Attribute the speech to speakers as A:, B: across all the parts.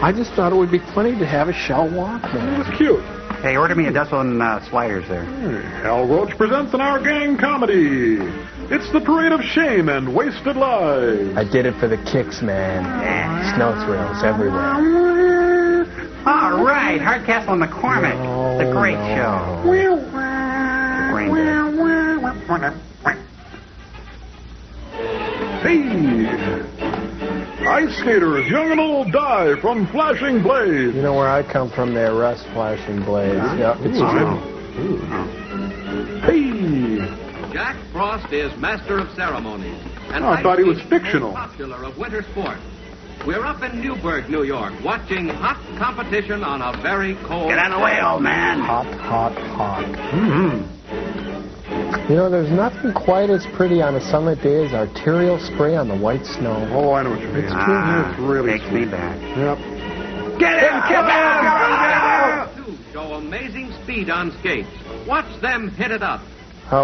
A: I just thought it would be funny to have a shell Walkman.
B: It was cute.
C: Hey, order me a dozen sliders there.
B: Hal Roach presents an Our Gang comedy. It's the parade of shame and wasted lives.
A: I did it for the kicks, man. Snow thrills everywhere.
C: All right, Hardcastle McCormick. It's a great show.
B: Hey! Ice skaters, young and old, die from flashing blades.
A: You know where I come from, they arrest flashing blades. Yep, it's true.
B: Hey!
D: Jack Frost is master of ceremonies. And
B: I thought he was fictional.
D: Popular of winter sport. We're up in Newburgh, New York, watching hot competition on a very cold...
C: Get out of the way, old man.
A: Hot, hot, hot. You know, there's nothing quite as pretty on a summer day as arterial spray on the white snow.
B: Oh, I know what you mean. It's really
C: makes me bad.
B: Yep.
C: Get him, kid!
D: Two show amazing speed on skates. Watch them hit it up.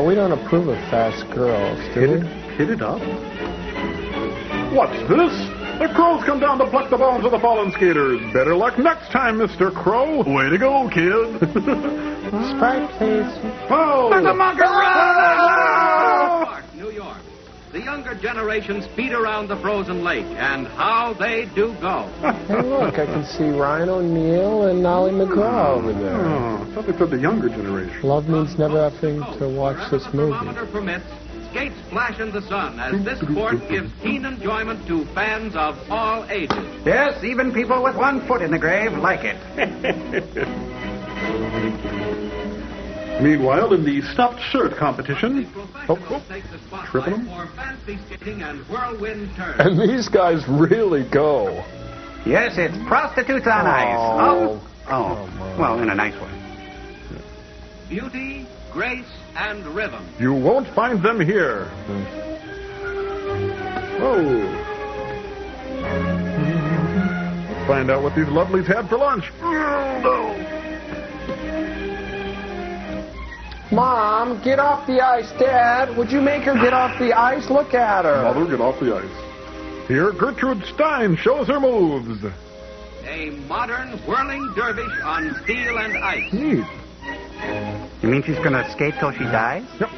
A: We don't approve of fast girls, do we?
B: Hit it up? What's this? The Crows come down to pluck the bones of the fallen skaters. Better luck next time, Mr. Crow. Way to go, kid.
A: Sprite, please.
B: Oh!
C: There's a monkey run!
D: Park, New York. The younger generation speed around the frozen lake, and how they do go.
A: Hey, look, I can see Ryan O'Neal and Ollie McGraw over there.
B: Oh, I thought they said the younger generation.
A: Love means never having to watch this movie.
D: Thermometer permits, skates flash in the sun as this sport gives keen enjoyment to fans of all ages.
C: Yes, even people with one foot in the grave like it.
B: Meanwhile, in the stuffed shirt competition... tripping them?
D: For fancy skating and whirlwind turns.
A: And these guys really go.
C: Yes, it's prostitutes on ice. Oh, well, in a nice way.
D: Beauty, grace, and rhythm.
B: You won't find them here. Oh. Let's find out what these lovelies had for lunch.
A: Mom, get off the ice. Dad, would you make her get off the ice? Look at her.
B: Mother, get off the ice. Here, Gertrude Stein shows her moves.
D: A modern whirling dervish on steel and ice.
B: Neat.
C: You mean she's going to skate till she dies?
B: Yep.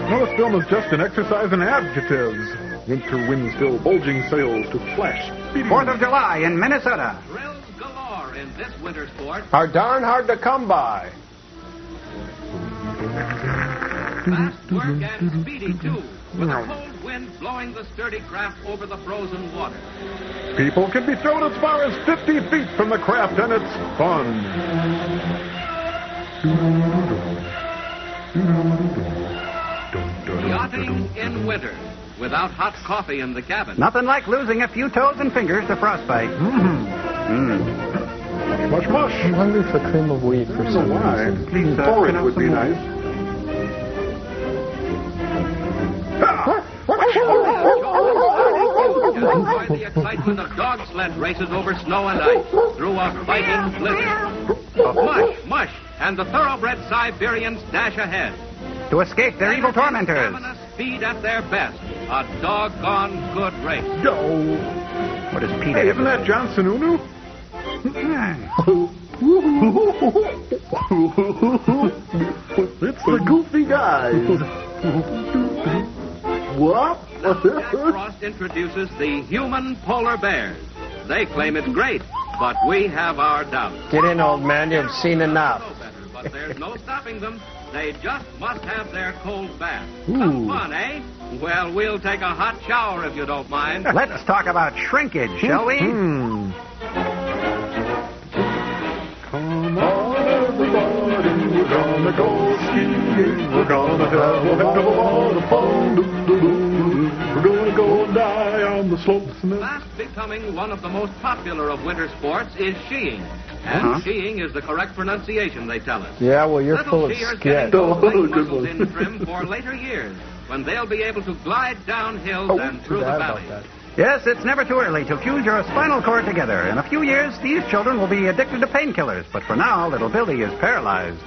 B: No, this film is just an exercise in adjectives. Winter wind still bulging sails to flash.
C: 4th of July in Minnesota.
D: Thrills galore in this winter sport.
A: Are darn hard to come by.
D: Fast work and speedy, too, with a cold wind blowing the sturdy craft over the frozen water.
B: People can be thrown as far as 50 feet from the craft, and it's fun.
D: Yachting in winter, without hot coffee in the cabin.
C: Nothing like losing a few toes and fingers to frostbite.
B: Mush, mush.
A: I'm hungry for cream of wheat for some
B: Why?
A: reason.
B: Porridge would be nice.
D: Enjoy the excitement of dog sled races over snow and ice through a biting blizzard. Mush, mush, and the thoroughbred Siberians dash ahead.
C: To escape their evil tormentors.
D: Stamina, speed at their best. A doggone good race.
B: Yo.
C: What does Peter
B: Hey, isn't that John Sununu? It's the goofy guys. What?
D: Jack Frost introduces the human polar bears. They claim it's great, but we have our doubts.
A: Get in, old man. You've seen enough.
D: Know better, but there's no stopping them. They just must have their cold bath. Some fun, eh? Well, we'll take a hot shower if you don't mind.
C: Let's talk about shrinkage, shall we?
B: Come on, everybody, we're gonna go skiing. We're gonna have a heck of a lot of fun. We're gonna go and die on the slopes.
D: Fast becoming one of the most popular of winter sports is skiing. And skiing is the correct pronunciation, they tell us.
A: Yeah, well, you're
D: Little
A: full of
D: skiers
A: skid.
D: getting those leg muscles in trim for later years, when they'll be able to glide down hills and through the valleys.
C: Yes, it's never too early to fuse your spinal cord together. In a few years, these children will be addicted to painkillers. But for now, little Billy is paralyzed.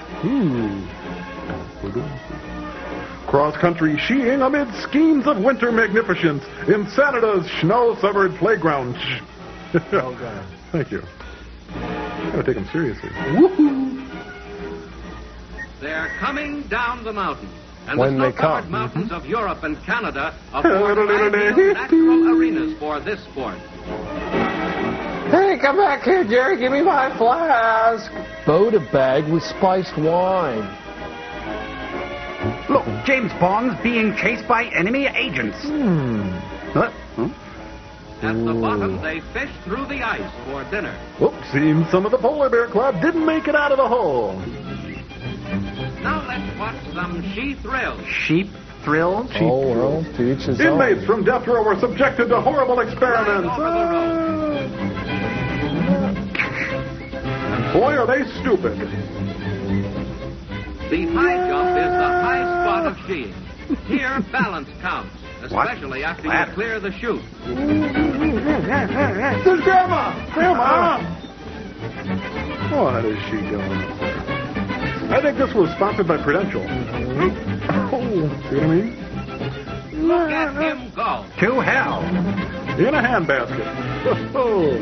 B: Cross-country skiing amid schemes of winter magnificence in Canada's snow-covered playground.
A: Oh, God.
B: Thank you. I gotta take them seriously. Woohoo!
D: They're coming down the mountain. And
A: When
D: the
A: they
D: snow-covered
A: come.
D: mountains of Europe and Canada afford ideal natural arenas for this sport.
A: Hey, come back here, Jerry. Give me my flask. Soda bag with spiced wine.
C: Look, James Bond's being chased by enemy agents. What?
D: At the bottom, they fish through the ice for dinner.
B: Oops, seems some of the Polar Bear Club didn't make it out of the hole.
D: Now let's watch some she thrills.
C: Sheep thrills?
A: Oh, well, to each his own.
B: Inmates from death row were subjected to horrible experiments.
D: Right over the
B: Boy, are they stupid.
D: The high jump is the high spot of skiing. Here, balance counts, especially after you clear the chute.
B: There's Grandma! Grandma! What is she doing? I think this was sponsored by Prudential. Oh, see what I mean?
D: Look at him go.
C: To hell.
B: In a handbasket. Oh.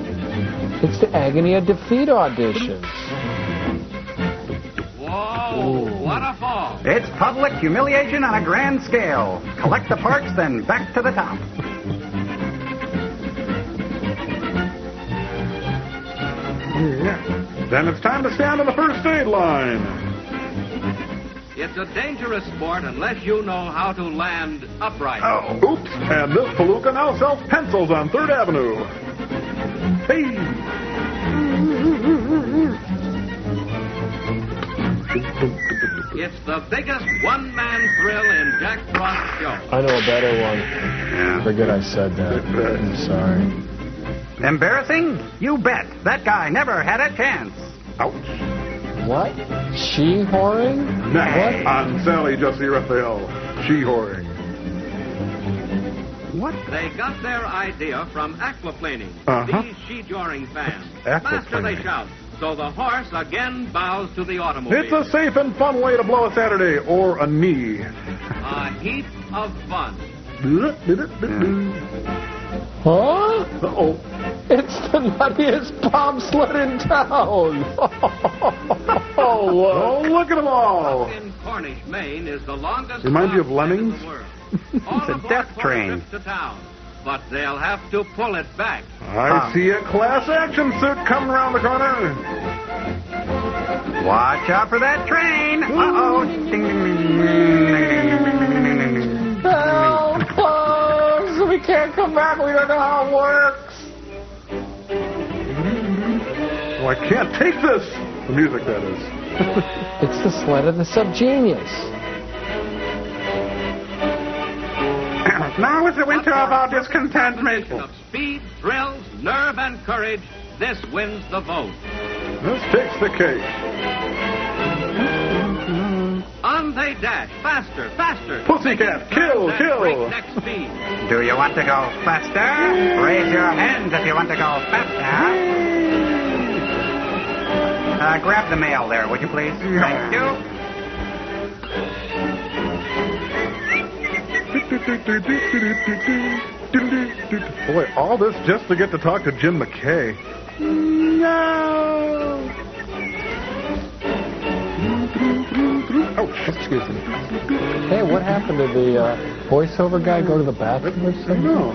A: It's the agony of defeat auditions.
D: Whoa, what a fall.
C: It's public humiliation on a grand scale. Collect the parts, then back to the top.
B: Then it's time to stand on the first aid line.
D: It's a dangerous sport unless you know how to land upright.
B: Oh, oops. And this palooka now sells pencils on 3rd Avenue. Hey.
D: It's the biggest one-man thrill in Jack Frost's show.
A: I know a better one.
C: Yeah.
A: Forget I said that. I'm sorry.
C: Embarrassing? You bet. That guy never had a chance.
B: Ouch.
A: What? She whoring?
B: Next on Sally Jesse Raphael. She-whoring.
C: What?
D: They got their idea from aquaplaning.
B: Uh-huh.
D: These she-joring fans.
B: Aquaplaning.
D: Faster they shout. So the horse again bows to the automobile.
B: It's a safe and fun way to blow a Saturday or a knee.
D: A heap of fun.
A: Huh?
B: Uh-oh.
A: It's the nuttiest bobsled in town. Oh,
B: Oh, look at them all.
D: In Cornish, Maine is the longest
B: Reminds you of
D: bobsled in
B: Lemmings?
D: the world.
C: It's
D: All
C: a
D: aboard
C: death
D: for
C: train.
D: trip to town. But they'll have to pull it back.
B: I see a class action suit coming around the corner.
C: Watch out for that train. Uh-oh. Ding, ding, ding, ding, ding, ding, ding.
A: Help us! We can't come back. We don't know how it works.
B: Oh, I can't take this. The music, that is.
A: It's the sled of the subgenius.
C: Now is the winter of our discontentment.
D: Of speed, thrills, nerve, and courage, this wins the vote.
B: This takes the cake.
D: On they dash, faster, faster.
B: Pussycat, kill, kill.
D: Breakneck speed.
C: Do you want to go faster? Raise your hands if you want to go faster. Grab the mail there, would you please? Thank you.
B: Boy, all this just to get to talk to Jim McKay. No. Ouch.
A: Excuse me. Hey, what happened to the voiceover guy? Go to the bathroom or something?
B: No.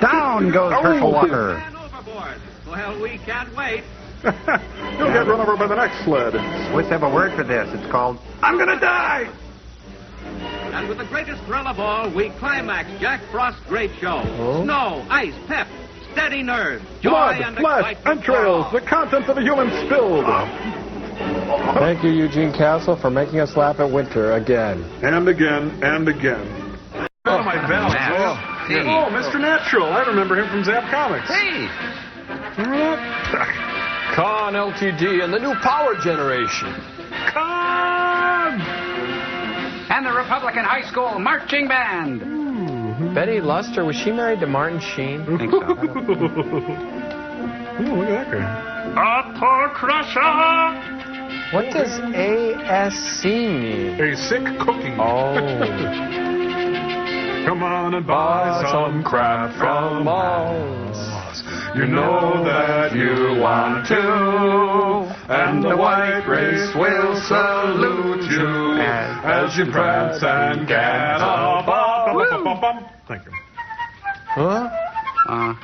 C: Down goes Herschel Walker.
D: And overboard. Well, we can't wait.
B: You'll get run over by the next sled.
C: Swiss have a word for this. It's called, I'm gonna die!
D: And with the greatest thrill of all, we climax Jack Frost's great show.
A: Oh?
D: Snow, ice, pep, steady nerves, joy,
B: Blood,
D: and
B: flesh,
D: excitement.
B: entrails, the contents of a human spilled.
A: Thank you, Eugene Castle, for making us laugh at winter again.
B: And again, and again. Oh, my bells. Oh, Mr. Natural. I remember him from Zap Comics.
C: Hey!
A: Con LTD and the new power generation.
B: Con!
C: And the Republican High School Marching Band.
A: Betty Luster, was she married to Martin Sheen?
C: I think so.
B: Oh, look at that guy.
E: Apple crusher,
A: What does ASC mean?
B: A sick cookie.
A: Oh.
B: Come on and buy some crap from us. You know that you want to, and the white race will salute you as you prance and gallop. Thank you.
A: Huh?
E: Boy, am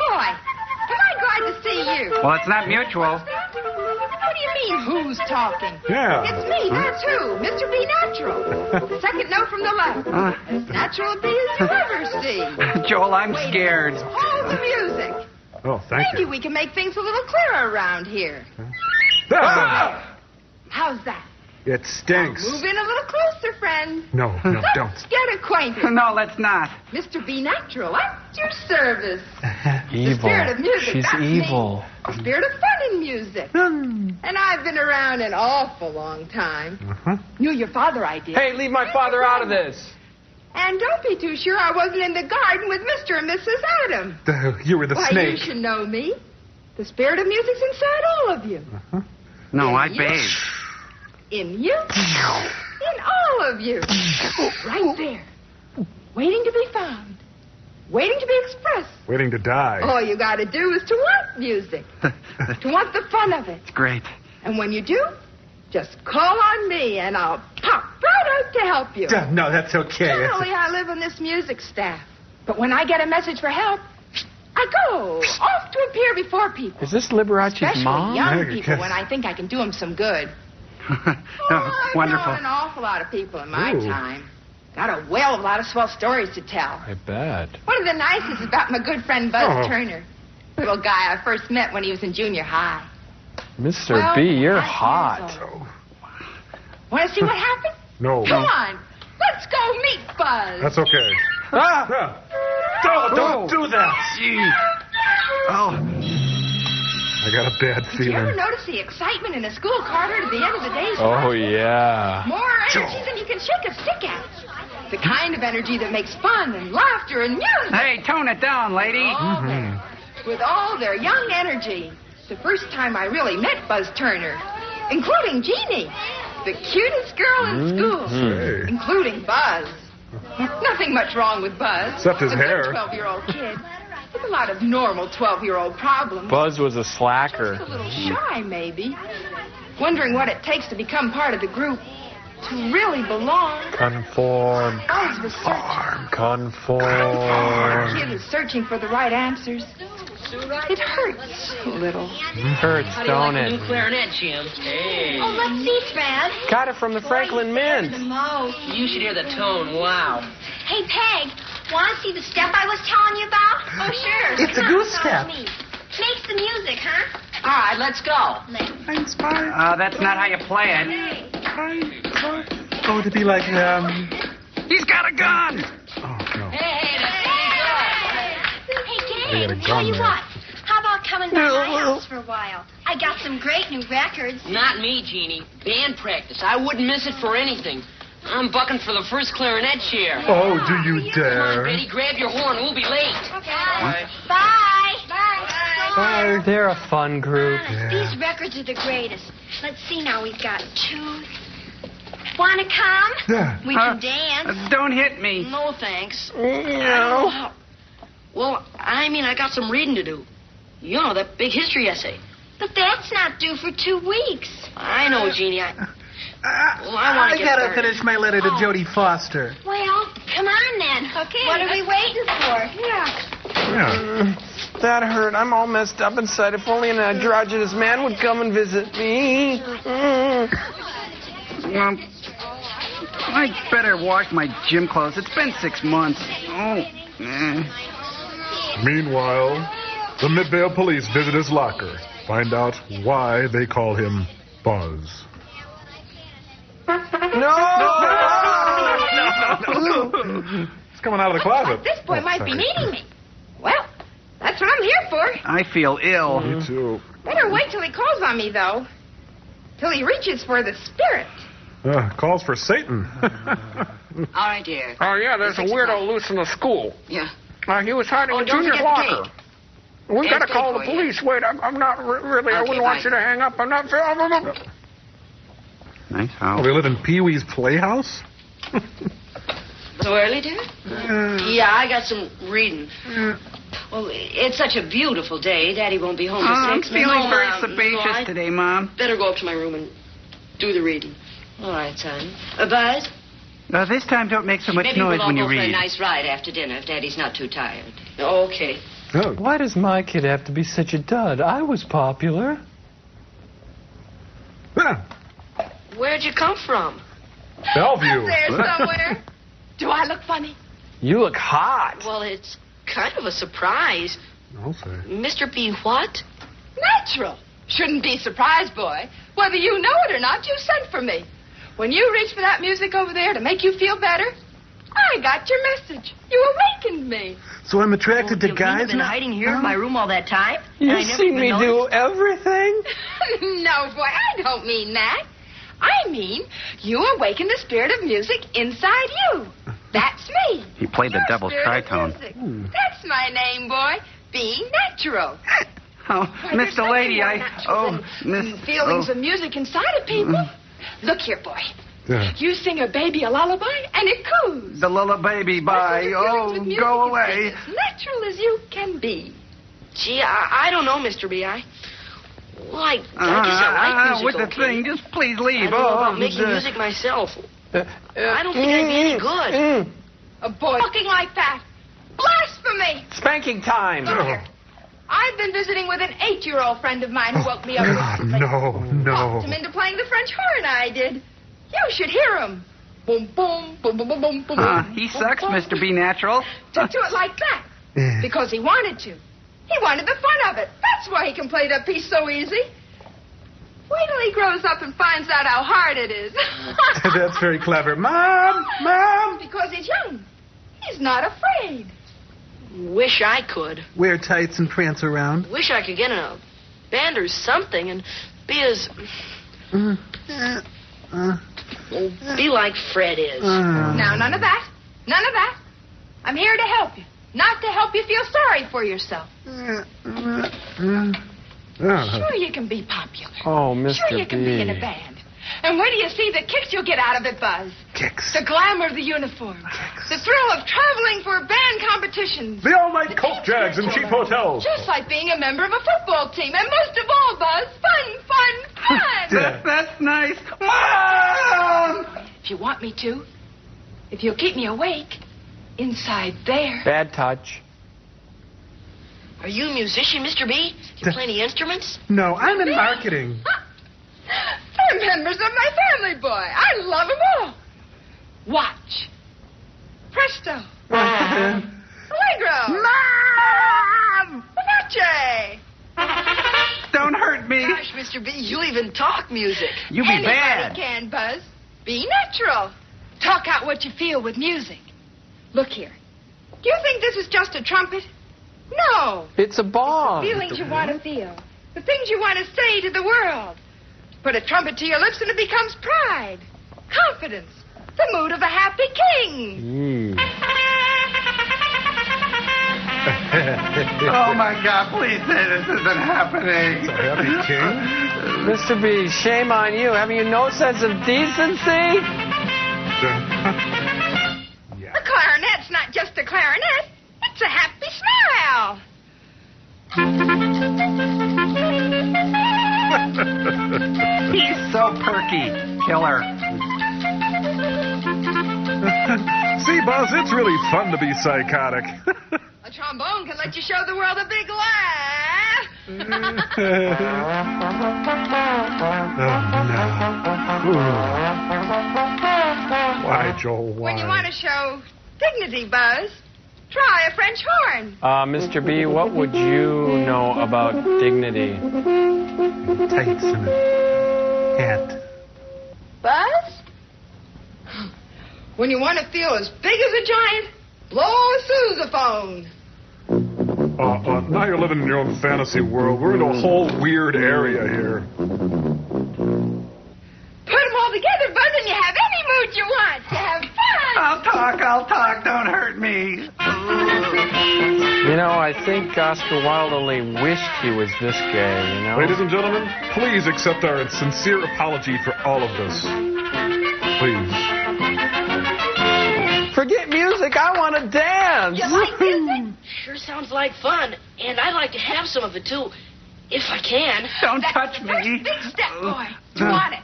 E: I glad to see you.
C: Well, it's not mutual.
E: What do you mean, who's talking?
B: Yeah.
E: It's me, that's who, Mr. B. Natural. Second note from the left. As natural a bee as you ever see.
C: Joel, I'm scared.
E: Hold the music.
B: Oh, thank
E: Maybe
B: you.
E: we can make things a little clearer around here. How's that?
B: It stinks.
E: Move in a little closer, friend.
B: No, don't.
E: Let's get acquainted.
C: No, let's not.
E: Mr. B. Natural, at your service.
A: Evil.
E: The spirit of music,
A: She's
E: that's
A: evil.
E: Me. The spirit of fun in music. And I've been around an awful long time. Knew your father, I did.
A: Hey, leave my father out of this.
E: And don't be too sure I wasn't in the garden with Mr. and Mrs. Adam.
B: You were the
E: Why,
B: snake.
E: you should know me. The spirit of music's inside all of you.
C: No, I
E: You.
C: bathe.
E: In you. In all of you. Right there. Waiting to be found. Waiting to be expressed.
B: Waiting to die.
E: All you gotta do is to want music. To want the fun of it.
C: It's great.
E: And when you do, just call on me and I'll pop right out to help you.
B: No, that's okay.
E: Generally, I live on this music staff. But when I get a message for help, I go off to appear before people.
A: Is this Liberace's
E: Especially
A: mom?
E: young people when I think I can do them some good. I've
C: Wonderful.
E: known an awful lot of people in my
B: Ooh.
E: time. Got a whale of a lot of swell stories to tell.
A: I bet.
E: One of the nicest is about my good friend Buzz
B: Oh.
E: Turner. Little guy I first met when he was in junior high.
A: Mr.
E: Well,
A: B, you're
E: 9 years
A: hot.
E: old. Want to see what happened?
B: No.
E: Come on. Let's go meet Buzz.
B: That's okay.
A: Ah!
B: Don't do that.
C: Gee. Oh,
B: I got a bad
E: Did you ever
B: feeling.
E: notice the excitement in a school, Carter, at the end of the day's
A: Oh,
E: work?
A: yeah.
E: More energy than you can shake a stick at. The kind of energy that makes fun and laughter and music.
C: hey, tone it down, lady.
E: All there. With all their young energy. The first time I really met Buzz Turner, including Jeannie, the cutest girl in school,
B: Hey.
E: including Buzz. Nothing much wrong with Buzz.
B: Except his
E: a good
B: hair.
E: 12-year-old kid with a lot of normal 12-year-old problems.
A: Buzz was a
E: Just a
A: slacker.
E: little shy, maybe. Wondering what it takes to become part of the group. To really belong.
A: Conform.
E: Buzz was searching.
A: Conform.
E: Kid is searching for the right answers. It hurts a little.
A: Hurts, don't it?
F: Clarinet, Jim. Hey.
E: Oh, let's see, Fran.
A: Got it from the Franklin Mint.
F: You should hear the tone. Wow.
G: Hey, Peg, want to see the step I was telling you about? Oh, sure.
H: It's a goose step.
G: Makes the music, huh?
F: All right, let's go.
H: Thanks, Bart.
C: That's not how you play it.
H: Oh, to be like,
C: He's got a gun.
B: Oh, no.
G: Hey,
B: They got a
G: gang, tell
B: gun
G: you
B: there.
G: what. How about coming by my house for a while? I got some great new records.
F: Not me, Jeannie. Band practice. I wouldn't miss it for anything. I'm bucking for the first clarinet chair.
B: Oh, do you
F: Come on,
B: dare?
F: Betty, grab your horn. We'll be late.
G: Bye. Bye.
B: Bye.
A: They're a fun group.
G: These records are the greatest. Let's see now. We've got 2. Want to come?
B: Yeah.
G: We can dance.
C: Don't hit me.
F: No, thanks.
A: No.
F: Well, I mean, I got some reading to do. You know, that big history essay.
G: But that's not due for 2 weeks.
F: I know, Jeannie. I wanna
H: I
F: get
H: gotta
F: started.
H: finish my letter to Jodie Foster.
G: Well, come on then. Okay. What are we waiting for?
B: Yeah.
A: That hurt. I'm all messed up inside. If only an androgynous man would come and visit me.
C: I'd better wash my gym clothes. It's been 6 months. Oh,
B: Meanwhile, the Midvale police visit his locker. Find out why they call him Buzz. It's coming out of the closet.
E: This boy might be
B: sorry.
E: needing me. Well, that's what I'm here for.
C: I feel ill.
B: Me too.
E: Better wait till he calls on me, though. Till he reaches for the spirit.
B: Calls for Satan.
F: All right, dear.
A: Oh, yeah, there's a weirdo loose in the school.
F: Yeah.
A: He was hiding in
F: don't
A: Junior's
F: forget the
A: locker. We
F: And
A: gotta call the
F: cake for you.
A: police. Wait, I'm not really. I
F: Okay,
A: wouldn't want
F: bye.
A: you to hang up. I'm not.
C: Nice house.
B: Oh, we live in Pee-wee's Playhouse?
I: So early, dear? Yeah, I got some reading. Well, it's such a beautiful day. Daddy won't be home till
C: I'm
I: 6.
C: feeling very
I: Mom.
C: sebaceous today, Mom.
I: Better go up to my room and do the reading. All right, son. Buzz?
C: This time, don't make so much
I: Maybe
C: noise
I: we'll all
C: when you
I: go for a
C: read.
I: nice ride after dinner if Daddy's not too tired. Okay.
B: Oh.
A: Why does my kid have to be such a dud? I was popular.
B: Ah,
I: Where'd you come from?
B: Bellevue.
E: There somewhere. Do I look funny?
A: You look hot.
I: Well, it's kind of a surprise.
B: I'll say.
I: Mr. B. what?
E: Natural. Shouldn't be surprised, boy. Whether you know it or not, you sent for me. When you reached for that music over there to make you feel better, I got your message. You awakened me.
H: So I'm attracted to guys
I: You've been
H: now?
I: hiding here in my room all that time?
A: You
I: I never
A: see
I: even
A: me do
I: noticed?
A: everything?
E: No, boy, I don't mean that. I mean, you awakened the spirit of music inside you. That's me.
C: He played the
E: Your
C: devil's
E: spirit of
C: tritone.
E: music. That's my name, boy. Being natural.
C: Oh,
E: Why, there's
C: Mr. Lady,
E: nothing more natural than feelings of music inside of people. Look here, boy.
B: Yeah.
E: You sing a baby a lullaby, and it coos.
C: The lullaby, bye. Oh, go away.
E: As natural as you can be.
I: Gee, I don't know, Mr. B. I guess I like music.
C: With the
I: okay.
C: thing, just please
I: I
C: leave.
I: don't know about making music myself. I don't think I'd be any good.
E: A boy talking like that. Blasphemy!
A: Spanking time.
E: Look here. I've been visiting with an 8-year-old friend of mine who woke me up recently.
B: No.
E: Talked him into playing the French horn, I did. You should hear him. Boom, boom, boom, boom, boom, boom, boom.
C: He
E: boom,
C: sucks,
E: boom.
C: Mr. B. Natural.
E: Took to it like that. Because he wanted to. He wanted the fun of it. That's why he can play that piece so easy. Wait till he grows up and finds out how hard it is.
H: That's very clever. Mom! Mom!
E: Because he's young. He's not afraid.
I: Wish I could.
H: Wear tights and prance around.
I: Wish I could get in a band or something and be as... be like Fred is.
E: Now, none of that. None of that. I'm here to help you. Not to help you feel sorry for yourself. Sure you can be popular.
A: Oh, Mr.
E: Sure you can be in a
A: B.
E: band. And where do you see the kicks you'll get out of it, Buzz?
H: Kicks.
E: The glamour of the uniform. The thrill of traveling for band competitions.
B: The all-night coke jags and cheap hotels.
E: Just like being a member of a football team. And most of all, Buzz, fun.
C: That's nice. Mom!
E: If you want me to, if you'll keep me awake, inside there.
A: Bad touch.
I: Are you a musician, Mr. B? You play any instruments?
H: No, I'm in marketing.
E: They're members of my family, boy. I love them all. Watch. Presto. Allegro.
C: Mom!
E: Vivace.
C: Don't hurt me.
I: Gosh, Mr. B, you even talk music.
C: You be
E: Anybody
C: bad.
E: can, Buzz. Be natural. Talk out what you feel with music. Look here. Do you think this is just a trumpet? No.
A: It's a bomb.
E: Feelings you want to feel. The things you want to say to the world. Put a trumpet to your lips and it becomes pride. Confidence. The mood of a happy king.
C: Oh, my God, please say this isn't happening.
B: Happy King?
A: Mr. B, shame on you. Having you no sense of decency?
E: The clarinet's not just a clarinet. It's a happy smile.
C: He's so perky. Killer.
B: See, Buzz, it's really fun to be psychotic.
E: A trombone can let you show the world a big laugh.
B: Why, Joel, why?
E: When you want to show dignity, Buzz, try a French horn.
A: Mr. B, what would you know about dignity?
H: Tights and a hat.
E: Buzz? When you want to feel as big as a giant, blow a sousaphone.
B: Now you're living in your own fantasy world. We're in a whole weird area here.
E: Put them all together, Buzz, and you have any mood you want. You have fun.
C: I'll talk. Don't hurt me.
A: You know, I think Oscar Wilde only wished he was this gay, you know?
B: Ladies and gentlemen, please accept our sincere apology for all of this. Please.
A: Forget music, I want to dance!
I: You like music? Sure sounds like fun. And I'd like to have some of it, too. If I can.
C: Don't
E: That's
C: touch
E: the first
C: me.
E: big step, boy. You want it?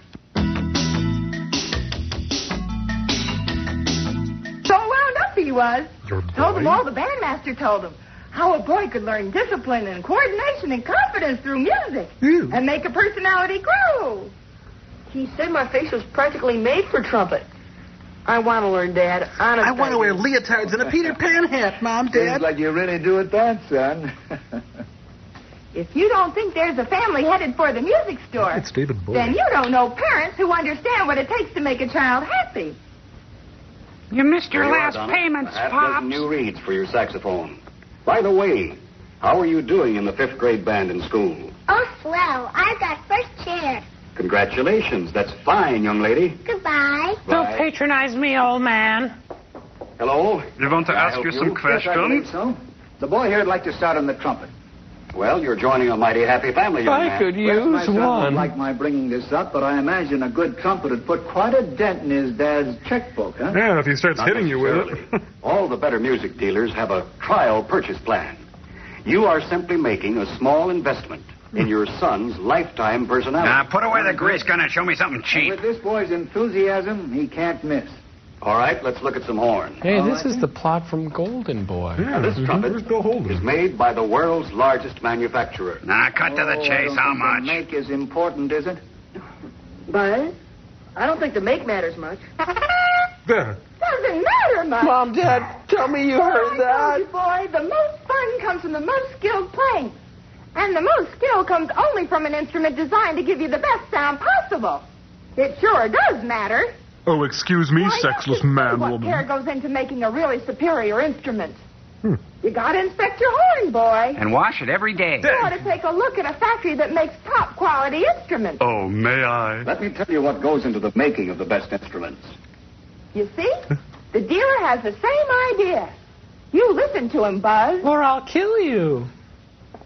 J: So wound up he was.
B: Your
J: Told him
B: boy?
J: all the bandmaster told him. How a boy could learn discipline and coordination and confidence through music. And make a personality grow.
I: He said my face was practically made for trumpet. I want to learn, Dad. Honest.
H: I want to wear leotards and a Peter Pan hat, Mom, Dad.
K: Seems like you really do at that, son.
J: If you don't think there's a family headed for the music store,
B: It's David Bowie.
J: then you don't know parents who understand what it takes to make a child happy.
C: You missed your
K: Here you are,
C: last
K: Donna.
C: payments,
K: A half
C: Pops.
K: dozen new reeds for your saxophone. By the way, how are you doing in the 5th grade band in school?
G: Oh, swell. I got first chair.
K: Congratulations. That's fine, young lady.
G: Goodbye.
C: Don't
K: Bye.
C: patronize me, old man.
K: Hello?
B: You want to
K: Can I
B: ask
K: help
B: you some
K: Yes, I believe
B: questions?
K: so. The boy here would like to start on the trumpet. Well, you're joining a mighty happy family, young
A: I
K: man.
A: could
K: Yes, my
A: use
K: son
A: one.
K: won't like my bringing this up, but I imagine a good trumpet would put quite a dent in his dad's checkbook, huh?
B: Yeah, if he starts
K: Not
B: hitting you with
K: necessarily.
B: it.
K: All the better music dealers have a trial purchase plan. You are simply making a small investment in your son's lifetime personality.
C: Now, put away the grease gun and show me something
K: And
C: cheap.
K: with this boy's enthusiasm, he can't miss. All right, let's look at some horn.
A: Hey,
K: All
A: this
K: right.
A: is the plot from Golden Boy.
B: Yeah,
K: This trumpet
B: Where's Bill Holden?
K: is made by the world's largest manufacturer.
C: Now, cut to the
K: Oh,
C: chase.
K: I don't
C: How
K: think
C: much?
K: The make is important, is it?
I: Bud? I don't think the make matters much.
B: There.
J: Doesn't matter much.
A: Mom, Dad, tell me you heard
J: I
A: that.
J: told you, boy, the most fun comes from the most skilled playing. And the most skill comes only from an instrument designed to give you the best sound possible. It sure does matter.
B: Oh, excuse me,
J: Why,
B: sexless
J: you can see
B: man,
J: what
B: woman.
J: care goes into making a really superior instrument. You gotta inspect your horn, boy.
C: And wash it every day.
J: You ought to take a look at a factory that makes top quality instruments.
B: Oh, may I?
K: Let me tell you what goes into the making of the best instruments.
J: You see? The dealer has the same idea. You listen to him, Buzz.
A: Or I'll kill you.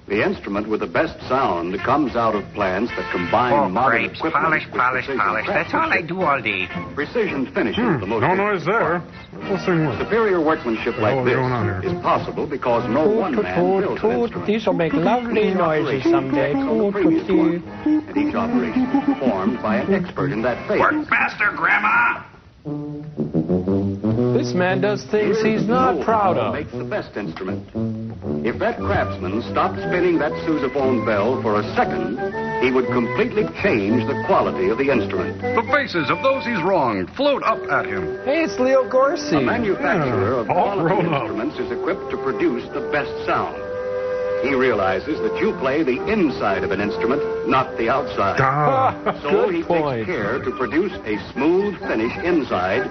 K: The instrument with the best sound comes out of plants that combine
C: Oh,
K: modern
C: grapes.
K: equipment
C: Polish,
K: with
C: polish,
K: precision
C: polish. That's all I do all day.
K: Precision finishes the most.
B: No noise there. We'll sing with.
K: Superior workmanship like
B: What's
K: this
B: going on here?
K: is possible because no one man builds an instrument.
A: These will make lovely noises someday.
K: On the previous one, and each operation is performed by an expert in that phase.
C: Work faster, Grandma.
A: This man does things he's not proud of.
K: Makes the best instrument. If that craftsman stopped spinning that sousaphone bell for a second, he would completely change the quality of the instrument.
B: The faces of those he's wronged float up at him.
A: Hey, it's Leo
K: A
A: Gorsi.
K: manufacturer of
B: all
K: quality
B: grown up.
K: instruments is equipped to produce the best sound. He realizes that you play the inside of an instrument, not the outside. So
A: Good
K: he
A: point.
K: takes care to produce a smooth finish inside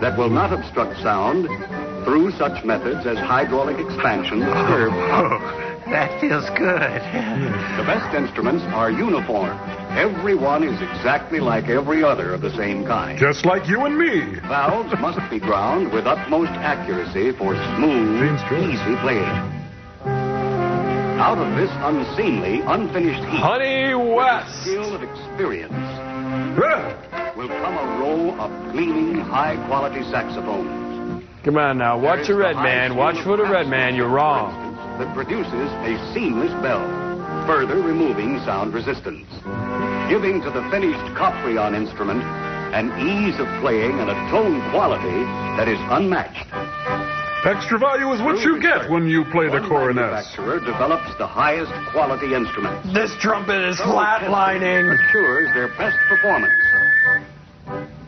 K: that will not obstruct sound through such methods as hydraulic expansion of curved
C: Oh, that feels good.
K: The best instruments are uniform. Every one is exactly like every other of the same kind.
B: Just like you and me.
K: Valves must be ground with utmost accuracy for smooth,
B: Seems good.
K: easy playing. Out of this unseemly, unfinished heap,
A: Honey West.
K: skill of experience, will come a row of gleaming, high-quality saxophones.
A: Come on now, watch your red man. Watch for the red man. You're wrong.
K: That produces a seamless bell, further removing sound resistance, giving to the finished Coprion instrument an ease of playing and a tone quality that is unmatched.
B: Extra value is what you get when you play the
K: One
B: coronet.
K: manufacturer develops the highest quality instrument.
A: This trumpet is flatlining.
K: Assures their best performance.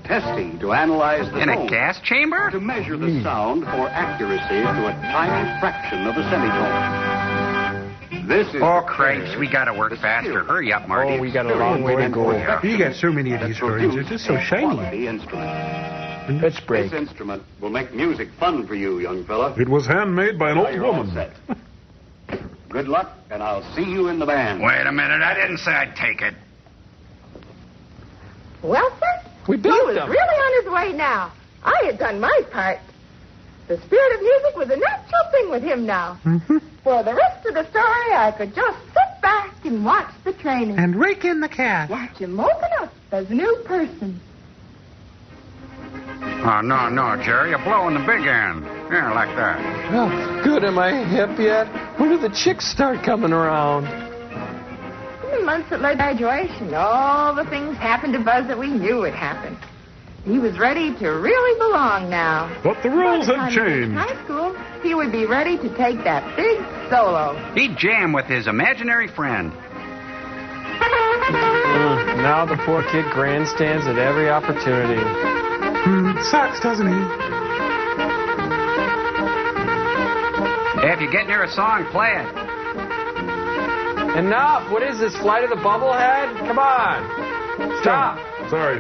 K: Testing to analyze the
C: In a
K: tone.
C: gas chamber?
K: To measure the sound for accuracy to a tiny fraction of a semitone. This is
C: Oh, cripes. We gotta work faster. Hurry up, Marty.
A: Oh, we got a long way to go.
H: You got so many of these stories. They're just so shiny.
K: quality instrument.
A: Let's break.
K: This instrument will make music fun for you, young fella.
B: It was handmade by an
K: Now
B: old
K: you're all
B: woman.
K: set. Good luck, and I'll see you in the band.
C: Wait a minute. I didn't say I'd take it.
J: Well, sir,
A: We
J: he
A: built
J: was
A: them.
J: really on his way now. I had done my part. The spirit of music was a natural thing with him now. For the rest of the story, I could just sit back and watch the training.
H: And rake in the cat.
J: Watch him open up as a new person.
C: Oh, no, Jerry. You're blowing the big end. Yeah, like that.
A: Oh, good. Am I hip yet? When do the chicks start coming around?
J: In the months that led to graduation, all the things happened to Buzz that we knew would happen. He was ready to really belong now.
B: But the rules had
J: In
B: changed.
J: high school, he would be ready to take that big solo.
C: He'd jam with his imaginary friend.
A: Now the poor kid grandstands at every opportunity.
H: Sucks, doesn't he?
C: If you get near a song, play it.
A: Enough! What is this, Flight of the Bubblehead? Come on! Stop!
B: Sorry.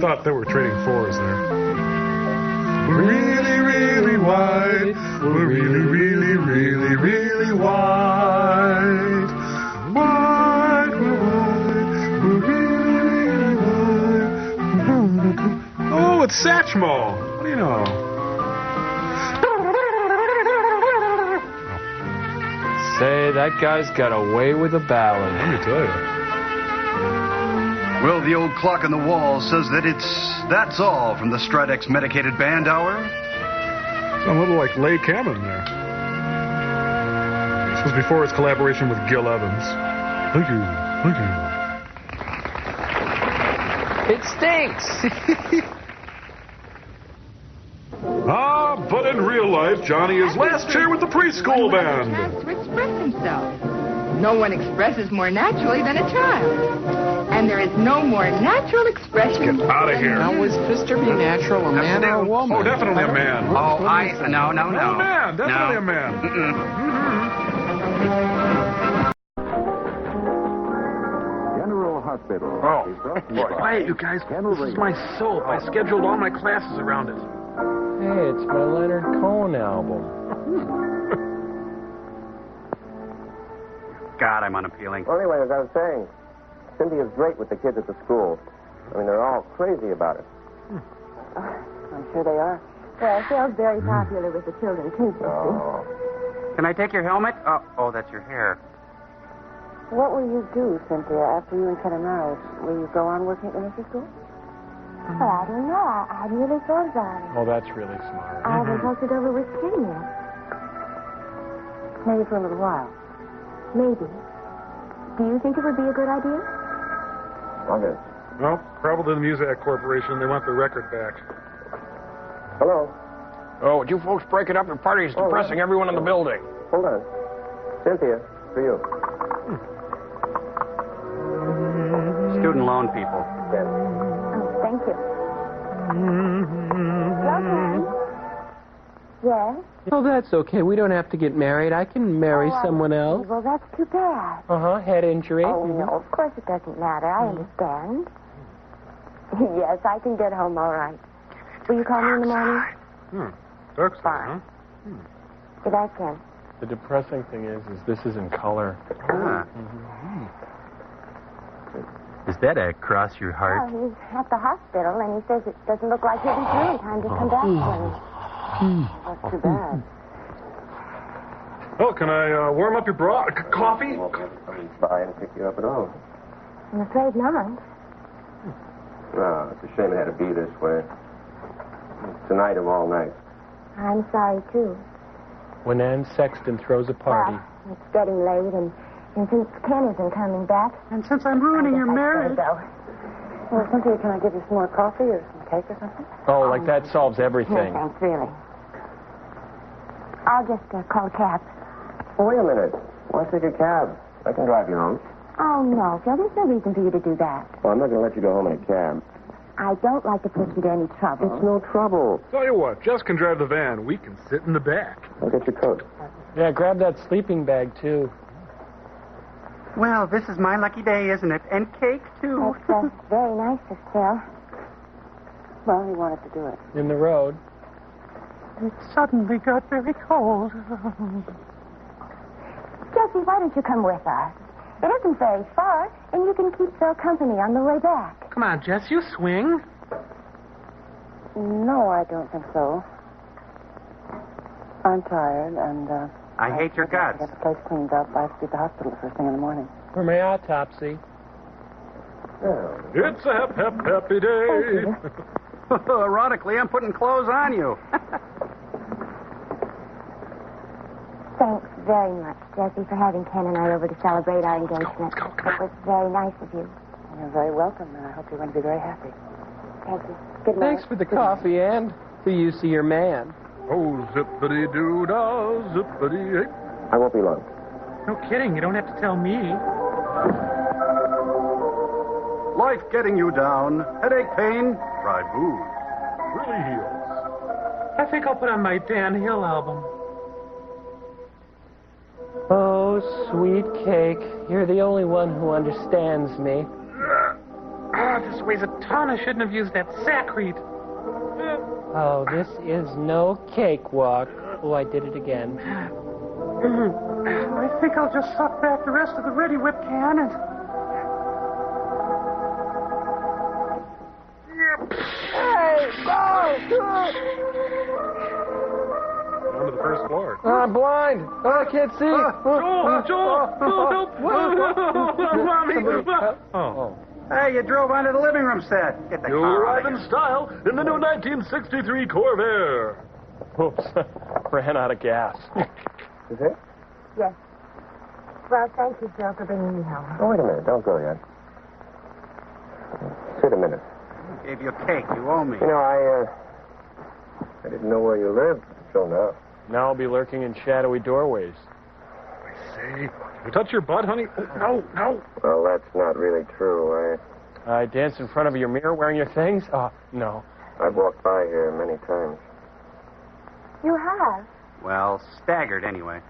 B: Thought they were trading fours there. We're really, really wide. We're really, really, really, really wide. Wide, we're wide. We're really, really wide. Oh, it's Satchmo. What do you know?
A: Say, that guy's got away with a ballad.
B: Let me tell you.
K: Well, the old clock on the wall says that that's all from the Stridex Medicated Band Hour.
B: It's a little like Leigh Cameron there. This was before his collaboration with Gil Evans. Thank you.
A: It stinks!
B: But in real life, Johnny is last chair with the preschool band.
J: He has to express himself. No one expresses more naturally than a child. And there is no more natural expression.
B: Get out of here.
A: Now, was Mr. B natural a man or a woman?
B: Oh, definitely a man.
C: No.
B: A man. Definitely a man.
K: General Hospital.
H: Oh, quiet, you guys. This is my soap. I scheduled all my classes around it.
A: Hey, it's my Leonard Cohen album.
C: God, I'm unappealing.
L: Well, anyway, as I was saying, Cynthia's great with the kids at the school. I mean, they're all crazy about it.
G: I'm sure they are. Well, Phil's very popular with the children, too,
L: Oh.
C: Can I take your helmet? Oh, that's your hair.
G: What will you do, Cynthia, after you and Ken are married? Will you go on working at the nursery school? Well, I don't know. I really thought about it.
A: Oh, that's really smart.
G: I haven't talked it over with Ken yet. Maybe for a little while. Maybe. Do you think it would be a good idea?
L: Okay.
B: Well, probably the Music Corporation. They want their record back.
L: Hello.
A: Oh, would you folks break it up? The party's depressing everyone in the building.
L: Hold on. Cynthia, for you.
C: Student loan people.
L: Ken.
G: Oh, thank you. Yes?
A: Oh, that's okay. We don't have to get married. I can marry someone else.
G: Well, that's too bad.
A: Uh-huh. Head injury.
G: Oh, no, of course it doesn't matter. I understand. Yes, I can get home all right. Will you call me in the morning?
B: Dark side,
G: Fine.
B: huh?
G: Good night, Ken.
A: The depressing thing is this is in color.
M: Is that across your heart?
G: Well, he's at the hospital, and he says it doesn't look like he'll be through in time to come back to him. That's too bad.
B: Oh, can I warm up your bra? Coffee?
L: I'll be by and pick you up at home.
G: I'm afraid not.
L: No, it's a shame it had to be this way. Tonight of all nights.
G: I'm sorry, too.
A: When Ann Sexton throws a party.
G: Well, it's getting late, and since Ken isn't coming back...
H: And since I'm ruining your marriage...
G: Well, Cynthia, can I give you some more coffee or some cake or something?
A: Oh, like that solves everything.
G: No, thanks, really. I'll just call a cab.
L: Oh, wait a minute. Why take a cab? I can drive you home.
G: Oh, no, Phil, there's no reason for you to do that.
L: Well, I'm not going to let you go home in a cab.
G: I don't like to put you to any trouble.
L: It's no trouble.
B: Tell you what, Jess can drive the van. We can sit in the back.
L: I'll get your coat.
A: Yeah, grab that sleeping bag, too.
C: Well, this is my lucky day, isn't it? And cake, too.
G: That's very nice of Phil. Well, he wanted to do it.
A: In the road.
H: It suddenly got very cold.
G: Jessie, why don't you come with us? It isn't very far, and you can keep Phil company on the way back.
H: Come on, Jess, you swing.
G: No, I don't think so. I'm tired, and
C: I hate your guts.
G: Get the place cleaned up. I have to be at the hospital the first thing in the morning.
A: For my autopsy.
B: It's a happy day.
C: Ironically, I'm putting clothes on you.
G: Thanks very much, Jesse, for having Ken and I over to celebrate our engagement. It was very nice of you. You're very welcome, and I hope you're going to be very happy. Thank you. Good night.
A: Thanks for the coffee and the use of your man.
B: Oh, zippity-doo-dah, zippity.
L: I won't be long.
H: No kidding. You don't have to tell me.
C: Life getting you down. Headache, pain. Try booze.
B: Really heals.
H: I think I'll put on my Dan Hill album.
A: Oh, sweet cake. You're the only one who understands me.
H: This weighs a ton. I shouldn't have used that sacrete.
A: Oh, this is no cakewalk. Oh, I did it again.
H: I think I'll just suck back the rest of the Ready Whip can and...
A: Hey,
B: On to the first floor.
A: I'm blind. Oh, I can't see.
H: Joel, help!
A: Oh.
C: Hey, you drove onto the living room set. Get the
B: You
C: car
B: arrive
C: out
B: in
C: of here.
B: style in the new 1963 Corvair.
A: Oops. Ran out of gas.
L: Is it?
G: Yes. Well, thank you, Joe, for bringing me home.
L: Oh, wait a minute. Don't go yet. Sit a minute.
C: Gave you a cake. You owe me.
L: You know, I didn't know where you lived until now.
A: Now I'll be lurking in shadowy doorways.
B: Say, you touch your butt, honey? Oh, no.
L: Well, that's not really true.
A: I danced in front of your mirror wearing your things? No.
L: I've walked by here many times.
G: You have?
C: Well, staggered anyway.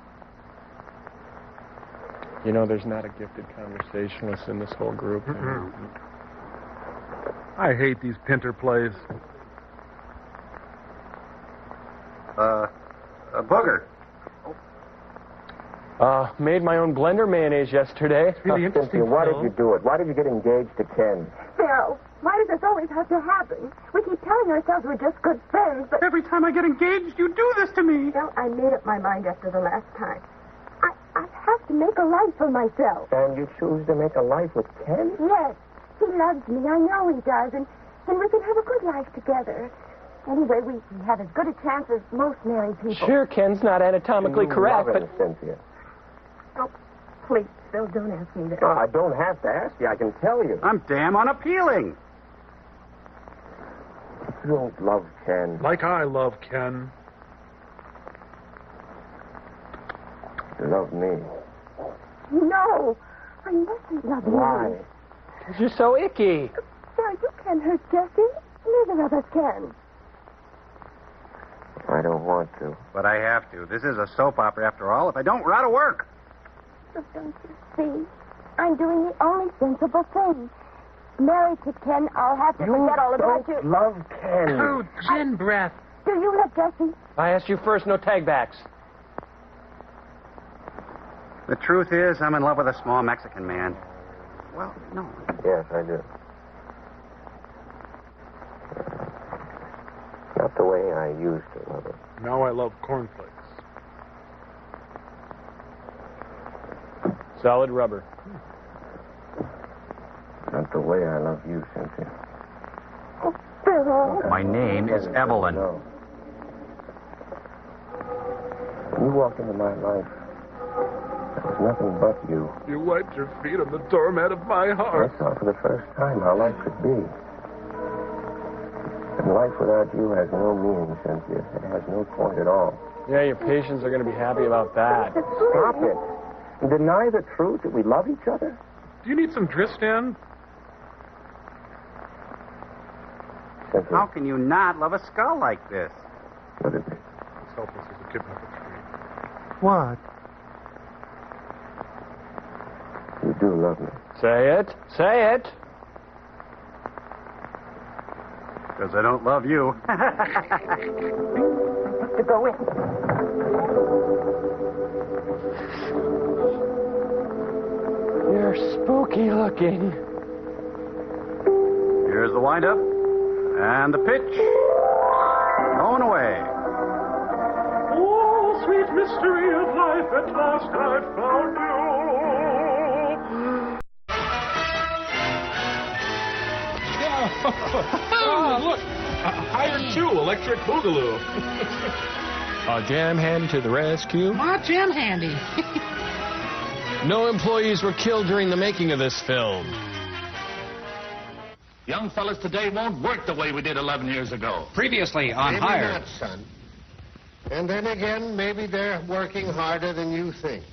A: You know, there's not a gifted conversationalist in this whole group.
B: I hate these Pinter plays.
C: A booger.
A: Made my own blender mayonnaise yesterday.
H: It's really interesting,
L: Cynthia, why
H: Phil.
L: did you do it? Why did you get engaged to Ken?
J: Phil, why does this always have to happen? We keep telling ourselves we're just good friends, but...
H: Every time I get engaged, you do this to me.
J: Well, I made up my mind after the last time. I have to make a life for myself.
L: And you choose to make a life with Ken?
J: Yes, he loves me. I know he does, and we can have a good life together. Anyway, we have as good a chance as most married people.
A: Sure, Ken's not anatomically
L: You
A: correct,
L: love
A: but...
L: him, Cynthia.
J: Oh, please, Phil, don't ask me that.
L: No, I don't have to ask you. I can tell you.
C: I'm damn unappealing.
L: You don't love Ken.
B: Like I love Ken.
L: You love me.
J: No, I mustn't love you.
L: Why?
A: Because you're so icky.
J: Phil, you can't hurt Jesse. Neither of us can.
L: I don't want to.
C: But I have to. This is a soap opera after all. If I don't, we're out of work.
J: But don't you see? I'm doing the only sensible thing. Married to Ken, I'll have to forget all about you.
L: Love Ken.
H: Oh, gin breath.
J: Do you love Jesse?
A: I asked you first, no tagbacks.
C: The truth is, I'm in love with a small Mexican man. Well, no.
L: Yes, I do. Not the way I used to love her.
B: Now I love cornflakes.
A: Solid rubber.
L: Not the way I love you, Cynthia.
J: Oh, Phil.
C: My name is Evelyn.
L: No. When you walked into my life, there was nothing but you.
B: You wiped your feet on the doormat of my heart.
L: I saw for the first time how life could be. And life without you has no meaning, Cynthia. It has no point at all.
A: Yeah, your patients are going to be happy about that.
L: Stop it. Deny the truth that we love each other?
B: Do you need some Dristan?
L: Cynthia,
C: How can you not love a skull like this?
L: what is it?
B: It's helpless as a kidnapper tree.
H: What?
L: You do love me.
A: Say it. Say it.
C: Because I don't love you.
J: To go in.
A: You're spooky looking.
C: Here's the windup. And the pitch. Going away.
H: Oh,
B: sweet mystery of life, at last I've found you.
H: Oh, look. Hired 2, Electric Boogaloo.
A: Jam Handy to the rescue.
N: Ah, Jam Handy.
A: No employees were killed during the making of this film.
O: Young fellas today won't work the way we did 11 years ago.
C: Previously on
P: Maybe
C: Hired.
P: not, son. And then again, maybe they're working harder than you think.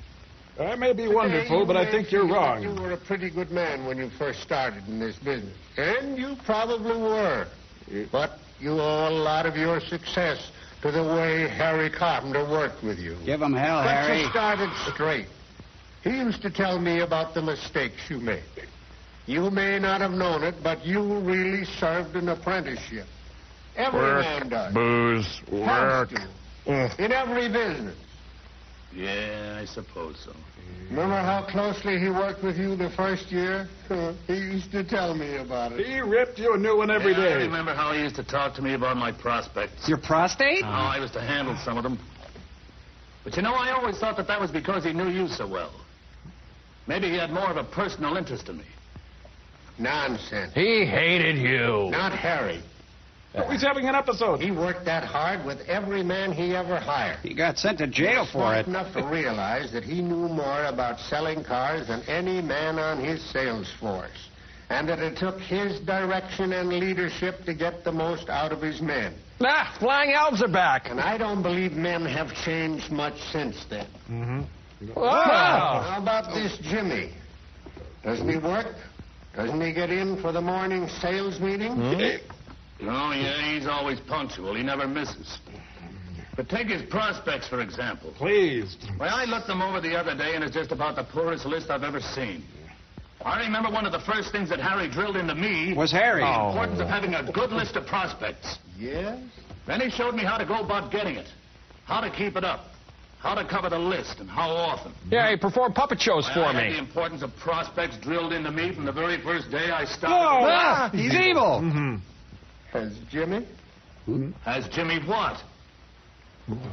H: That may be wonderful, but I think you're wrong.
P: You were a pretty good man when you first started in this business. And you probably were. But you owe a lot of your success to the way Harry Carpenter worked with you.
C: Give him hell,
P: But
C: Harry.
P: you started straight. He used to tell me about the mistakes you made. You may not have known it, but you really served an apprenticeship. Every man does.
A: Booze,
P: Has
A: work.
P: to. In every business.
O: Yeah, I suppose so.
P: Remember how closely he worked with you the first year? He used to tell me about it.
H: He ripped you a new one every
O: I
H: day.
O: remember how he used to talk to me about my prospects.
C: Your prostate?
O: How I was to handle some of them. But you know, I always thought that was because he knew you so well. Maybe he had more of a personal interest in me.
P: Nonsense.
A: He hated you.
P: Not Harry.
H: He's having an episode.
P: He worked that hard with every man he ever hired.
C: He got sent to jail for it.
P: Enough to realize that he knew more about selling cars than any man on his sales force, and that it took his direction and leadership to get the most out of his men.
A: Ah, flying elves are back.
P: And I don't believe men have changed much since then.
A: Wow.
P: How about this Jimmy? Doesn't he work? Doesn't he get in for the morning sales meeting?
O: Oh, yeah, he's always punctual. He never misses. But take his prospects, for example.
H: Please.
O: Well, I looked them over the other day, and it's just about the poorest list I've ever seen. I remember one of the first things that Harry drilled into me
C: Was Harry.
O: the importance of having a good list of prospects.
P: Yes?
O: Then he showed me how to go about getting it, how to keep it up, how to cover the list, and how often.
A: Yeah, he performed puppet shows
O: I
A: for
O: had the
A: me.
O: importance of prospects drilled into me from the very first day I started.
C: He's evil.
P: Has Jimmy?
O: Has Jimmy what?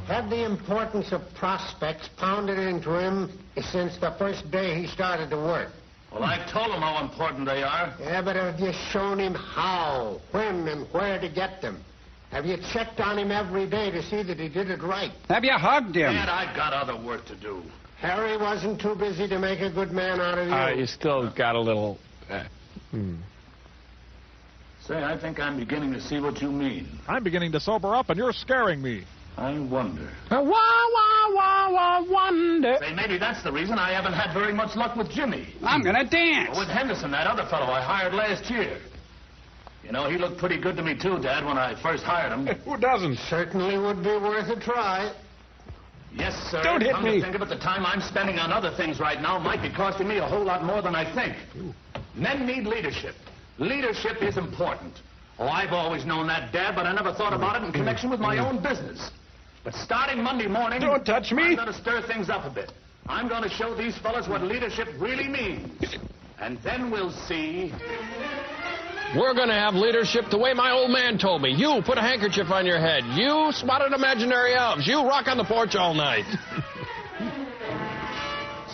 P: Had the importance of prospects pounded into him since the first day he started to work.
O: Well, I've told him how important they are.
P: Yeah, but have you shown him how, when, and where to get them? Have you checked on him every day to see that he did it right?
C: Have you hugged him?
O: Dad, I've got other work to do.
P: Harry wasn't too busy to make a good man out of you.
A: You still got a little...
O: Say, I think I'm beginning to see what you mean.
H: I'm beginning to sober up, and you're scaring me.
O: I wonder.
A: Wonder.
O: Say, maybe that's the reason I haven't had very much luck with Jimmy.
C: I'm gonna dance.
O: With Henderson, that other fellow I hired last year. You know, he looked pretty good to me, too, Dad, when I first hired him.
H: Who doesn't?
P: Certainly would be worth a try.
O: Yes, sir.
H: Don't hit
O: Come
H: me.
O: to think of it, the time I'm spending on other things right now might be costing me a whole lot more than I think. Men need leadership. Leadership is important. Oh, I've always known that, Dad, but I never thought about it in connection with my own business. But starting Monday morning...
H: Don't touch me.
O: I'm going to stir things up a bit. I'm going to show these fellas what leadership really means. And then we'll see...
A: We're going to have leadership the way my old man told me. You put a handkerchief on your head. You spotted imaginary elves. You rock on the porch all night.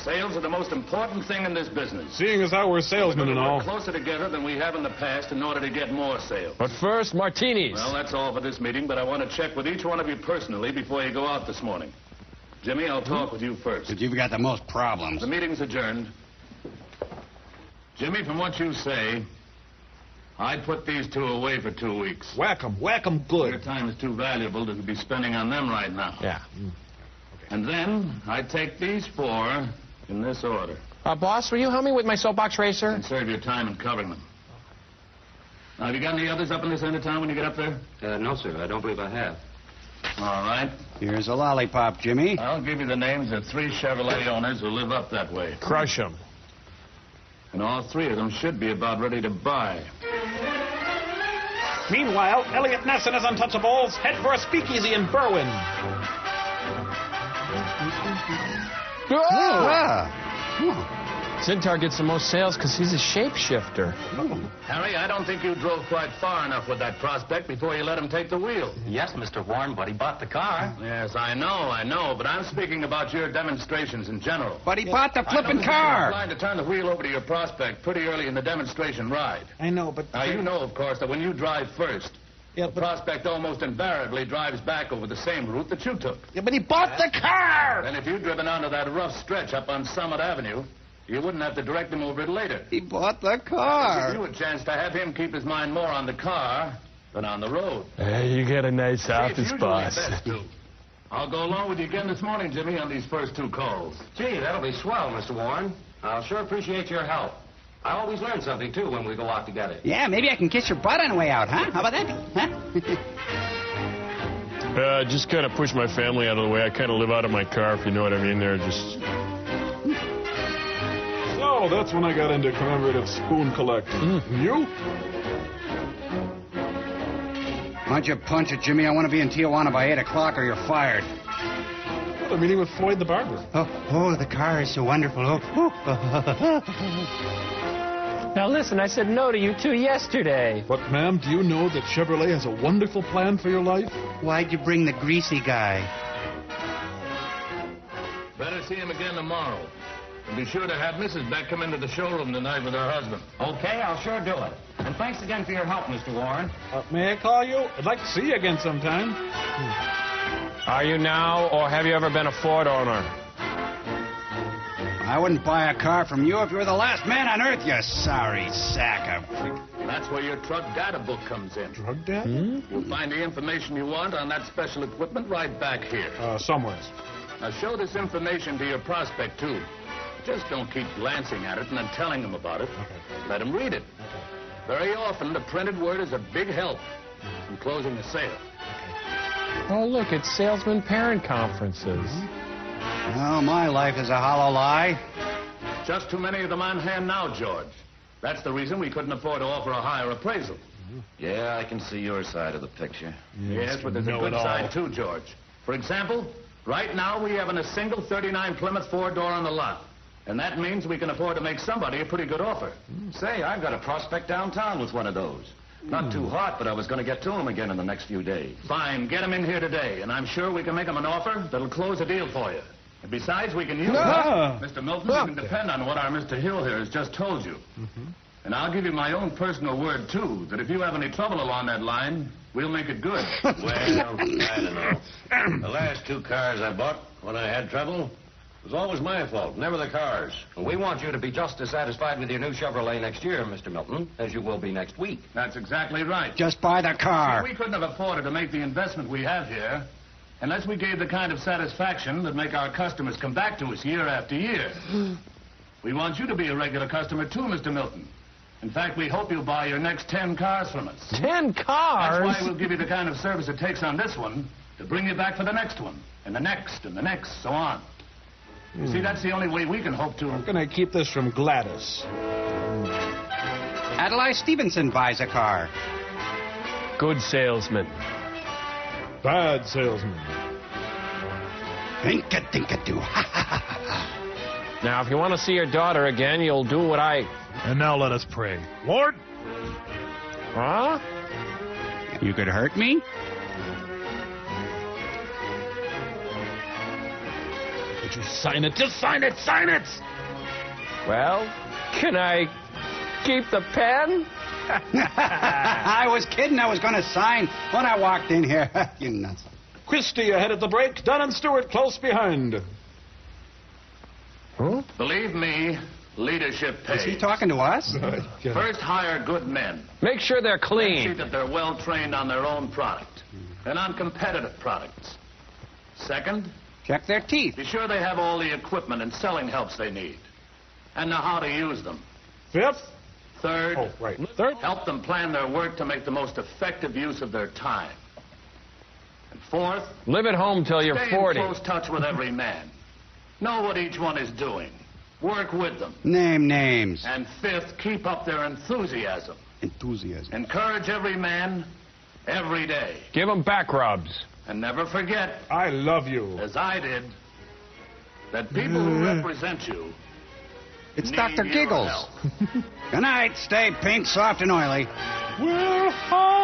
O: Sales are the most important thing in this business.
H: Seeing as how we're salesmen and all.
O: We're closer together than we have in the past in order to get more sales.
A: But first, martinis.
O: Well, that's all for this meeting, but I want to check with each one of you personally before you go out this morning. Jimmy, I'll talk with you first.
C: But you've got the most problems.
O: The meeting's adjourned. Jimmy, from what you say, I'd put these two away for 2 weeks.
H: Whack 'em good.
O: Your time is too valuable to be spending on them right now.
A: Yeah.
O: And then I'd take these 4 in this order.
A: Boss, will you help me with my soapbox racer?
O: And serve your time in covering them. Now, have you got any others up in this end of town when you get up there?
L: No, sir. I don't believe I have.
O: All right.
C: Here's a lollipop, Jimmy.
O: I'll give you the names of 3 Chevrolet owners who live up that way.
A: Crush 'em.
O: And all 3 of them should be about ready to buy.
H: Meanwhile, Elliot Ness and his Untouchables head for a speakeasy in Berwyn.
A: Zintar gets the most sales because he's a shapeshifter.
O: Harry, I don't think you drove quite far enough with that prospect before you let him take the wheel.
N: Yes, Mr. Warren, but he bought the car.
O: Yes, I know, but I'm speaking about your demonstrations in general.
C: But he bought the flippin' car.
O: You're inclined to turn the wheel over to your prospect pretty early in the demonstration ride.
H: I know, but...
O: Now, you know, of course, that when you drive first, the prospect almost invariably drives back over the same route that you took.
H: Yeah, but he bought the car!
O: Then if you'd driven onto that rough stretch up on Summit Avenue, you wouldn't have to direct him over it later.
C: He bought the car.
O: Give you a chance to have him keep his mind more on the car than on the road.
A: Hey, you got a nice office, boss.
O: I'll go along with you again this morning, Jimmy, on these first 2 calls.
N: Gee, that'll be swell, Mr. Warren. I'll sure appreciate your help. I always learn something, too, when we go out together.
C: Yeah, maybe I can kiss your butt on the way out, huh? How about that? Huh?
A: Just kind of push my family out of the way. I kind of live out of my car, if you know what I mean. They're just...
B: So, that's when I got into commemorative spoon collecting. You?
C: Why don't you punch it, Jimmy? I want to be in Tijuana by 8 o'clock or you're fired.
B: Well, I'm meeting with Floyd the barber.
C: Oh, the car is so wonderful.
A: Now listen, I said no to you 2 yesterday.
B: But, ma'am, do you know that Chevrolet has a wonderful plan for your life?
C: Why'd you bring the greasy guy?
O: Better see him again tomorrow. And be sure to have Mrs. Beck come into the showroom tonight with her husband.
N: Okay, I'll sure do it. And thanks again for your help, Mr. Warren.
B: May I call you? I'd like to see you again sometime.
A: Are you now, or have you ever been a Ford owner?
C: I wouldn't buy a car from you if you were the last man on earth, you sorry sack of...
O: That's where your truck data book comes in.
B: Drug data?
O: You'll find the information you want on that special equipment right back here.
B: Somewhere.
O: Now show this information to your prospect, too. Just don't keep glancing at it and then telling him about it.
B: Okay.
O: Let him read it. Very often, the printed word is a big help in closing the sale.
A: Oh, look, it's salesman parent conferences.
C: Oh, my life is a hollow lie.
O: Just too many of them on hand now, George. That's the reason we couldn't afford to offer a higher appraisal.
N: Yeah, I can see your side of the picture.
O: Yes, but there's a good side, too, George. For example, right now we have a single 39 Plymouth 4-door on the lot. And that means we can afford to make somebody a pretty good offer.
N: Say, I've got a prospect downtown with one of those. Not too hot, but I was going to get to him again in the next few days.
O: Fine, get him in here today, and I'm sure we can make him an offer that'll close a deal for you. And besides, we can use Mr. Milton, you can depend on what our Mr. Hill here has just told you. And I'll give you my own personal word, too, that if you have any trouble along that line, we'll make it good.
N: Well, I don't know. The last 2 cars I bought when I had trouble... It was always my fault, never the cars. Well, we want you to be just as satisfied with your new Chevrolet next year, Mr. Milton, as you will be next week.
O: That's exactly right.
C: Just buy the car.
O: See, we couldn't have afforded to make the investment we have here unless we gave the kind of satisfaction that make our customers come back to us year after year. We want you to be a regular customer, too, Mr. Milton. In fact, we hope you'll buy your next 10 cars from us.
A: 10 cars?
O: That's why we'll give you the kind of service it takes on this one to bring you back for the next one, and the next, so on. You see, that's the only way we can hope to...
B: I'm going to keep this from Gladys.
C: Adlai Stevenson buys a car.
A: Good salesman.
B: Bad salesman.
C: Think-a-think-a-do.
A: Now, if you want to see your daughter again, you'll do what I...
B: And now let us pray. Lord?
A: Huh?
C: You could hurt me?
B: Just sign it. Just sign it. Sign it.
A: Well, can I keep the pen?
C: I was kidding. I was going to sign when I walked in here. You nuts.
B: Christie ahead at the break. Dunn and Stewart close behind.
A: Huh?
O: Believe me, leadership pays.
C: Is he talking to us?
O: First, hire good men.
A: Make sure they're clean.
O: See that they're well trained on their own product and on competitive products. Second,
C: check their teeth.
O: Be sure they have all the equipment and selling helps they need and know how to use them.
B: Fifth?
O: Third,
B: Third?
O: Help them plan their work to make the most effective use of their time. And fourth,
A: live at home till you're
O: stay
A: 40.
O: in close touch with every man. Know what each one is doing. Work with them.
C: Name names.
O: And fifth, keep up their enthusiasm.
C: Enthusiasm.
O: Encourage every man every day.
A: Give them back rubs.
O: And never forget,
B: I love you,
O: as I did, that people who represent you
C: It's Dr. Giggles.
Q: Good night. Stay pink, soft, and oily.
A: We're hired.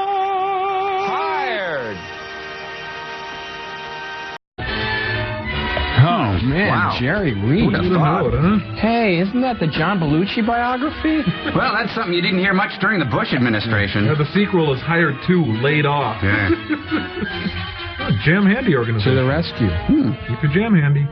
A: Oh, man,
B: Wow.
A: Jerry Reed.
B: Who'd have thought?
A: Hey, isn't that the John Belushi biography?
Q: Well, that's something you didn't hear much during the Bush administration.
B: Yeah, the sequel is Hired 2, Laid Off.
Q: Yeah.
B: Jam Handy organization.
A: To the rescue.
B: Keep your jam handy.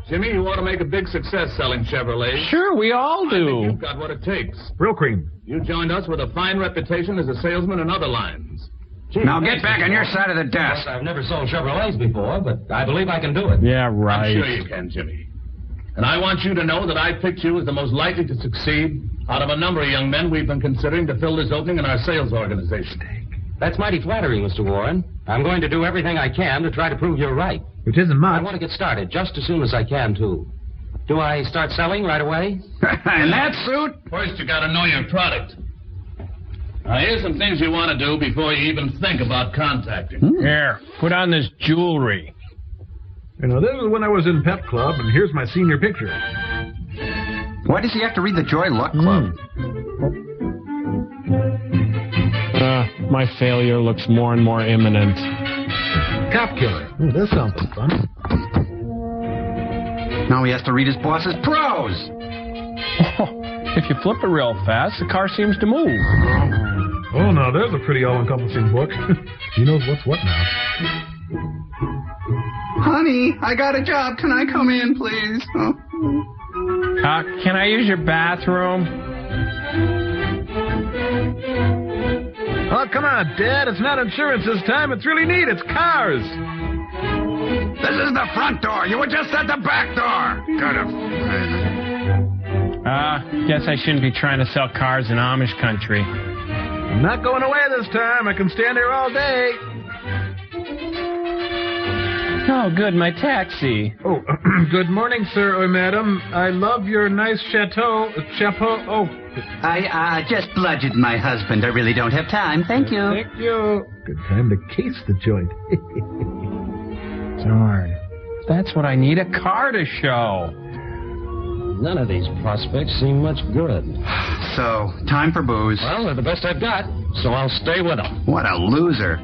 O: Jimmy, you ought to make a big success selling Chevrolet.
A: Sure, we all do.
O: You've got what it takes.
B: Real cream.
O: You joined us with a fine reputation as a salesman in other lines. Gee,
Q: Now get back on your side of the desk.
N: I've never sold Chevrolets before, but I believe I can do it.
A: Yeah, right.
O: I'm sure you can, Jimmy. And I want you to know that I picked you as the most likely to succeed out of a number of young men we've been considering to fill this opening in our sales organization.
N: That's mighty flattering, Mr. Warren. I'm going to do everything I can to try to prove you're right.
B: Which isn't much.
N: I want to get started just as soon as I can, too. Do I start selling right away?
Q: In that suit?
O: First, you got to know your product. Now, here's some things you want to do before you even think about contacting.
A: Here, put on this jewelry.
B: You know, this is when I was in Pep Club, and here's my senior picture.
Q: Why does he have to read the Joy Luck Club?
A: My failure looks more and more imminent.
B: Cop killer. Ooh, that sounds fun.
Q: Now he has to read his boss's prose.
A: If you flip it real fast, the car seems to move.
B: Oh, now there's a pretty all-encompassing book. He knows what's what now.
Q: Honey, I got a job. Can I come in, please? Oh.
A: Can I use your bathroom?
B: Oh, come on, Dad. It's not insurance this time. It's really neat. It's cars.
Q: This is the front door. You were just at the back door.
A: Guess I shouldn't be trying to sell cars in Amish country.
B: I'm not going away this time. I can stand here all day.
A: Oh, good, my taxi.
B: Oh, good morning, sir or madam. I love your nice chateau. Oh.
Q: I just bludgeoned my husband. I really don't have time. Thank you.
B: Thank you. Good time to case the joint.
A: Darn. That's what I need, a car to show.
N: None of these prospects seem much good.
Q: So, time for booze.
N: Well, they're the best I've got, so I'll stay with them.
Q: What a loser.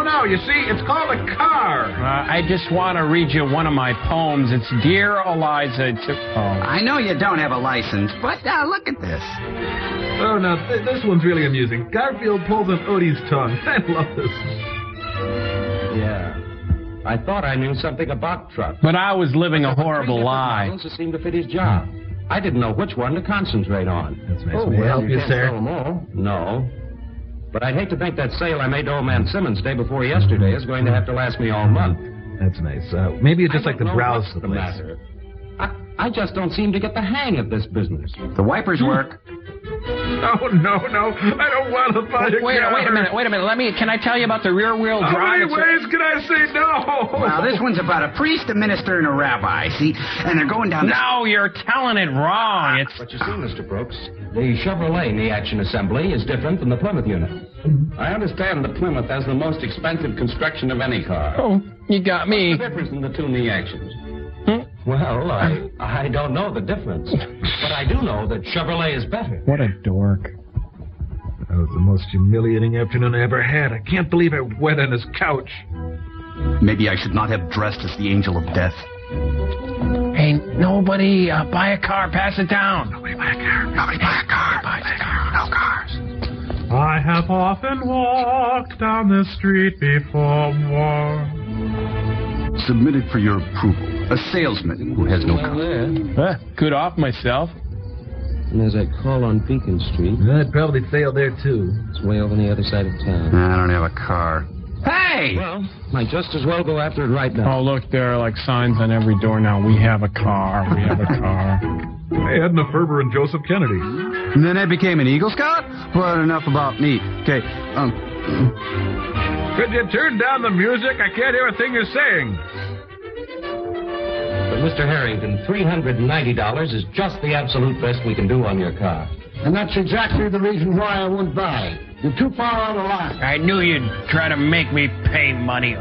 B: No, you see, it's called a car.
A: I just want to read you one of my poems. It's Dear Eliza.
Q: I know you don't have a license, but look at this.
B: Oh, now, this one's really amusing. Garfield pulls an Odie's tongue. I love this.
N: Yeah. I thought I knew something about trucks.
A: But I was living a horrible lie.
N: Models that seemed to fit his job. I didn't know which one to concentrate on.
B: That's nice. May I help you, sir?
N: Sell them all. No. But I'd hate to think that sale I made to old man Simmons day before yesterday is going to have to last me all month.
B: That's nice. Maybe you'd just like to browse the place.
N: Matter. I just don't seem to get the hang of this business.
Q: The wipers work.
B: Oh, no. I don't want to buy a car.
A: Wait a minute. Can I tell you about the rear-wheel drive?
B: How many ways can I say no?
Q: Well, this one's about a priest, a minister, and a rabbi, see? And they're going down
A: No, you're telling it wrong.
N: But you see, Mr. Brooks, the Chevrolet in the action assembly is different from the Plymouth unit. I understand the Plymouth has the most expensive construction of any car.
A: Oh, you got me.
N: What's the difference in the two knee actions? Well, I don't know the difference. But I do know that Chevrolet is better.
A: What a dork.
B: That was the most humiliating afternoon I ever had. I can't believe I wet on his couch.
Q: Maybe I should not have dressed as the angel of death.
A: Hey, nobody buy a car. Pass it down.
Q: Nobody buy a car. Nobody buy a car. No cars.
B: I have often walked down this street before war.
Q: Submitted for your approval. A salesman who has no car.
A: Good off myself.
N: And there's that call on Beacon Street.
B: I'd probably fail there, too.
N: It's way over on the other side of town.
Q: I don't have a car. Hey!
N: Well, might just as well go after it right now.
A: Oh, look, there are like signs on every door now. We have a car. We have a car.
B: Hey, Edna Ferber and Joseph Kennedy.
Q: And then I became an Eagle Scout? But enough about me. Okay,
B: Could you turn down the music? I can't hear a thing you're saying.
N: But, Mr. Harrington, $390 is just the absolute best we can do on your car.
P: And that's exactly the reason why I won't buy. You're too far out of line.
A: I knew you'd try to make me pay money.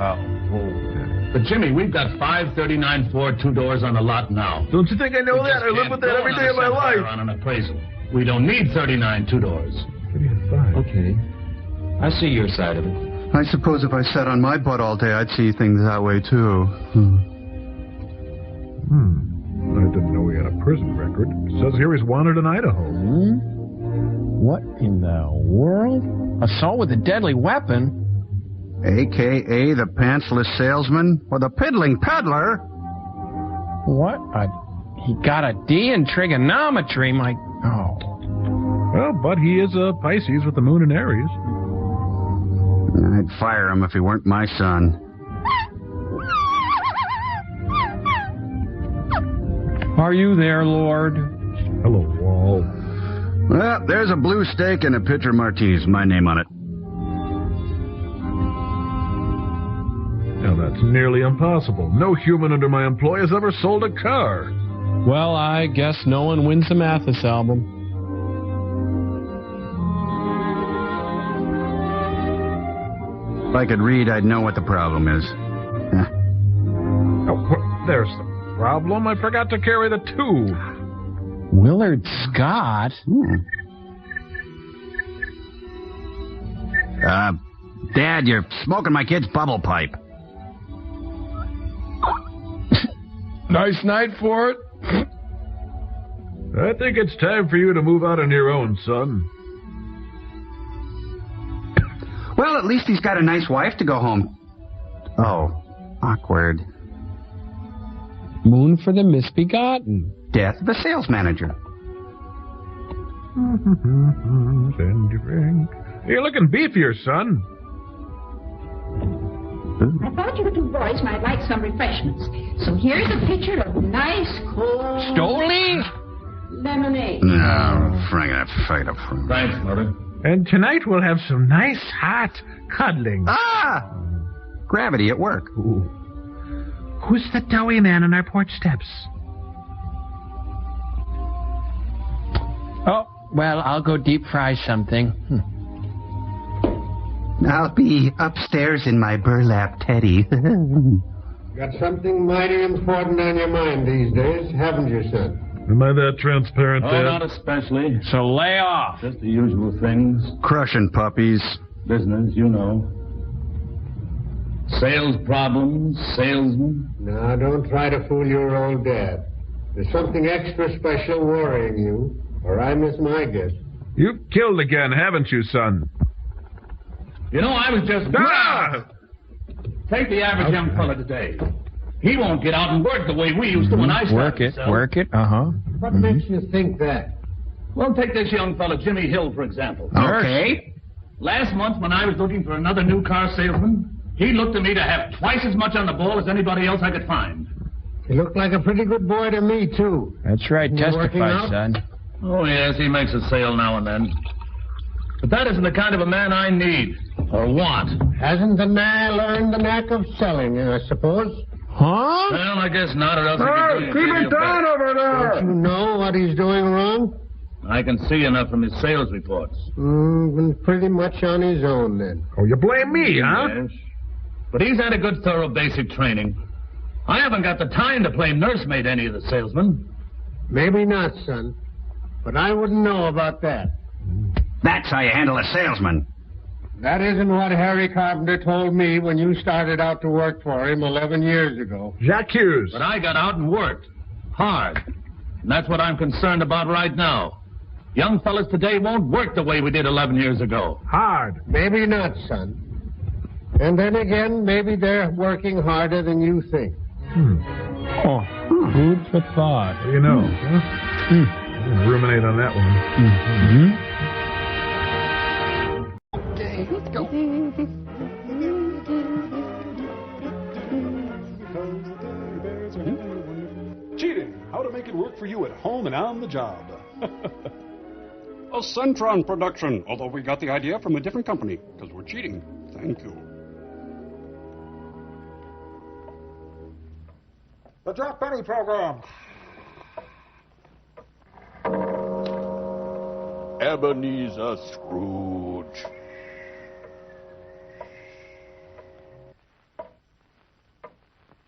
O: But, Jimmy, we've got 539 Ford 2 doors on the lot now.
H: Don't you think I know that? I live with that every day of my life.
O: On an appraisal. We don't need 39 2 doors.
M: Okay. I see your side of it.
Q: I suppose if I sat on my butt all day, I'd see things that way, too.
H: I didn't know he had a prison record. It says here he's wanted in Idaho.
A: What in the world? Assault with a deadly weapon?
Q: A.K.A. the pantsless salesman or the piddling peddler?
A: What? He got a D in trigonometry,
H: Well, but he is a Pisces with the moon in Aries.
Q: I'd fire him if he weren't my son.
A: Are you there, Lord?
H: Hello, Wall.
Q: Well, there's a blue steak and a pitcher of martinis. My name on it.
H: Now, that's nearly impossible. No human under my employ has ever sold a car.
A: Well, I guess no one wins the Mathis album.
Q: If I could read, I'd know what the problem is.
H: Oh, there's the problem. I forgot to carry the 2.
A: Willard Scott?
Q: Dad, you're smoking my kid's bubble pipe.
A: Nice night for it.
H: I think it's time for you to move out on your own, son.
Q: Well, at least he's got a nice wife to go home. Oh, awkward.
A: Moon for the misbegotten.
Q: Death of a sales manager.
H: Sandy Frank. You're looking beefier, son.
R: I thought you two boys might like some refreshments. So here's a pitcher of nice, cold...
A: Stoli?
R: Lemonade.
Q: No, Frank.
O: Thanks, Mother.
H: And tonight we'll have some nice, hot cuddling.
Q: Gravity at work.
H: Ooh. Who's the doughy man on our porch steps?
A: Oh, well, I'll go deep fry something.
Q: I'll be upstairs in my burlap teddy.
P: Got something mighty important on your mind these days, haven't you, son?
H: Am I that transparent, Dad?
O: Not especially.
A: So lay off.
O: Just the usual things.
Q: Crushing puppies.
O: Business, you know. Sales problems, salesmen.
P: Now, don't try to fool your old dad. There's something extra special worrying you, or I miss my guess.
H: You've killed again, haven't you, son?
O: You know, I was just... Take the average young fella today. He won't get out and work the way we used to when I started.
A: Work it.
P: What makes you think that?
O: Well, take this young fella, Jimmy Hill, for example.
Q: Okay.
O: Last month, when I was looking for another new car salesman, he looked to me to have twice as much on the ball as anybody else I could find.
P: He looked like a pretty good boy to me, too.
A: That's right. Testify, son.
O: Oh, yes, he makes a sale now and then. But that isn't the kind of a man I need or want.
P: Hasn't the man learned the knack of selling, I suppose?
A: Huh?
O: Well, I guess not, or else he could
P: keep it down over there! Don't you know what he's doing wrong?
O: I can see enough from his sales reports.
P: Been pretty much on his own, then.
H: Oh, you blame me, huh?
O: Yes. But he's had a good, thorough basic training. I haven't got the time to play nursemaid any of the salesmen.
P: Maybe not, son. But I wouldn't know about that.
Q: That's how you handle a salesman.
P: That isn't what Harry Carpenter told me when you started out to work for him 11 years ago.
H: Jacques.
O: But I got out and worked. Hard. And that's what I'm concerned about right now. Young fellas today won't work the way we did 11 years ago.
H: Hard.
P: Maybe not, son. And then again, maybe they're working harder than you think.
A: Food for thought.
H: You know, huh? I'm going to ruminate on that one.
E: Okay, let's go.
S: Cheating. How to make it work for you at home and on the job. A Centron production, although we got the idea from a different company, because we're cheating. Thank you.
P: The Jack Benny program.
S: Ebenezer Scrooge.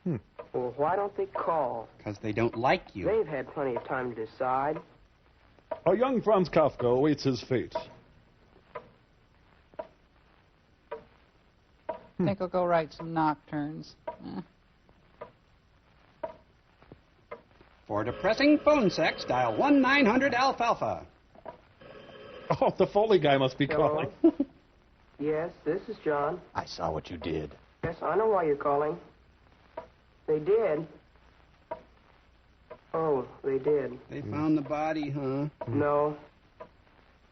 T: Well, why don't they call?
U: Because they don't like you.
T: They've had plenty of time to decide.
S: A young Franz Kafka awaits his fate.
V: I think I'll go write some nocturnes.
U: For depressing phone sex, dial 1-900-ALFALFA.
S: Oh, the Foley guy must be calling.
T: Yes, this is John.
W: I saw what you did.
T: Yes, I know why you're calling. They did. Oh, they did.
U: They found the body, huh?
T: No.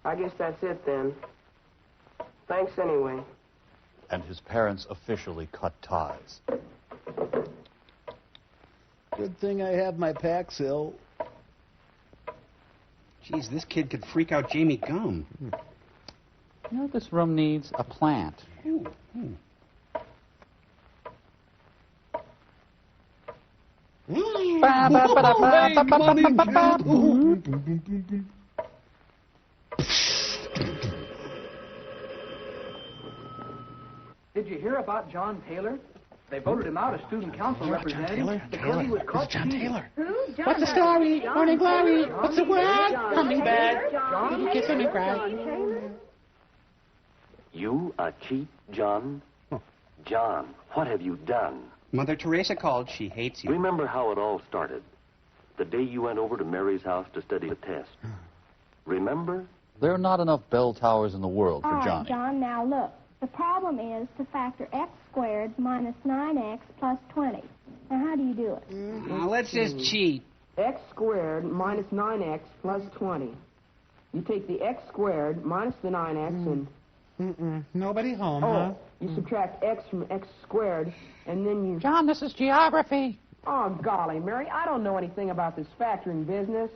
T: I guess that's it then. Thanks anyway.
W: And his parents officially cut ties.
X: Good thing I have my Paxil.
U: Geez, this kid could freak out Jamie Gum.
V: You know what this room needs? A plant.
U: Ooh.
Y: Did you hear about John Taylor? They voted him out as student council representative because he was caught cheating.
J: Who? John
R: What's the story? Morning glory.
Y: John
R: What's the word?
Y: John
R: Something bad.
J: John
R: Did you kiss him and cry?
J: Taylor?
K: You a cheat, John? John, what have you done?
U: Mother Teresa called. She hates you.
K: Remember how it all started? The day you went over to Mary's house to study the test. Remember?
W: There are not enough bell towers in the world for
Z: All right,
W: Johnny.
Z: John, now look. The problem is to factor x squared minus 9x plus 20. Now, how do you do it?
U: Now, let's just cheat.
T: X squared minus 9x plus 20. You take the x squared minus the 9x and...
X: Nobody home,
T: Oh, you subtract x from x squared, and then you...
R: John, this is geography.
T: Oh, golly, Mary, I don't know anything about this factoring business.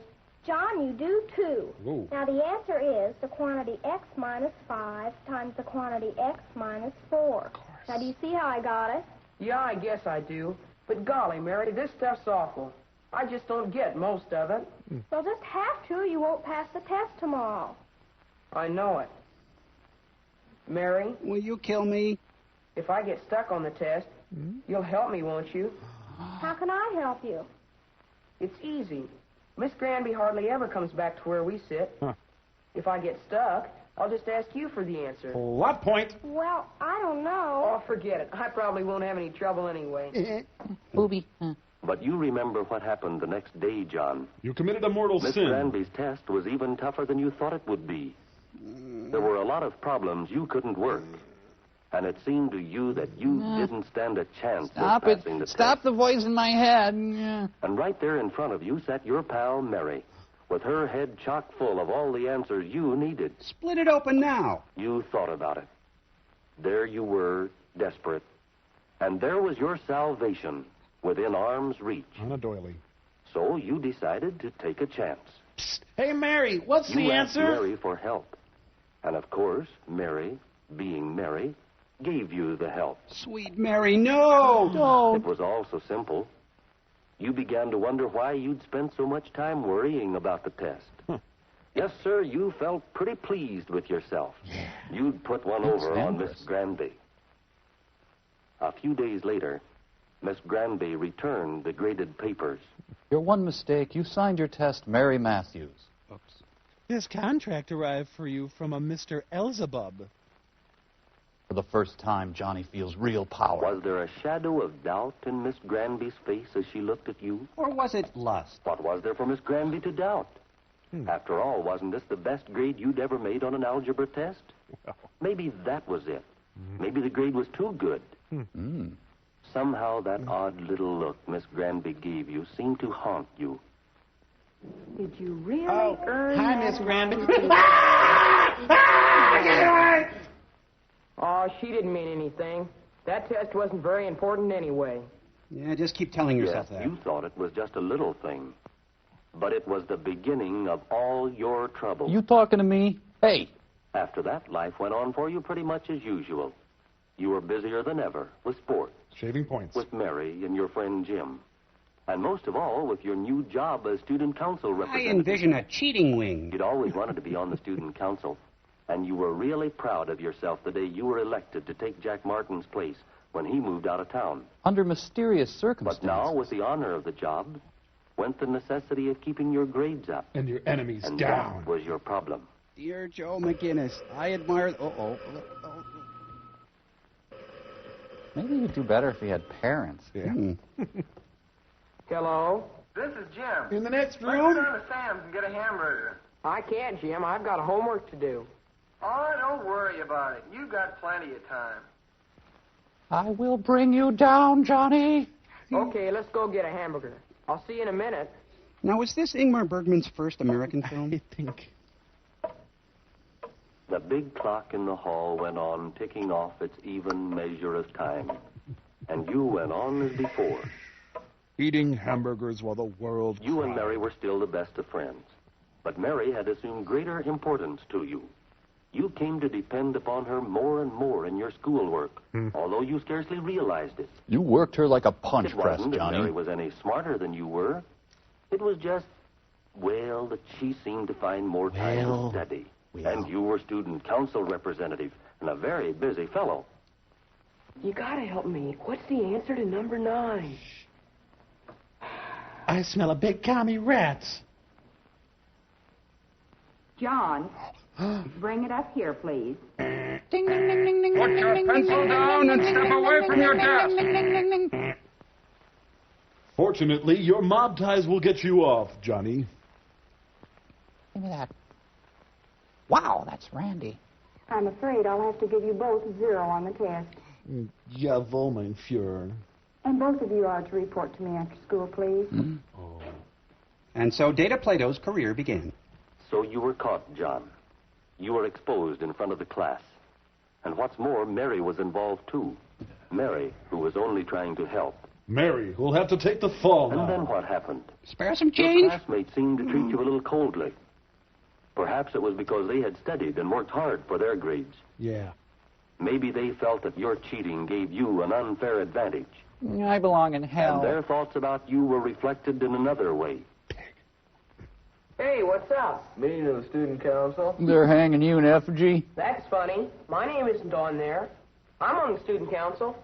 Z: John, you do too.
S: Ooh.
Z: Now, the answer is the quantity x minus 5 times the quantity x minus 4. Now, do you see how I got it?
T: Yeah, I guess I do. But golly, Mary, this stuff's awful. I just don't get most of it.
Z: Well, just have to. You won't pass the test tomorrow.
T: I know it. Mary?
U: Will you kill me?
T: If I get stuck on the test, you'll help me, won't you?
Z: How can I help you?
T: It's easy. Miss Granby hardly ever comes back to where we sit.
S: Huh.
T: If I get stuck, I'll just ask you for the answer.
S: What point?
Z: Well, I don't know.
T: Oh, forget it. I probably won't have any trouble anyway.
R: Booby.
K: But you remember what happened the next day, John.
S: You committed a mortal
K: Miss
S: sin.
K: Granby's test was even tougher than you thought it would be. There were a lot of problems you couldn't work. And it seemed to you that you didn't stand a chance
V: Stop
K: of
V: it.
K: passing the
V: Stop
K: test.
V: the voice in my head. Yeah.
K: And right there in front of you sat your pal, Mary, with her head chock full of all the answers you needed.
U: Split it open now.
K: You thought about it. There you were, desperate. And there was your salvation within arm's reach.
S: On a doily.
K: So you decided to take a chance.
X: Psst. Hey, Mary, what's
K: You
X: the
K: asked
X: answer?
K: Mary for help. And of course, Mary, being Mary, gave you the help.
U: Sweet Mary, no!
K: It was all so simple. You began to wonder why you'd spent so much time worrying about the test. Yes, sir, you felt pretty pleased with yourself. You'd put one over on Miss Granby. A few days later, Miss Granby returned the graded papers.
W: Your one mistake, you signed your test Mary Matthews.
X: Oops. This contract arrived for you from a Mr. Elzebub.
W: For the first time, Johnny feels real power.
K: Was there a shadow of doubt in Miss Granby's face as she looked at you?
U: Or was it lust?
K: What was there for Miss Granby to doubt? After all, wasn't this the best grade you'd ever made on an algebra test?
S: Well.
K: Maybe that was it. Maybe the grade was too good. Somehow that odd little look Miss Granby gave you seemed to haunt you.
T: Did you really earn
X: Hi,
T: that?
X: Miss Granby.
T: Oh, she didn't mean anything. That test wasn't very important anyway.
U: Yeah, just keep telling yourself
K: Yes,
U: that.
K: you thought it was just a little thing. But it was the beginning of all your trouble.
W: You talking to me? Hey!
K: After that, life went on for you pretty much as usual. You were busier than ever with sports,
S: Shaving points.
K: with Mary and your friend Jim. And most of all, with your new job as student council
U: I
K: representative.
U: envision a cheating wing.
K: You'd always wanted to be on the student council.
C: And you were really proud of yourself the day you were elected to take Jack Martin's place when he moved out of town.
W: Under mysterious circumstances.
C: But now, with the honor of the job, went the necessity of keeping your grades up.
S: And your enemies
C: and
S: down.
C: That was your problem.
U: Dear Joe McGinnis, I admire...
W: Maybe he'd do better if he had parents.
U: Yeah.
T: Hello?
Y: This is Jim.
U: In the next
Y: Let's
U: room?
Y: go to Sam's and get a hamburger.
T: I can't, Jim. I've got homework to do.
Y: Oh, don't worry about it. You've got plenty of time.
W: I will bring you down, Johnny.
T: Okay, let's go get a hamburger. I'll see you in a minute.
U: Now, was this Ingmar Bergman's first American film? I think.
C: The big clock in the hall went on ticking off its even measure of time. And you went on as before.
S: Eating hamburgers while the world
C: You and
S: cried.
C: Mary were still the best of friends. But Mary had assumed greater importance to you. You came to depend upon her more and more in your schoolwork, although you scarcely realized it.
W: You worked her like a punch
C: It
W: press,
C: wasn't that
W: Johnny.
C: Mary was any smarter than you were. It was just, that she seemed to find more time to study. And you were student council representative and a very busy fellow.
T: You gotta help me. What's the answer to number 9?
U: I smell a big commie rats.
R: John, bring it up here, please.
S: Put your pencil down and step away from your desk. Fortunately, your mob ties will get you off, Johnny.
V: Give me that. Wow, that's Randy.
J: I'm afraid I'll have to give you both 0 on the test.
S: Jawohl, mein Führer.
J: And both of you are to report to me after school, please.
S: Oh.
U: And so Data Plato's career began.
C: So you were caught, John. You were exposed in front of the class. And what's more, Mary was involved too. Mary, who was only trying to help.
S: Mary, who'll have to take the fall now.
C: And then what happened?
U: Spare some
C: Your
U: change?
C: classmates seemed to treat you a little coldly. Perhaps it was because they had studied and worked hard for their grades.
S: Yeah.
C: Maybe they felt that your cheating gave you an unfair advantage.
V: I belong in hell.
C: And their thoughts about you were reflected in another way.
T: Hey, what's up?
D: Meeting of the student council.
W: They're hanging you in effigy.
T: That's funny. My name isn't on there. I'm on the student council.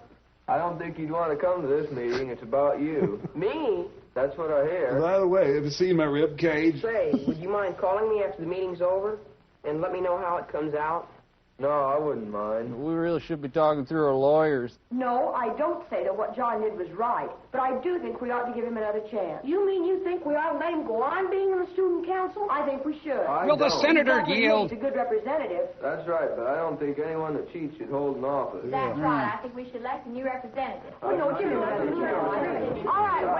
D: I don't think you'd want to come to this meeting. It's about you.
T: Me?
D: That's what I hear.
S: By the way, have you seen my rib cage?
T: Say, would you mind calling me after the meeting's over and let me know how it comes out?
D: No, I wouldn't mind.
W: We really should be talking through our lawyers.
J: No, I don't say that what John did was right, but I do think we ought to give him another chance. You mean you think we ought to let him go on being in the student council? I think we should.
D: Will
U: the senator yield?
J: He's a good representative.
D: That's right, but I don't think anyone that cheats should hold an office.
Z: That's right. I think we should elect a new representative.
J: Well, no, Jimmy, all right,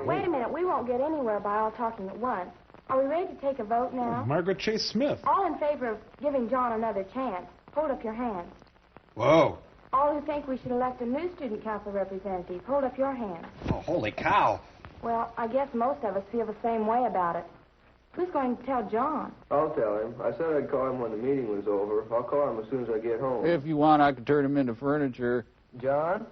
J: wait a minute. We won't get anywhere by all talking at once. Are we ready to take a vote now?
S: Margaret Chase Smith.
J: All in favor of giving John another chance, hold up your hands.
S: Whoa.
J: All who think we should elect a new student council representative, hold up your hands.
U: Oh, holy cow.
J: Well, I guess most of us feel the same way about it. Who's going to tell John?
D: I'll tell him. I said I'd call him when the meeting was over. I'll call him as soon as I get home.
W: If you want, I could turn him into furniture.
D: John,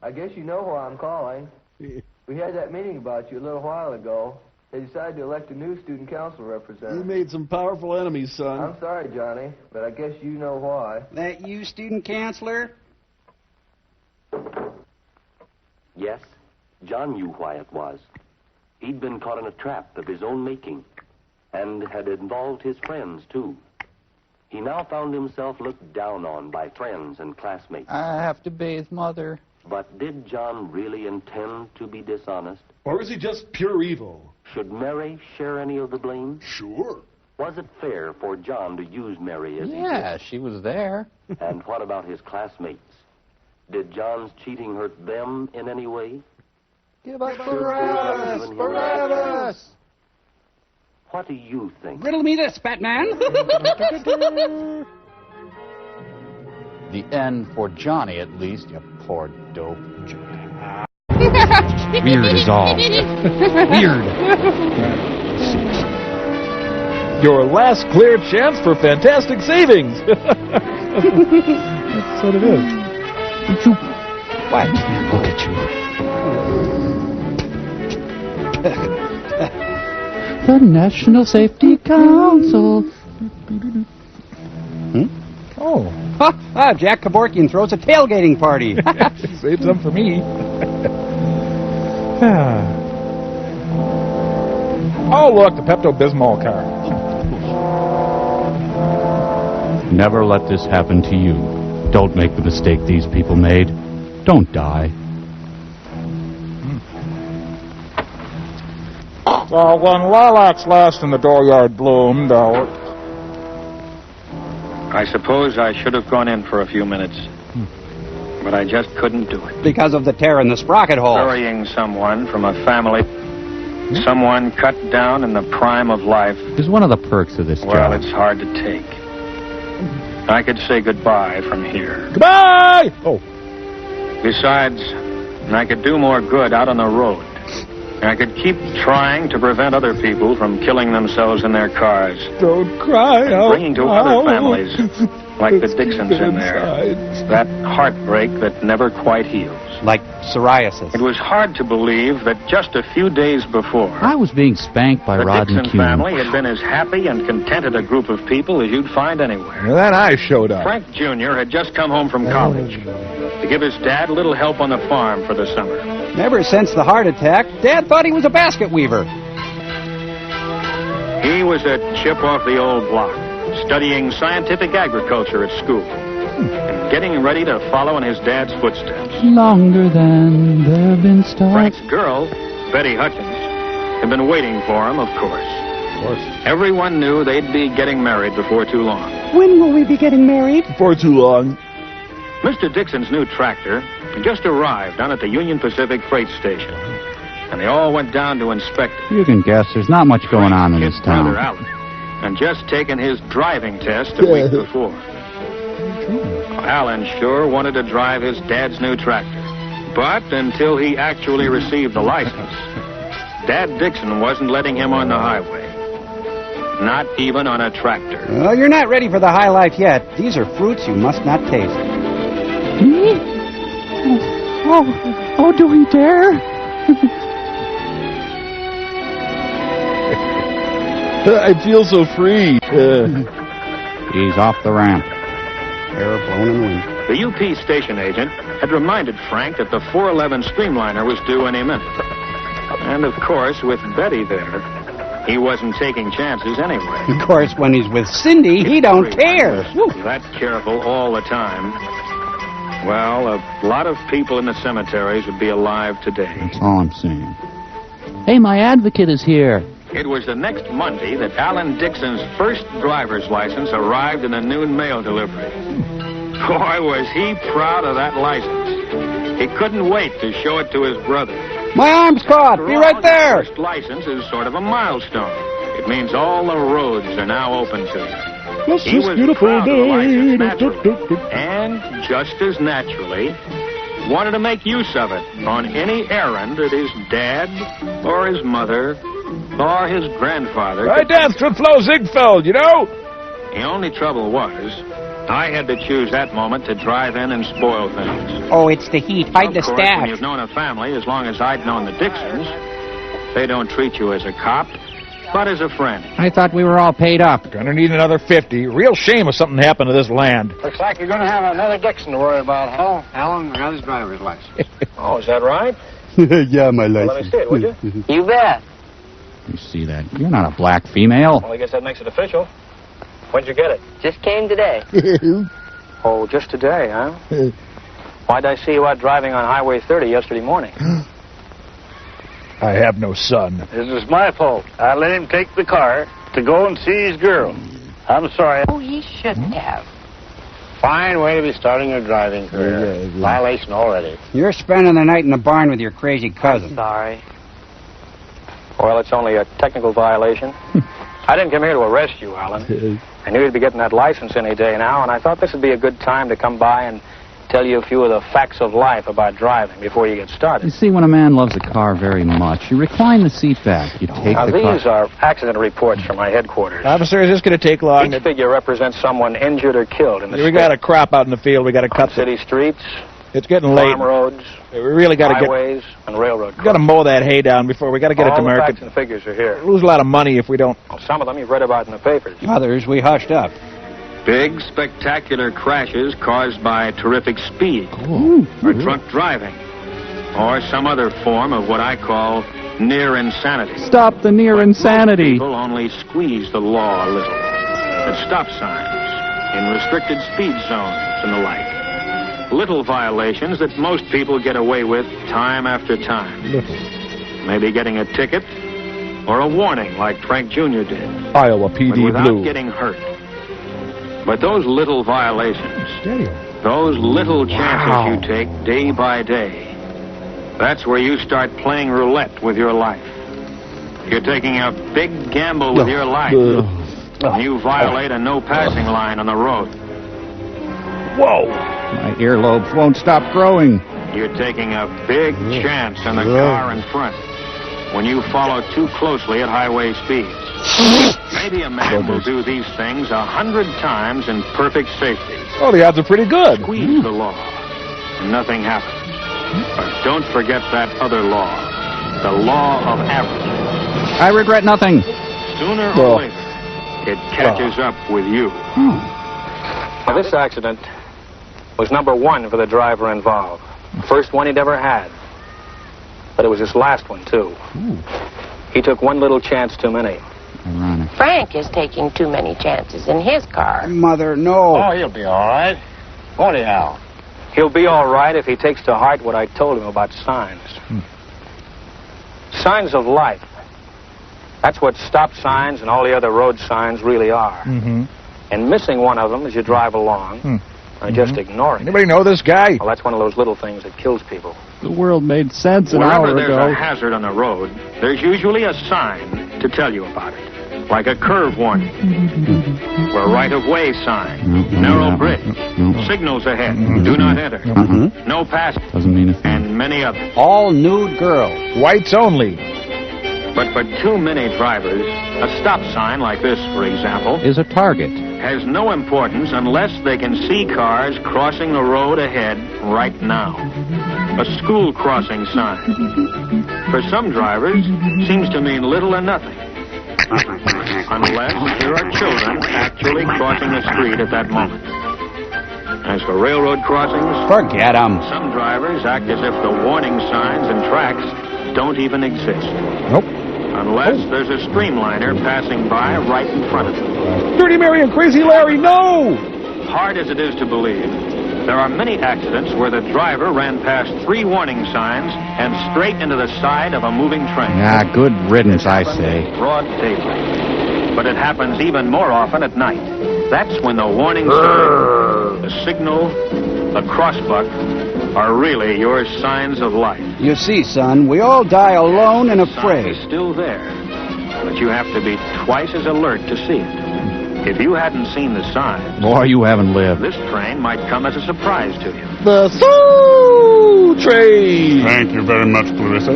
D: I guess you know why I'm calling. We had that meeting about you a little while ago. They decided to elect a new student council representative.
S: You made some powerful enemies, son.
D: I'm sorry, Johnny, but I guess you know why.
U: That you, student counselor?
C: Yes, John knew why it was. He'd been caught in a trap of his own making, and had involved his friends, too. He now found himself looked down on by friends and classmates.
W: I have to bathe Mother.
C: But did John really intend to be dishonest?
S: Or is he just pure evil?
C: Should Mary share any of the blame?
S: Sure.
C: Was it fair for John to use Mary as he
W: Yeah,
C: did?
W: she was there.
C: And what about his classmates? Did John's cheating hurt them in any way?
W: Give up Barabbas! Barabbas!
C: What do you think?
U: Riddle me this, Batman.
W: The end for Johnny, at least, you poor dope.
Q: Weird is all. Weird.
F: Your last clear chance for fantastic savings. That's what it is.
Q: What? Look at you.
V: The National Safety Council.
U: Jack Kevorkian throws a tailgating party.
F: Save some for me. Oh, look, the Pepto-Bismol car.
W: Never let this happen to you. Don't make the mistake these people made. Don't die.
F: So when lilacs last in the dooryard bloomed,
B: I suppose I should have gone in for a few minutes. But I just couldn't do it.
U: Because of the tear in the sprocket hole.
B: Burying someone from a family, someone cut down in the prime of life.
W: Is one of the perks of this
B: Well,
W: job.
B: it's hard to take. I could say goodbye from here.
F: Goodbye! Oh.
B: Besides, I could do more good out on the road. I could keep trying to prevent other people from killing themselves in their cars.
F: Don't cry out
B: Bringing to other families, like the Dixons in there, that heartbreak that never quite heals.
U: Like psoriasis.
B: It was hard to believe that just a few days before,
W: I was being spanked by
B: the
W: Rod
B: Dixon
W: McCune.
B: family had been as happy and contented a group of people as you'd find anywhere.
F: And then I showed up.
B: Frank Jr. had just come home from college to give his dad a little help on the farm for the summer.
U: Ever since the heart attack, Dad thought he was a basket weaver.
B: He was a chip off the old block, studying scientific agriculture at school, and getting ready to follow in his dad's footsteps.
W: Longer than there have been stars.
B: Frank's girl, Betty Hutchins, had been waiting for him, of course. Everyone knew they'd be getting married before too long.
U: When will we be getting married?
F: Before too long.
B: Mr. Dixon's new tractor had just arrived down at the Union Pacific freight station, and they all went down to inspect it.
W: You can guess there's not much going on in this
B: Brother
W: town.
B: Alan, and just taken his driving test a week before. Alan sure wanted to drive his dad's new tractor, but until he actually received the license, Dad Dixon wasn't letting him on the highway. Not even on a tractor.
U: Well, you're not ready for the high life yet. These are fruits you must not taste.
W: Me? Oh, do we dare?
F: I feel so free.
W: He's off the ramp.
U: Air blown in the wind.
B: The UP station agent had reminded Frank that the 411 Streamliner was due any minute. And, of course, with Betty there, he wasn't taking chances anyway.
U: Of course, when he's with Cindy, he don't care.
B: That careful all the time. Well, a lot of people in the cemeteries would be alive today.
W: That's all I'm saying. Hey, my advocate is here.
B: It was the next Monday that Alan Dixon's first driver's license arrived in a noon mail delivery. Boy, was he proud of that license. He couldn't wait to show it to his brother.
U: My arm's caught. Be right there.
B: First license is sort of a milestone. It means all the roads are now open to you.
F: This
B: He
F: is
B: was
F: beautiful
B: proud of the
F: day.
B: license, naturally, and just as naturally, wanted to make use of it on any errand that his dad or his mother or his grandfather
F: I
B: could
F: danced with Flo Ziegfeld, you know?
B: The only trouble was, I had to choose that moment to drive in and spoil things.
U: Oh, it's the heat. Hide the
B: Of course, when
U: stash.
B: you've known a family as long as I'd known the Dixons, they don't treat you as a cop, but as a friend.
W: I thought we were all paid up.
F: Gonna need another 50. Real shame if something happened to this land.
P: Looks like you're going to have another Dixon to worry about, huh? Alan got his driver's license.
B: Oh, is that right?
U: Yeah, my
B: Well, let me see it, would you?
T: You bet.
W: You see that? You're not a black female.
B: Well, I guess that makes it official. When'd you get it?
T: Just came today.
B: Oh, just today, huh? Why'd I see you out driving on Highway 30 yesterday morning?
F: I have no son.
G: This is my fault. I let him take the car to go and see his girl. I'm sorry.
T: Oh, he shouldn't have.
P: Fine way to be starting your driving career. Violation already.
U: You're spending the night in the barn with your crazy cousin.
B: Sorry. Well, it's only a technical violation. I didn't come here to arrest you, Alan. I knew you'd be getting that license any day now, and I thought this would be a good time to come by and tell you a few of the facts of life about driving before you get started.
W: You see, when a man loves a car very much, you recline the seat back. You take
B: Now,
W: the car.
B: these are accident reports from my headquarters.
F: Officer, is this going to take long?
B: Each figure represents someone injured or killed in the
F: We got a crop out in the field. We got to cut
B: city streets,
F: It's getting late.
B: farm roads,
F: We really got to
B: highways, and railroad
F: We got to mow that hay down before we got to get it to
B: All the
F: market.
B: facts and figures are here.
F: Lose a lot of money if we don't.
B: Well, some of them you've read about in the papers.
U: Others we hushed up.
B: Big, spectacular crashes caused by terrific speed, or drunk driving, or some other form of what I call near insanity.
W: Stop the near insanity.
B: People only squeeze the law a little. At stop signs, in restricted speed zones, and the like. Little violations that most people get away with time after time. Maybe getting a ticket or a warning like Frank Jr. did.
F: Iowa PD
B: but without
F: Blue.
B: getting hurt. But those little violations, those little chances you take day by day, that's where you start playing roulette with your life. You're taking a big gamble with your life. You violate a no passing line on the road.
W: Whoa! My earlobes won't stop growing.
B: You're taking a big chance on the car in front when you follow too closely at highway speeds. Maybe a man will do these things 100 times in perfect safety.
F: Oh, the odds are pretty good.
B: Squeeze the law, and nothing happens. But don't forget that other law, the law of average.
W: I regret nothing.
B: Sooner or later, it catches up with you. Now, this accident was number 1 for the driver involved. First one he'd ever had. But it was his last one, too. He took one little chance too many.
W: Ironic.
A: Frank is taking too many chances in his car.
W: Mother, no.
G: Oh, he'll be all right. Won't he, Al?
B: He'll be all right if he takes to heart what I told him about signs. Signs of life. That's what stop signs and all the other road signs really are. And missing one of them as you drive along, or just ignoring
F: Anybody know this guy?
B: Well, that's one of those little things that kills people.
W: The world made sense an
B: Wherever
W: hour
B: there's
W: ago.
B: a hazard on the road, there's usually a sign to tell you about it. Like a curve warning, or a right-of-way sign, narrow bridge, signals ahead, do not enter, no pass,
W: Doesn't mean a thing.
B: and many others.
W: All nude girls.
F: Whites only.
B: But for too many drivers, a stop sign like this, for example,
W: Is a target.
B: has no importance unless they can see cars crossing the road ahead right now. A school crossing sign. For some drivers, seems to mean little or nothing. Unless there are children actually crossing the street at that moment. As for railroad crossings,
W: Forget 'em.
B: some drivers act as if the warning signs and tracks don't even exist.
F: Nope.
B: Unless there's a streamliner passing by right in front of them.
F: Dirty Mary and Crazy Larry, no!
B: Hard as it is to believe, there are many accidents where the driver ran past 3 warning signs and straight into the side of a moving train.
W: Ah, good riddance, I say.
B: Broad daylight. But it happens even more often at night. That's when the warning sign, the signal, the crossbuck are really your signs of life.
W: You see, son, we all die alone and
B: The sign
W: afraid.
B: is still there, but you have to be twice as alert to see it. If you hadn't seen the sign,
W: Boy, you haven't lived.
B: this train might come as a surprise to you.
F: The Soul Train!
S: Thank you very much, Clarissa.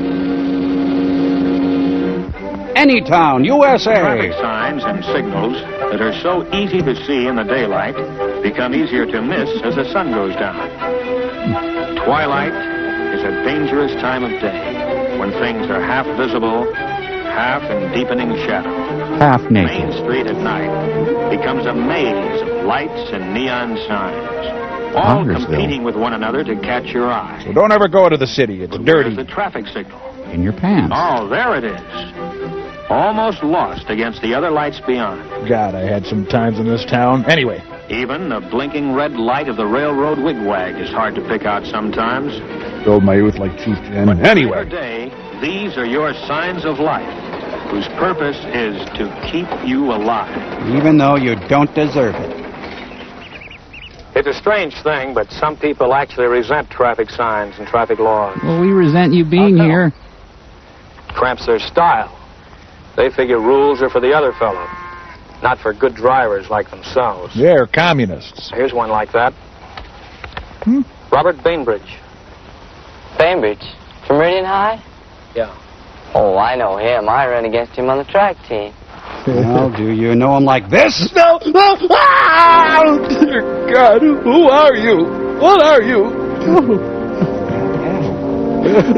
W: Anytown, USA.
B: Traffic signs and signals that are so easy to see in the daylight become easier to miss as the sun goes down. Twilight is a dangerous time of day when things are half visible, half in deepening shadow.
W: Half
B: Main
W: naked.
B: Street at night becomes a maze of lights and neon signs, all
W: Congressville.
B: competing with one another to catch your eye.
F: So don't ever go to the city. It's dirty.
B: Where's the traffic signal?
W: In your pants.
B: Oh, there it is. Almost lost against the other lights beyond.
F: God, I had some times in this town. Anyway.
B: Even the blinking red light of the railroad wigwag is hard to pick out sometimes.
F: Filled my youth like Chief Jen.
B: But
F: Anyway.
B: day, these are your signs of life, whose purpose is to keep you alive.
W: Even though you don't deserve it.
B: It's a strange thing, but some people actually resent traffic signs and traffic laws.
W: Well, we resent you being here.
B: Cramps their style. They figure rules are for the other fellow, not for good drivers like themselves.
F: They're communists.
B: Here's one like that. Robert Bainbridge.
I: Bainbridge? From Meridian High?
B: Yeah.
I: Oh, I know him. I ran against him on the track team.
W: Well, do you know him like this?
F: No! No! Ah! Dear God, who are you? What are you?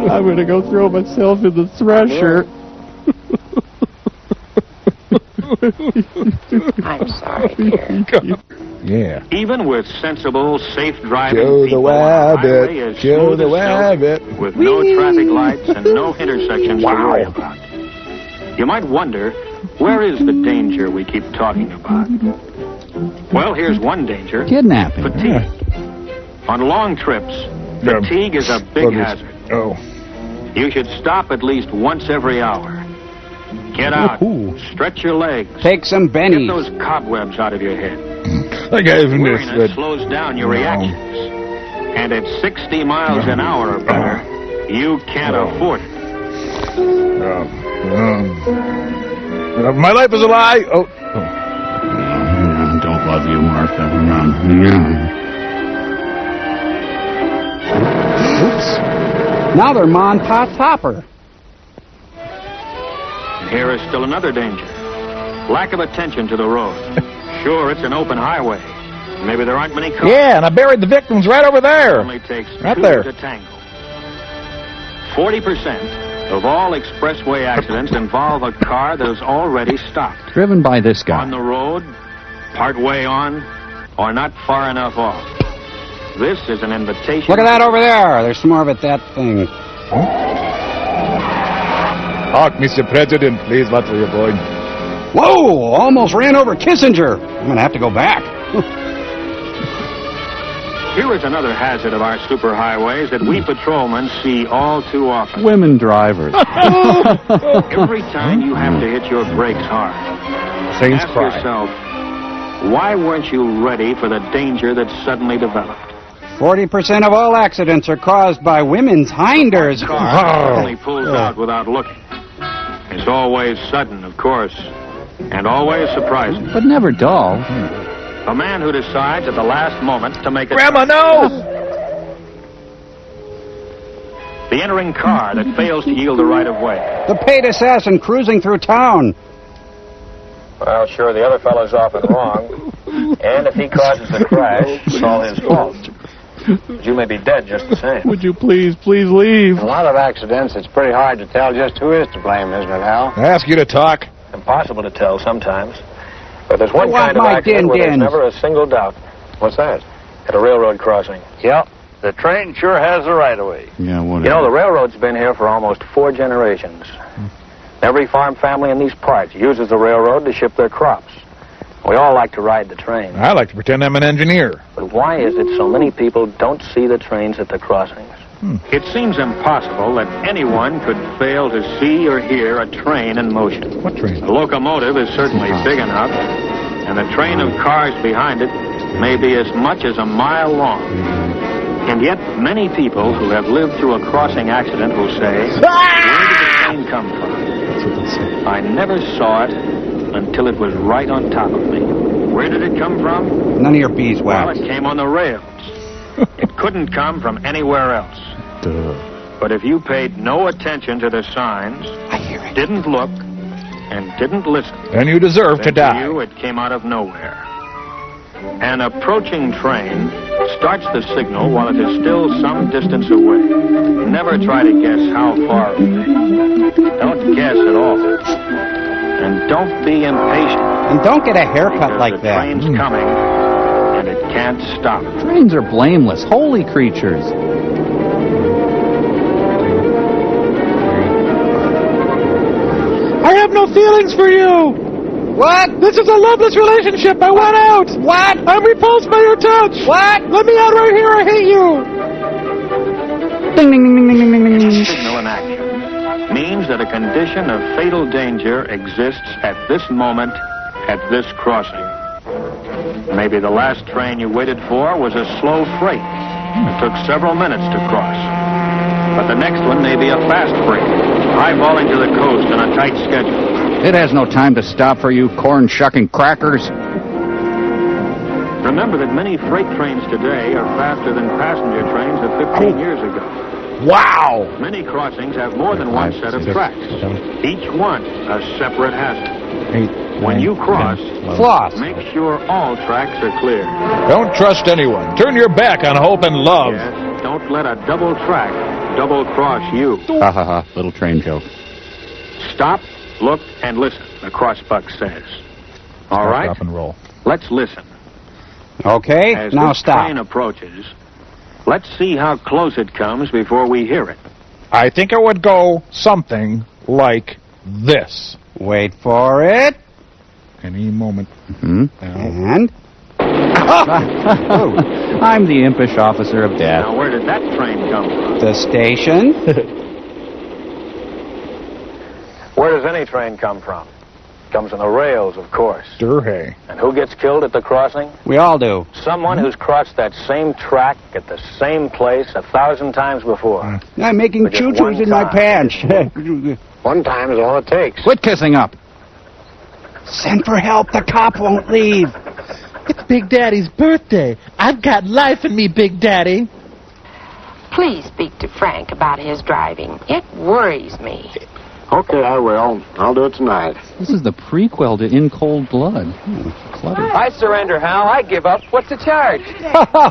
W: I'm going to go throw myself in the thresher.
I: I'm sorry, dear.
F: Yeah.
B: Even with sensible, safe driving
F: Joe the
B: people, our
F: Rabbit.
B: highway is
F: Joe
B: smooth
F: the
B: as silk,
F: Rabbit.
B: with no traffic lights and no intersections to worry about. You might wonder, where is the danger we keep talking about? Well, here's one danger.
W: Kidnapping.
B: Fatigue. On long trips, fatigue is a big hazard.
F: Oh.
B: You should stop at least once every hour. Get out. Stretch your legs.
V: Take some bennies.
B: Get those cobwebs out of your head.
F: I gave him this.
B: Weariness slows down your reactions. And at 60 miles an hour or better, you can't afford it.
F: My life is a lie. Oh.
W: Don't love you, Martha.
V: Oops. Now they're Mon Pot's hopper.
B: And here is still another danger. Lack of attention to the road. Sure, it's an open highway. Maybe there aren't many cars.
F: Yeah, and I buried the victims right over there.
B: It only takes
F: right
B: two
F: there.
B: to tango. 40% of all expressway accidents involve a car that is already stopped.
W: Driven by this guy.
B: On the road, part way on, or not far enough off. This is an invitation.
V: Look at that over there. There's some more of it, that thing.
F: Talk, Mr. President, please, what were you going?
V: Whoa! Almost ran over Kissinger. I'm going to have to go back.
B: Here is another hazard of our superhighways that we patrolmen see all too often.
W: Women drivers.
B: Every time you have to hit your brakes hard,
F: Saints
B: ask
F: cry.
B: yourself, why weren't you ready for the danger that suddenly developed?
V: 40% of all accidents are caused by women's hinders.
B: Car suddenly pulls out without looking. It's always sudden, of course, and always surprising.
W: But never dull.
B: A man who decides at the last moment to make a...
F: Grandma, no!
B: The entering car that fails to yield the right of way.
V: The paid assassin cruising through town.
B: Well, sure, the other fellow's often wrong. And if he causes the crash, it's all his fault. But you may be dead just the same.
F: Would you please leave?
I: In a lot of accidents, it's pretty hard to tell just who is to blame, isn't it, Hal?
F: I ask you to talk.
B: Impossible to tell sometimes. But there's one
V: I want
B: kind of
V: my
B: accident where there's
V: din-dins.
B: never a single doubt. What's that? At a railroad crossing.
G: Yep, the train sure has the right-of-way.
W: Yeah, whatever.
B: You know, the railroad's been here for almost 4 generations. Every farm family in these parts uses the railroad to ship their crops. We all like to ride the train.
F: I like to pretend I'm an engineer.
B: But why is it so many people don't see the trains at the crossings? It seems impossible that anyone could fail to see or hear a train in motion.
F: What train?
B: The locomotive is certainly big enough, and the train of cars behind it may be as much as a mile long. And yet, many people who have lived through a crossing accident will say, where did the train come from? I never saw it until it was right on top of me. Where did it come from?
V: None of your beeswax.
B: Well, it came on the rails. It couldn't come from anywhere else. But if you paid no attention to the signs, didn't look, and didn't listen,
F: Then you deserve to
B: then
F: die.
B: you, it came out of nowhere. An approaching train starts the signal while it is still some distance away. Never try to guess how far away. Don't guess at all. And don't be impatient.
V: And don't get a haircut
B: because
V: like
B: the
V: that.
B: train's coming, and it can't stop.
W: Trains are blameless, holy creatures.
F: I have no feelings for you.
V: What?
F: This is a loveless relationship. I want out.
V: What?
F: I'm repulsed by your touch.
V: What?
F: Let me out right here. I hate you.
V: Ding, ding, ding, ding, ding, ding, ding, ding.
B: Signal in action means that a condition of fatal danger exists at this moment, at this crossing. Maybe the last train you waited for was a slow freight. It took several minutes to cross. But the next one may be a fast freight, highballing to the coast on a tight schedule.
W: It has no time to stop for you corn-shucking crackers.
B: Remember that many freight trains today are faster than passenger trains of 15 years ago.
F: Wow.
B: Many crossings have more than one set of tracks, each one a separate hazard. When you cross,
V: Floss.
B: make sure all tracks are clear.
F: Don't trust anyone. Turn your back on hope and love.
B: Yes, don't let a double track double-cross you.
W: Ha ha ha, little train joke.
B: Stop, look, and listen, the crossbuck says. All right?
F: Stop and roll.
B: Let's listen.
V: Okay,
B: As
V: now
B: this
V: stop.
B: train approaches, let's see how close it comes before we hear it.
F: I think it would go something like this.
V: Wait for it.
F: Any moment.
V: And?
W: Oh, I'm the impish officer of death.
B: Now, where did that train come from?
V: The station.
B: Where does any train come from? Comes from the rails, of course.
F: Durhay.
B: And who gets killed at the crossing?
V: We all do.
B: Someone who's crossed that same track at the same place 1,000 times before.
V: I'm making
B: For just
V: choo-choos
B: one
V: in my
B: time.
V: pants.
B: One time is all it takes.
W: Quit kissing up.
V: Send for help. The cop won't leave.
X: It's Big Daddy's birthday. I've got life in me, Big Daddy.
A: Please speak to Frank about his driving. It worries me.
B: Okay, I will. I'll do it tonight.
W: This is the prequel to In Cold Blood. Clever.
B: I surrender, Hal. I give up. What's the charge?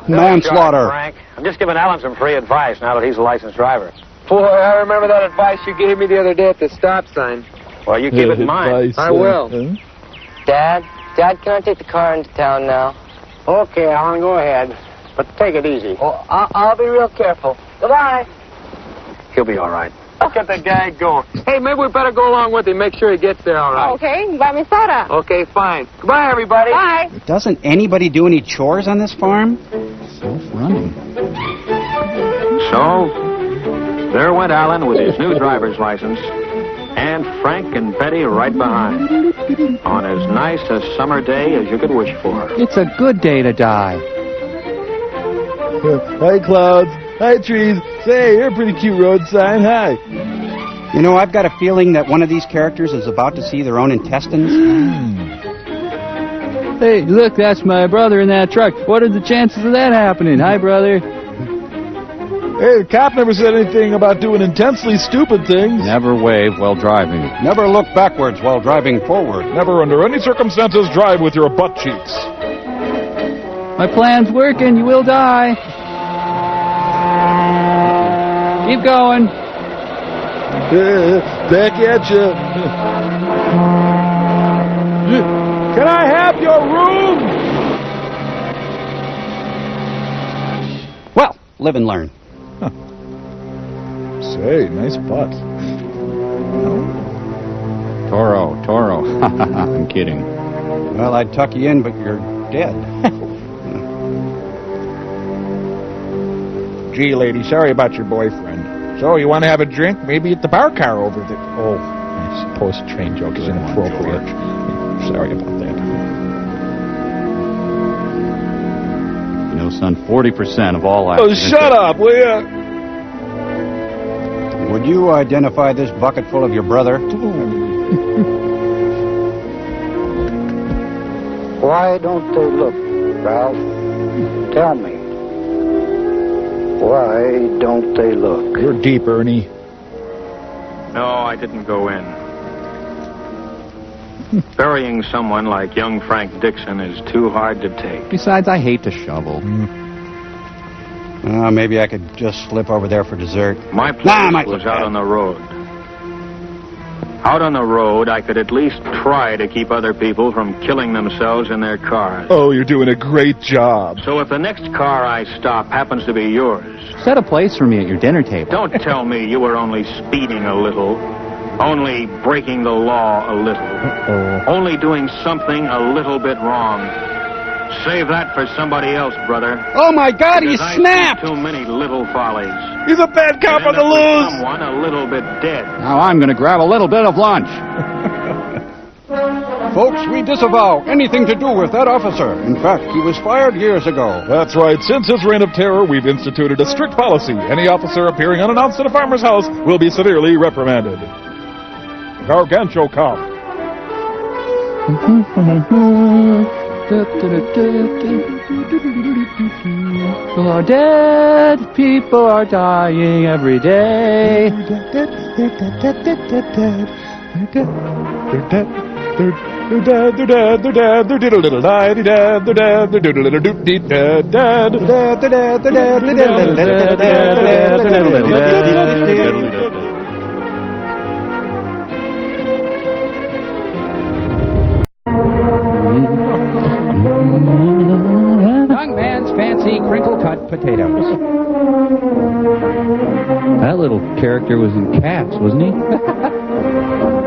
V: Manslaughter.
B: Frank. I'm just giving Alan some free advice now that he's a licensed driver.
D: Boy, I remember that advice you gave me the other day at the stop sign.
B: Well, you keep it in mind.
D: I will.
I: Dad, can I take the car into town now?
B: Okay, Alan, go ahead. But take it easy.
I: Well, I'll be real careful. Goodbye.
B: He'll be all right.
D: Let's get the guy going. Hey, maybe we better go along with him, make sure he gets there all right.
J: Okay, buy me soda.
D: Okay, fine. Goodbye, everybody.
J: Bye.
V: Doesn't anybody do any chores on this farm?
W: Self-running.
B: So, there went Alan with his new driver's license, and Frank and Betty right behind, on as nice a summer day as you could wish for.
W: It's a good day to die.
F: Hi, clouds. Hi, trees. Say, you're a pretty cute road sign. Hi.
V: You know, I've got a feeling that one of these characters is about to see their own intestines.
W: Hey, look, that's my brother in that truck. What are the chances of that happening? Hi, brother.
F: Hey, the cop never said anything about doing intensely stupid things.
W: Never wave while driving.
V: Never look backwards while driving forward.
F: Never under any circumstances drive with your butt cheeks.
W: My plan's working. You will die. Keep going.
F: Back at you. Can I have your room?
V: Well, live and learn.
F: Huh. Say, nice butt.
W: Toro. I'm kidding.
V: Well, I'd tuck you in, but you're dead.
F: Gee, lady, sorry about your boyfriend. So, you want to have a drink? Maybe at the bar car over there. Oh, I suppose a train joke is inappropriate. Sorry about that.
W: You know, son, 40% of all
F: Oh,
W: accidents...
F: shut up, will ya?
V: Would you identify this bucket full of your brother?
E: Why don't they look, Ralph? Tell me. Why don't they look?
F: You're deep, Ernie.
B: No, I didn't go in. Burying someone like young Frank Dixon is too hard to take.
W: Besides, I hate to shovel.
V: Maybe I could just slip over there for dessert.
B: My place was out on the road. Out on the road, I could at least try to keep other people from killing themselves in their cars.
F: Oh, you're doing a great job.
B: So if the next car I stop happens to be yours...
W: Set a place for me at your dinner table.
B: Don't tell me you were only speeding a little, only breaking the law a little, only doing something a little bit wrong. Save that for somebody else, brother.
V: Oh, my God, he
B: Because
V: snapped!
B: I see too many little follies.
F: He's a bad cop on the
B: End up with
F: loose!
B: someone a little bit dead.
W: Now I'm going to grab a little bit of lunch.
V: Folks, we disavow anything to do with that officer. In fact, he was fired years ago.
F: That's right. Since his reign of terror, we've instituted a strict policy. Any officer appearing unannounced at a farmer's house will be severely reprimanded. Gargantuan cop.
W: People are dead, people are dying every day.
F: They're dead, they're dead, they're dead, they're diddle diddle die, they're dead, they're dead, they're doodle diddle doot dee dead, dead, they're dead, they're dead, they're dead, they're dead, they're dead,
V: see crinkle-cut potatoes.
W: That little character was in Cats, wasn't he?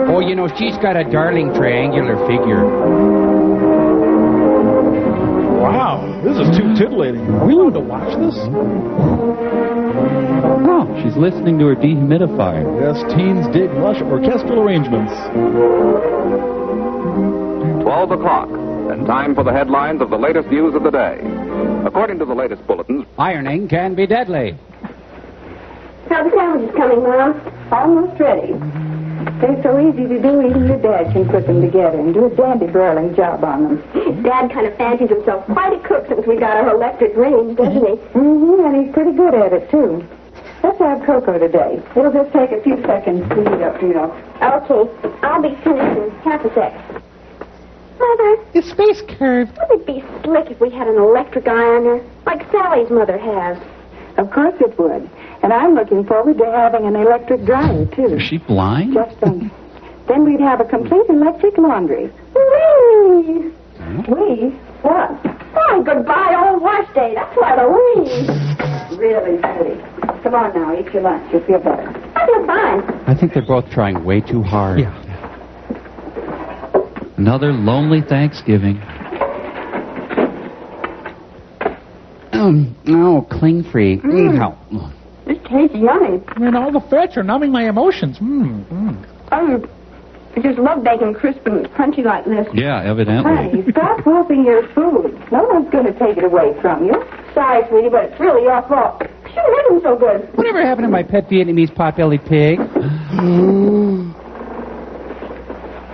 V: Oh, you know, she's got a darling triangular figure.
F: Wow, this is too titillating. Are we allowed to watch this?
W: Oh, she's listening to her dehumidifier.
F: Yes, teens dig lush orchestral arrangements.
H: 12 o'clock, and time for the headlines of the latest news of the day. According to the latest bulletins,
V: Ironing can be deadly.
J: Now the sandwich is coming, Mom. Almost ready. They're so easy to do, even your dad can put them together and do a dandy broiling job on them. Dad kind of fancies himself quite a cook since we got our electric range, doesn't he? Mm-hmm, and he's pretty good at it, too. Let's have cocoa today. It'll just take a few seconds to heat up, you know. Okay. I'll be finished in half a sec. Mother.
X: His face curved.
J: Wouldn't it be slick if we had an electric ironer, like Sally's mother has? Of course it would. And I'm looking forward to having an electric dryer, too.
W: Is she blind?
J: Just think. Then we'd have a complete electric laundry. Whee! Wee? What? Why, goodbye, old wash day. That's why the wee. Really pretty. Come on now, eat your lunch. You'll feel better. I feel fine.
W: I think they're both trying way too hard.
X: Yeah.
W: Another lonely Thanksgiving. No, cling-free. No.
J: This tastes yummy.
X: And all the fats are numbing my emotions.
J: I just love bacon crisp and crunchy like this.
W: Yeah, evidently.
J: Honey, stop whooping your food. No one's going to take it away from you. Sorry, sweetie, but it's really your fault. She made them so good.
V: Whatever happened to my pet Vietnamese pot-bellied pig?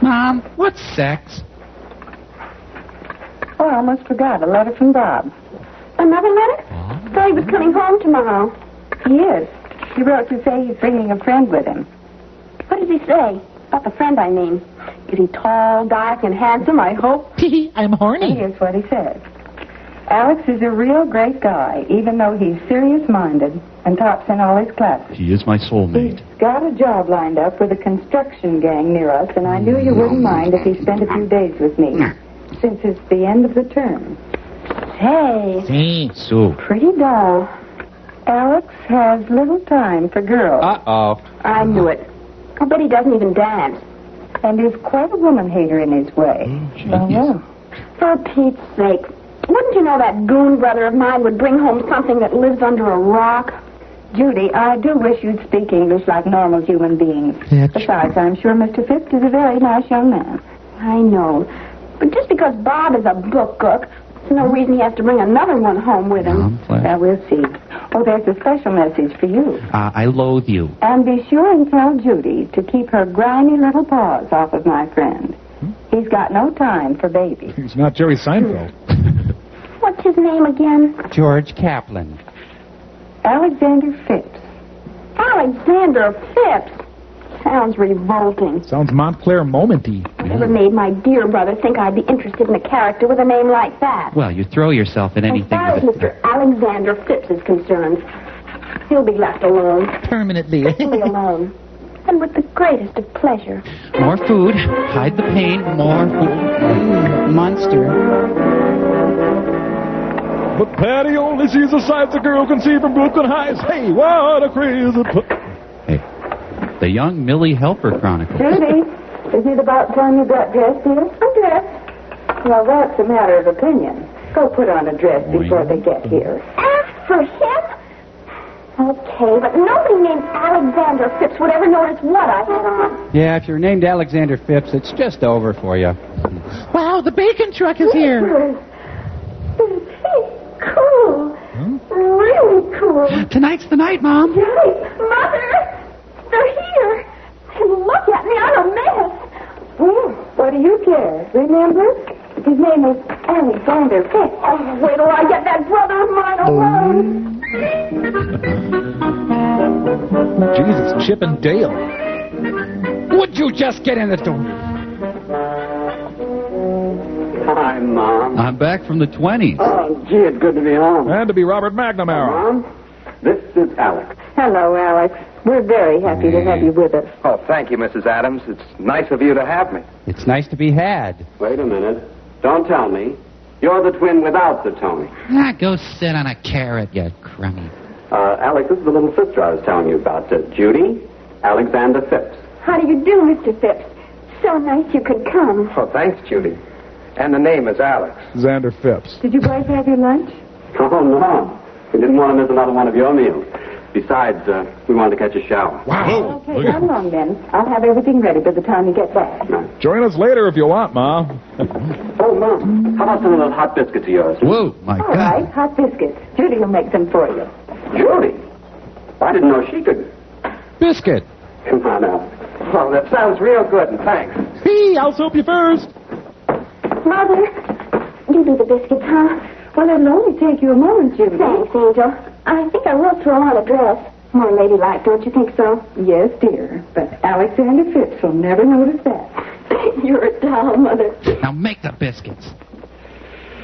V: Mom, what's sex?
J: Oh, I almost forgot. A letter from Bob. Another letter? Thought he was coming home tomorrow. He is. He wrote to say he's bringing a friend with him. What does he say? About the friend, I mean. Is he tall, dark, and handsome, I hope?
X: I'm horny.
J: Here's what he says. Alex is a real great guy, even though he's serious-minded and tops in all his classes.
W: He is my soulmate.
J: He's got a job lined up with a construction gang near us, and I knew you wouldn't mind if he spent a few days with me, since it's the end of the term. Hey.
W: So.
J: Pretty dull. Alex has little time for girls.
V: Uh-oh.
J: I knew it. I bet he doesn't even dance. And he's quite a woman-hater in his way. Oh, yeah. For Pete's sake. Wouldn't you know that goon brother of mine would bring home something that lives under a rock? Judy, I do wish you'd speak English like normal human beings. Besides, I'm sure Mr. Phipps is a very nice young man. I know. But just because Bob is a book cook, there's no reason he has to bring another one home with him. Well, we'll see. Oh, there's a special message for you.
W: I loathe you.
J: And be sure and tell Judy to keep her grimy little paws off of my friend. He's got no time for babies.
F: He's not Jerry Seinfeld.
J: What's his name again?
V: George Kaplan.
J: Alexander Phipps. Alexander Phipps? Sounds revolting.
F: Sounds Montclair momenty.
J: Never made my dear brother think I'd be interested in a character with a name like that.
W: Well, you throw yourself in anything
J: as far as
W: with
J: Mr. Alexander Phipps is concerned, he'll be left alone.
X: Permanently.
J: Totally alone. And with the greatest of pleasure.
W: More food. Hide the pain. More food.
V: Monster.
F: But Patty only sees the sights a girl can see from Brooklyn Heights. Hey, what a crazy...
W: Hey, the young Millie Helper Chronicles.
J: Judy, isn't it about time you got dressed, dear? I'm dressed. Well, that's a matter of opinion. Go put on a dress before they get here. Ask for him? Okay, but nobody named Alexander Phipps would ever notice what I had on.
V: Yeah, if you're named Alexander Phipps, it's just over for you.
X: Wow, the bacon truck is here.
J: Cool. Really cool.
V: Tonight's the night, Mom.
J: Right. Mother, they're here. And look at me, I'm a mess. Well, what do you care? Remember? His name is Alexander Phipps. Oh, wait till I get that brother of mine alone.
F: Jesus, Chip and Dale.
V: Would you just get in the door?
K: Hi, Mom.
W: I'm back from the 20s.
K: Oh, gee, it's good to be home.
F: And to be Robert McNamara.
K: Mom, this is Alex.
J: Hello, Alex. We're very happy to have you with us.
H: Oh, thank you, Mrs. Adams. It's nice of you to have me.
V: It's nice to be had.
K: Wait a minute. Don't tell me. You're the twin without the Tony.
L: Ah, go sit on a carrot, you crummy.
K: Alex, this is the little sister I was telling you about. Judy, Alexander Phipps.
J: How do you do, Mr. Phipps? So nice you could come.
M: Oh, thanks, Judy. And the name is Alex.
F: Xander Phipps.
J: Did you boys have your lunch?
K: Oh, no. We didn't want to miss another one of your meals. Besides, we wanted to catch a shower.
F: Wow.
J: Okay, come along then. I'll have everything ready by the time you get back.
F: Join us later if you want, Mom.
K: Oh, Mom, how about some of those hot biscuits of yours?
L: Whoa, my
J: All
L: God.
J: right, hot biscuits. Judy will make them for you.
K: Judy? I didn't know she could.
L: Biscuit.
K: Come on now.
M: Oh, that sounds real good, and thanks.
F: Hey, I'll soap you first.
J: Mother, you do the biscuits, huh? Well, it'll only take you a moment, Judy. Thanks, Angel. I think I will throw on a dress. More ladylike, don't you think so? Yes, dear. But Alexander Phipps will never notice that. You're a doll, Mother.
L: Now make the biscuits.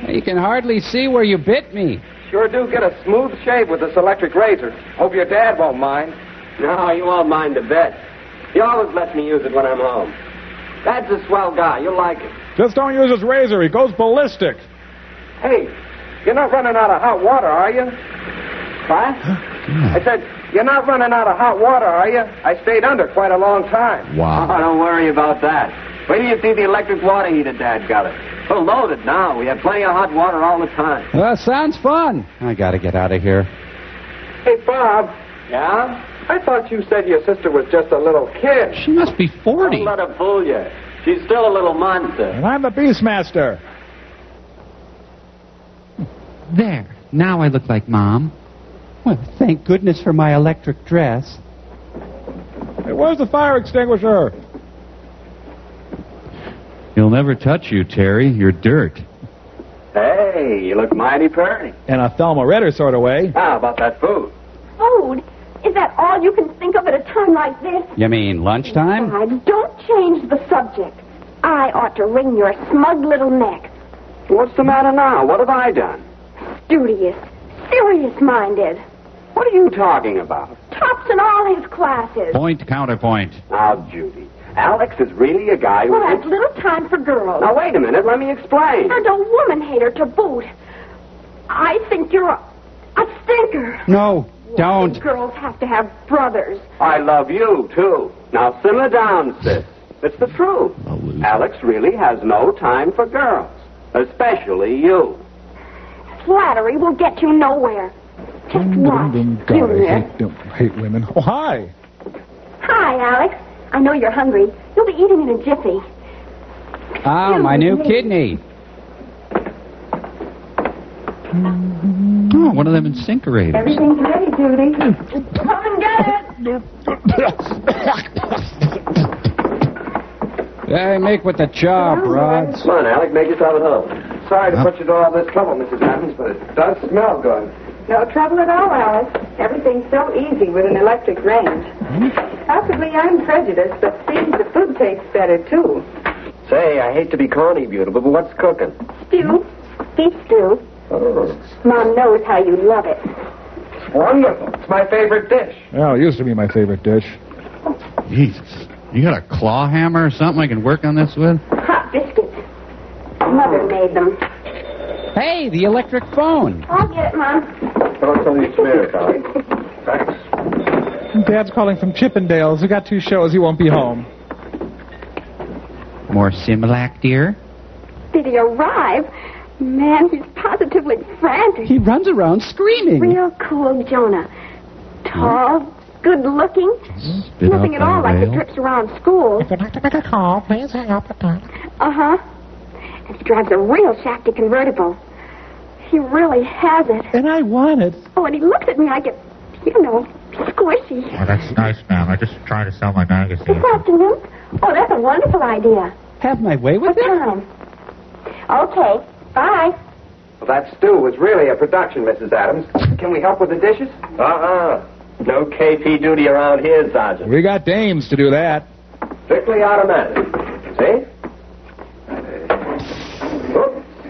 V: You can hardly see where you bit me.
M: Sure do get a smooth shave with this electric razor. Hope your dad won't mind.
K: No, you won't mind a bit. He always lets me use it when I'm home. Dad's a swell guy. You'll like it.
F: Just don't use his razor. He goes ballistic.
M: Hey, you're not running out of hot water, are you?
K: What?
M: I said, you're not running out of hot water, are you? I stayed under quite a long time.
L: Wow.
K: Oh, don't worry about that. Wait till you see the electric water heater Dad got it. We're loaded now. We have plenty of hot water all the time.
V: Well, sounds fun. I gotta get out of here.
M: Hey, Bob.
K: Yeah?
M: I thought you said your sister was just a little kid.
L: She must be 40.
K: Don't let her fool you. She's still a little monster.
F: And I'm the Beastmaster.
L: There. Now I look like Mom.
V: Well, thank goodness for my electric dress.
F: Hey, where's the fire extinguisher?
W: He'll never touch you, Terry. You're dirt.
K: Hey, you look mighty pretty.
F: In a Thelma Ritter sort of way.
K: How about that food?
J: Food? Is that all you can think of at a time like this?
V: You mean lunchtime?
J: God, don't change the subject. I ought to wring your smug little neck.
K: What's the matter now? What have I done?
J: Studious, serious-minded.
K: What are you talking about?
J: Tops in all his classes.
W: Point, counterpoint.
K: Now, Judy, Alex is really a guy who...
J: Well, has little time for girls.
K: Now, wait a minute. Let me explain.
J: And a woman-hater to boot. I think you're a stinker.
V: No, don't.
J: Girls have to have brothers.
K: I love you, too. Now, simmer down, sis. It's the truth. Alex really has no time for girls. Especially you.
J: Flattery will get you nowhere. Just watch, Junior.
F: I hate women. Oh, hi.
J: Hi, Alex. I know you're hungry. You'll be eating in a jiffy.
V: Ah, my new kidney.
W: Oh, one of them incinerators.
J: Everything's ready, Judy. Come and get it.
V: Hey, make with the chop, Rod.
M: Come on, Alec, make yourself at home. Sorry to put you to all this trouble, Mrs. Adams, but it does smell good.
J: No trouble at all, Alice. Everything's so easy with an electric range. Possibly I'm prejudiced, but seems the food tastes better, too.
M: Say, I hate to be corny, beautiful, but what's cooking?
J: Stew. Beef stew.
M: Oh.
J: Mom knows how you love it.
M: It's wonderful. It's my favorite dish.
F: Well, it used to be my favorite dish.
W: Jesus. You got a claw hammer or something I can work on this with?
J: Hot biscuits. Mother made them.
V: Hey, the electric phone.
J: I'll get it, Mom.
M: Throw some of these smears out. Thanks.
X: Dad's calling from Chippendales. We got 2 shows. He won't be home.
L: More Similac, dear?
J: Did he arrive? Man, he's positively frantic.
V: He runs around screaming.
J: Real cool Jonah. Tall, good-looking. Nothing at all like the trips around school.
X: If you'd like to make a call, please hang up at that.
J: Uh-huh. And he drives a real shafty convertible. He really has it.
X: And I want it.
J: Oh, and he looks at me like it's, squishy.
W: Oh, that's nice, ma'am. I'm just trying to sell my magazine.
J: This afternoon? Oh, that's a wonderful idea.
V: Have my way with
J: What
V: it?
J: time? Okay. Bye.
M: Well, that stew was really a production, Mrs. Adams. Can we help with the dishes?
K: No KP duty around here, Sergeant.
F: We got dames to do that.
M: Strictly automatic. See?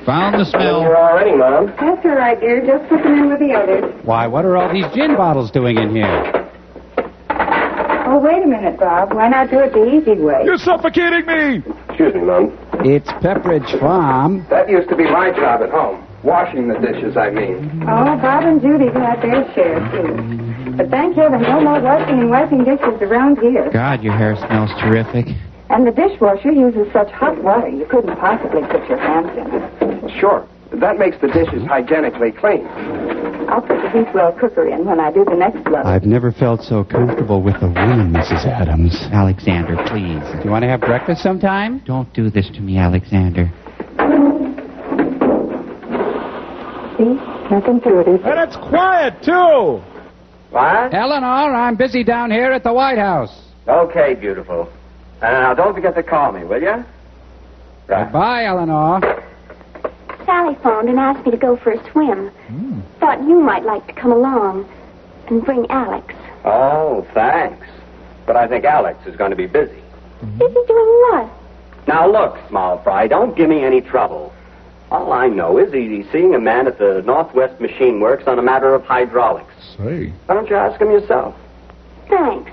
W: Found the smell.
M: You're all ready, Mom.
J: That's all right, dear. Just put them in with the others.
V: Why, what are all these gin bottles doing in here?
J: Oh, wait a minute, Bob. Why not do it the easy way?
F: You're suffocating me!
M: Excuse me, Mom.
V: It's Pepperidge Farm.
M: That used to be my job at home. Washing the dishes, I mean.
J: Oh, Bob and Judy's had their share, too. But thank heaven, no more washing and wiping dishes around here.
L: God, your hair smells terrific.
J: And the dishwasher uses such hot water you couldn't possibly put your hands in it.
M: Sure. That makes the dishes hygienically clean.
J: I'll put the Heatwell cooker in when I do the next load.
V: I've never felt so comfortable with a woman, Mrs. Adams.
L: Alexander, please.
V: Do you want to have breakfast sometime?
L: Don't do this to me, Alexander.
J: See? Nothing to it, is it?
F: And it's quiet, too.
K: What?
V: Eleanor, I'm busy down here at the White House.
K: Okay, beautiful. Now, don't forget to call me, will you? Right.
V: Goodbye, Eleanor.
J: Sally phoned and asked me to go for a swim. Thought you might like to come along and bring Alex.
K: Oh, thanks. But I think Alex is going to be busy.
J: Busy doing what?
K: Now, look, small fry, don't give me any trouble. All I know is he's seeing a man at the Northwest Machine Works on a matter of hydraulics.
F: Say.
K: Why don't you ask him yourself?
J: Thanks.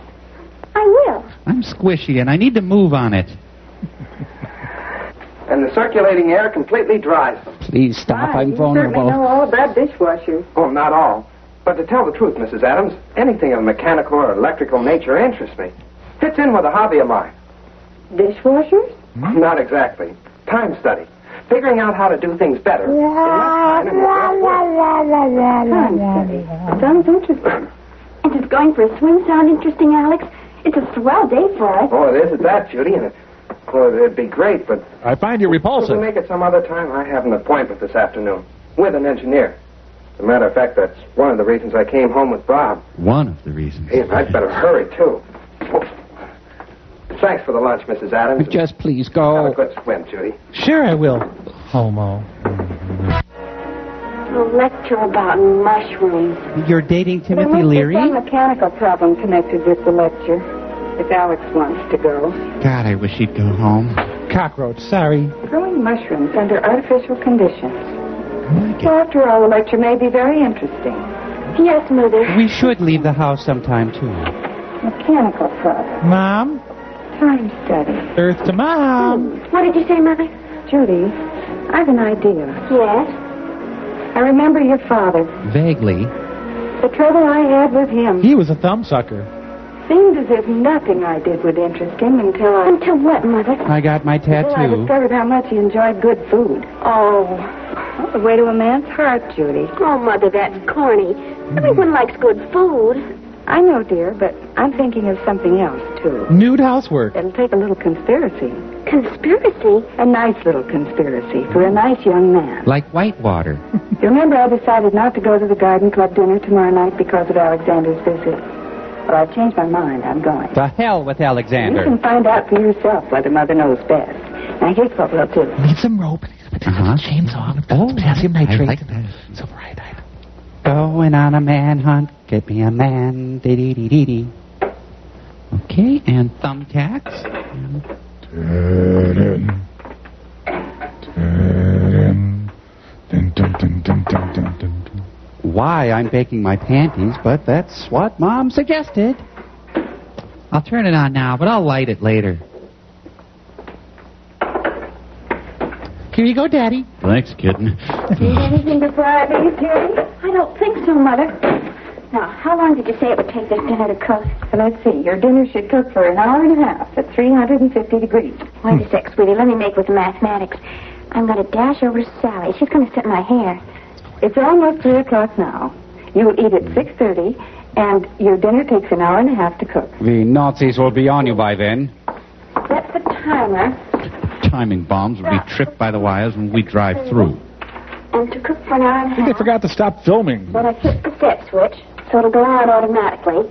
J: I will.
L: I'm squishy, and I need to move on it.
M: And the circulating air completely dries them.
V: Please stop. I'm
J: You certainly know
V: vulnerable.
J: all about dishwashers.
M: Oh, not all. But to tell the truth, Mrs. Adams, anything of mechanical or electrical nature interests me. Fits in with a hobby of mine.
J: Dishwashers?
M: Not exactly. Time study. Figuring out how to do things better. in less time and with less work.
J: Time study. Sounds interesting. And does going for a swim sound interesting, Alex? It's a swell day for us.
M: Oh, it is at that, Judy, and it'd be great, but
F: I find you repulsive.
M: we'll make it some other time. I have an appointment this afternoon with an engineer. As a matter of fact, that's one of the reasons I came home with Bob.
L: One of the reasons.
M: Hey, and I'd better hurry, too. Oh. Thanks for the lunch, Mrs. Adams.
V: Just please
M: Have
V: go.
M: a good swim, Judy.
X: Sure I will, homo.
J: A lecture about mushrooms.
L: You're dating
J: There
L: Timothy
J: must be
L: Leary?
J: some mechanical problem connected with the lecture. If Alex wants to go.
L: God, I wish he'd go home.
X: Cockroach, sorry.
J: Growing mushrooms under artificial conditions. Well, after all, the lecture may be very interesting. Yes, Mother.
L: We should leave the house sometime, too.
J: Mechanical problem.
X: Mom?
J: Time study.
X: Earth to Mom.
J: What did you say, Mother? Judy, I've an idea. Yes? I remember your father.
L: Vaguely.
J: The trouble I had with him.
X: He was a thumbsucker.
J: Seemed as if nothing I did would interest him until I... Until what, Mother?
L: I got my
J: Until I
L: tattoo.
J: discovered how much he enjoyed good food. Oh. Well, the way to a man's heart, Judy. Oh, Mother, that's corny. Everyone likes good food. I know, dear, but I'm thinking of something else, too.
X: Nude housework.
J: It'll take a little conspiracy. Conspiracy? A nice little conspiracy for a nice young man.
L: Like Whitewater.
J: You remember I decided not to go to the garden club dinner tomorrow night because of Alexander's visit? Well, I've changed my mind. I'm going.
V: To hell with
J: You
V: Alexander.
J: can find out for yourself whether Mother knows best. Now, here's what we'll do.
X: Need some rope. Chainsaw. Potassium nitrate.
L: I like that.
X: Silver iodide.
V: Going on a manhunt. Get me a man. Dee-dee-dee-dee-dee.
L: Okay, and thumbtacks.
V: Why I'm baking my panties, but that's what Mom suggested.
L: I'll turn it on now, but I'll light it later.
X: Here you go, Daddy.
W: Thanks, kitten.
J: Need anything before I leave, Judy? I don't think so, Mother. Now, how long did you say it would take this dinner to cook? Well, let's see. Your dinner should cook for an hour and a half at 350 degrees. Wait a sec, sweetie. Let me make with the mathematics. I'm going to dash over to Sally. She's going to set my hair. It's almost 3 o'clock now. You'll eat at 6:30, and your dinner takes an hour and a half to cook.
V: The Nazis will be on you by then.
J: That's the timer.
W: Timing bombs will be tripped by the wires when we drive through.
J: And to cook for an hour and a
F: I think
J: half.
F: they forgot to stop filming.
J: Then I flip the set switch, so it'll go out automatically.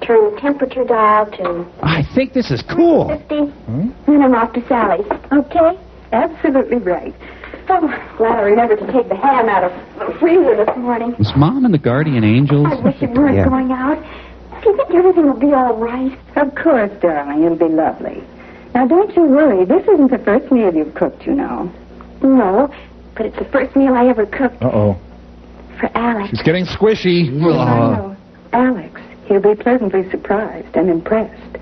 J: Turn the temperature dial to
V: I think this is cool.
J: 50. Then I'm off to Sally's. Okay? Absolutely right. Oh, glad I remembered to take the ham out of the freezer this morning.
W: Was Mom and the Guardian Angels?
J: I wish you weren't going out. Do you think everything will be all right?
C: Of course, darling. It'll be lovely. Now, don't you worry. This isn't the first meal you've cooked, you know.
J: No, but it's the first meal I ever cooked
F: Uh-oh.
J: for Alex.
F: She's getting squishy.
C: I know. Alex, he'll be pleasantly surprised and impressed.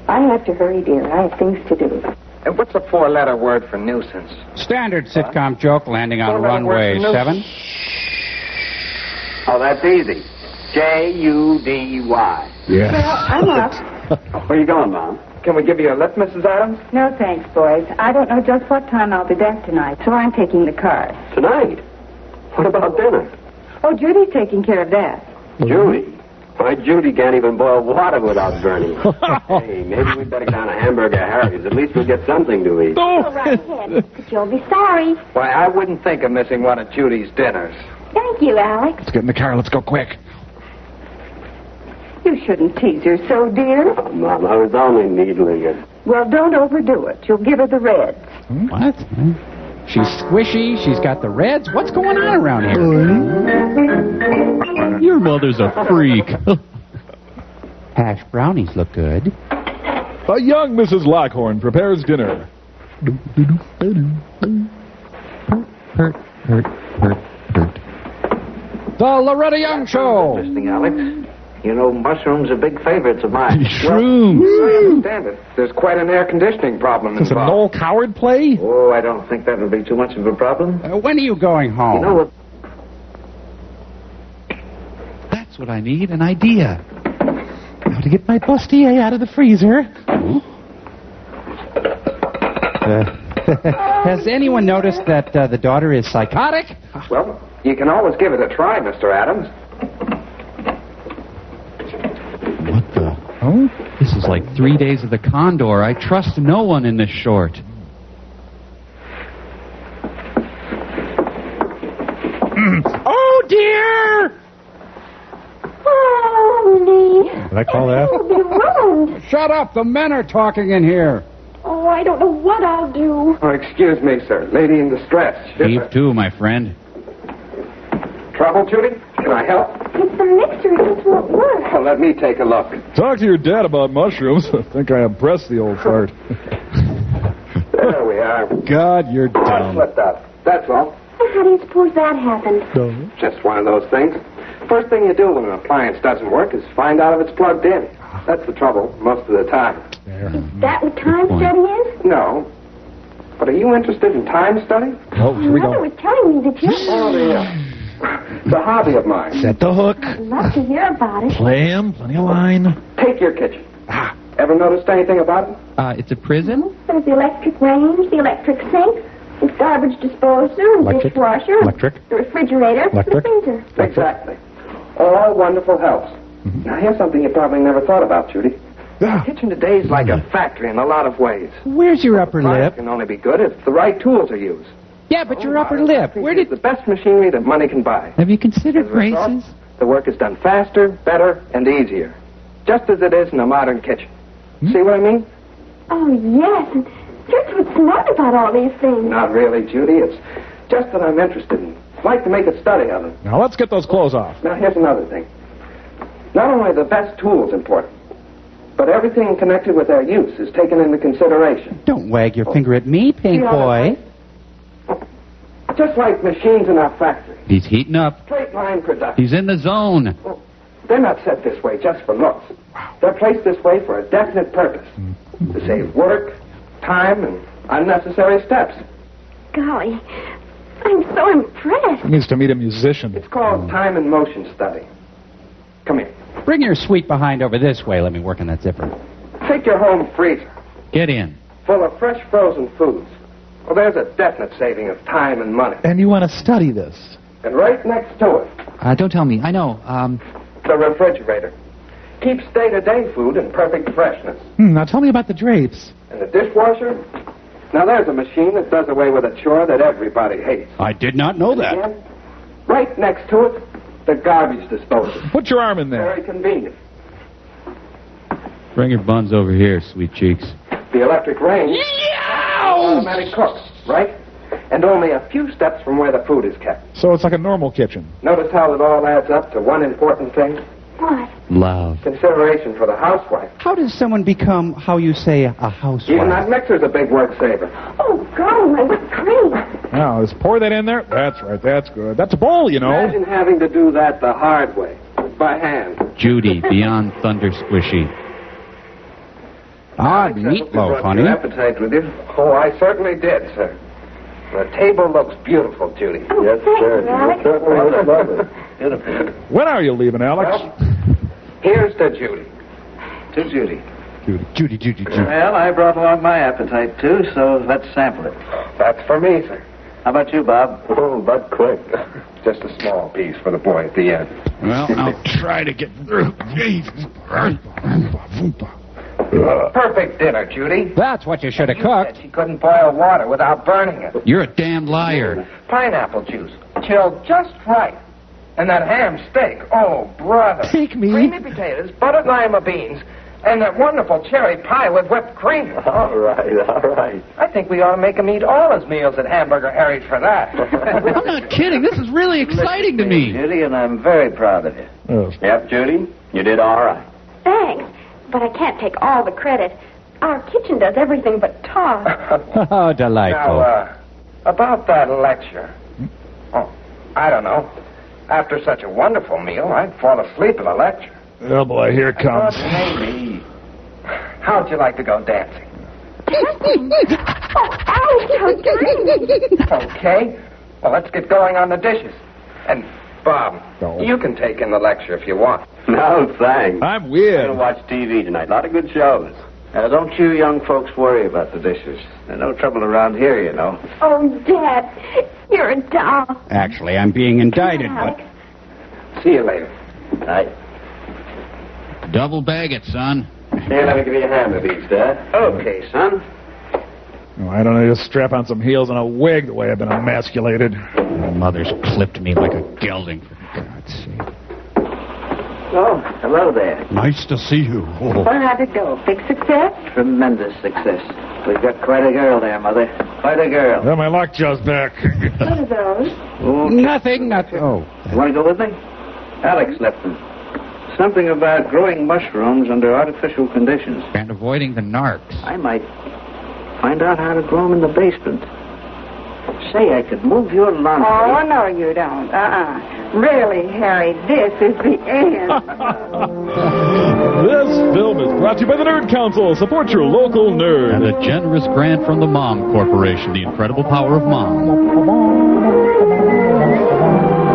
C: I have to hurry, dear. I have things to do.
M: What's a four-letter word for nuisance?
V: Standard sitcom joke landing on
M: Four-letter
V: runway
M: word for
V: 7.
K: Oh, that's easy. J-U-D-Y.
F: Yeah.
C: Well, I'm up.
K: Where you going, Mom?
M: Can we give you a lift, Mrs. Adams?
C: No, thanks, boys. I don't know just what time I'll be back tonight, so I'm taking the car.
K: Tonight? What about dinner?
C: Oh, Judy's taking care of that.
K: Judy? Why, Judy can't even boil water without burning. Hey, maybe we'd better go down to Hamburger Harry's. At least we'll get something to eat.
J: Go right ahead, but you'll be sorry.
M: Why, I wouldn't think of missing one of Judy's dinners.
J: Thank you, Alex.
F: Let's get in the car. Let's go quick.
C: You shouldn't tease her so, dear.
K: Oh, Mom, I was only needling it.
C: Well, don't overdo it. You'll give her the reds.
V: What? She's squishy. She's got the reds. What's going on around here?
W: Your mother's a freak.
L: Hash brownies look good.
F: A young Mrs. Lockhorn prepares dinner.
L: Hurt.
V: The Loretta Young Show.
E: Listening, Alex. You know, mushrooms are big favorites of mine.
F: Shrooms.
M: I understand it. There's quite an air conditioning problem
F: Is this a Noel
M: involved.
F: Coward play?
E: Oh, I don't think that'll be too much of a problem.
V: When are you going home?
E: You know what?
L: That's what I need, an idea. How to get my bustier out of the freezer.
V: Has anyone noticed that the daughter is psychotic?
M: Well, you can always give it a try, Mr. Adams.
W: What the? Oh? This is like 3 days of the Condor. I trust no one in this short.
V: Oh, dear!
J: Oh,
F: Did I call that?
J: I'll be ruined.
V: Shut up! The men are talking in here.
J: Oh, I don't know what I'll do.
M: Oh, excuse me, sir. Lady in distress.
W: Heave to, my friend.
M: Trouble, Judy? Can I help?
J: It's the mixer. It just won't work.
M: Well, let me take a look.
F: Talk to your dad about mushrooms. I think I impressed the old fart.
M: There we are.
F: God, you're
M: Oh, I
F: dumb.
M: slipped out. That's all.
J: How do you suppose that happened?
M: Just one of those things. First thing you do when an appliance doesn't work is find out if it's plugged in. That's the trouble most of the time.
J: Is that what time study is?
M: No. But are you interested in time study?
F: Oh, here we
J: Mother
F: go.
J: was telling me that you...
M: Oh, yeah. It's a hobby of mine.
F: Set the hook.
J: I'd love to hear about it.
F: Play him. Plenty of line.
M: Take your kitchen. Ever noticed anything about it?
L: It's a prison?
J: There's the electric range, the electric sink, the garbage disposer, and
F: Electric.
J: dishwasher,
F: Electric.
J: the refrigerator,
F: Electric.
J: the freezer.
M: Exactly. All wonderful helps. Now, here's something you probably never thought about, Judy. The kitchen today is like a factory in a lot of ways.
V: Where's your upper
M: Price
V: lip?
M: can only be good if the right tools are used.
V: Yeah, but your upper lip. Where did...
M: The best machinery that money can buy.
L: Have you considered
M: As a result,
L: braces?
M: the work is done faster, better, and easier. Just as it is in a modern kitchen. See what I mean?
J: Oh, yes. And you're too smart about all these things.
M: Not really, Judy. It's just that I'm interested in. I'd like to make a study of them.
F: Now, let's get those clothes off.
M: Now, here's another thing. Not only are the best tools important, but everything connected with their use is taken into consideration.
V: Don't wag your finger at me, pink boy.
M: Just like machines in our factory.
W: He's heating up.
M: Straight line production.
W: He's in the zone.
M: They're not set this way just for looks. They're placed this way for a definite purpose. To save work, time, and unnecessary steps.
J: Golly, I'm so impressed.
F: He needs to meet a musician.
M: It's called time and motion study. Come here.
V: Bring your sweet behind over this way. Let me work on that zipper.
M: Take your home freezer,
W: Get in.
M: full of fresh frozen foods. Well, there's a definite saving of time and money.
F: And you want to study this.
M: And right next to it,
L: Don't tell me. I know.
M: the refrigerator. Keeps day-to-day food in perfect freshness.
F: Now, tell me about the drapes.
M: And the dishwasher? Now, there's a machine that does away with a chore that everybody hates.
W: I did not know that.
M: And right next to it, the garbage disposal.
F: Put your arm in there.
M: Very convenient.
W: Bring your buns over here, sweet cheeks.
M: The electric range. Automatic cook, right? And only a few steps from where the food is kept.
F: So it's like a normal kitchen.
M: Notice how it all adds up to one important thing?
J: What?
W: Love.
M: Consideration for the housewife.
V: How does someone become, how you say, a
M: Even
V: housewife?
M: that mixer's a big work saver.
J: Oh, golly, my whipped cream.
F: Now, let's pour that in there. That's right. That's good. That's a bowl, you know.
M: Imagine having to do that the hard way, by hand.
W: Judy, beyond thunder squishy.
V: Odd
M: I hope you
V: meatloaf,
M: brought
V: honey.
M: your appetite with you. Oh, I certainly did, sir. The table looks beautiful, Judy.
C: Yes, sir.
J: Alex.
M: Certainly looks lovely. Beautiful.
F: When are you leaving, Alex?
M: Well, here's to Judy. To Judy.
V: Judy.
N: Well, I brought along my appetite, too, so let's sample it.
M: That's for me, sir.
N: How about you, Bob?
M: Oh, but quick. Just a small piece for the boy at the end.
F: Well, I'll try to get...
M: Perfect dinner, Judy.
V: That's what you should have
M: You
V: cooked.
M: said she couldn't boil water without burning it.
V: You're a damn liar.
M: Pineapple juice, chilled just right. And that ham steak, oh, brother.
F: Take me.
M: Creamy potatoes, buttered lima beans, and that wonderful cherry pie with whipped cream.
N: All right.
M: I think we ought to make him eat all his meals at Hamburger Harry's for that.
L: I'm not kidding. This is really exciting to me.
N: Judy, and I'm very proud of you.
F: Oh.
N: Yep, Judy, you did all right.
J: Thanks, but I can't take all the credit. Our kitchen does everything but talk.
V: Oh, delightful.
M: Now, about that lecture. Oh, I don't know. After such a wonderful meal, I'd fall asleep at a lecture.
F: Oh, boy, here it comes.
M: Maybe. How'd you like to go dancing?
J: Oh, Alex, how dreamy.
M: Okay. Well, let's get going on the dishes. And, Bob, you can take in the lecture if you want.
N: No, thanks.
F: I'm weird.
N: I'm going to watch TV tonight. A lot of good shows. Don't you young folks worry about the dishes. There's no trouble around here, you know.
J: Oh, Dad, you're a doll.
V: Actually, I'm being indicted, but...
M: See you later.
N: Night.
W: Double bag it, son.
N: Here, let me give you a hand with these, Dad. Okay, son.
F: Oh, I don't know, just strap on some heels and a wig the way I've been emasculated.
W: My mother's clipped me like a gelding, for God's sake.
N: Oh, hello there.
L: Nice to see you.
C: Well, how'd it go? Big success?
N: Tremendous success. We've got quite a girl there, Mother. Quite a girl.
F: Well, my lockjaw's back.
C: What are those?
N: Oh,
V: Nothing. Oh.
N: You want to go with me? Alex left them. Something about growing mushrooms under artificial conditions.
L: And avoiding the narcs.
N: I might find out how to grow them in the basement. Say, I could move your laundry.
C: Oh, no, you don't. Really, Harry, this is the end.
O: This film is brought to you by the Nerd Council. Support your local nerd.
W: And a generous grant from the Mom Corporation, the incredible power of mom.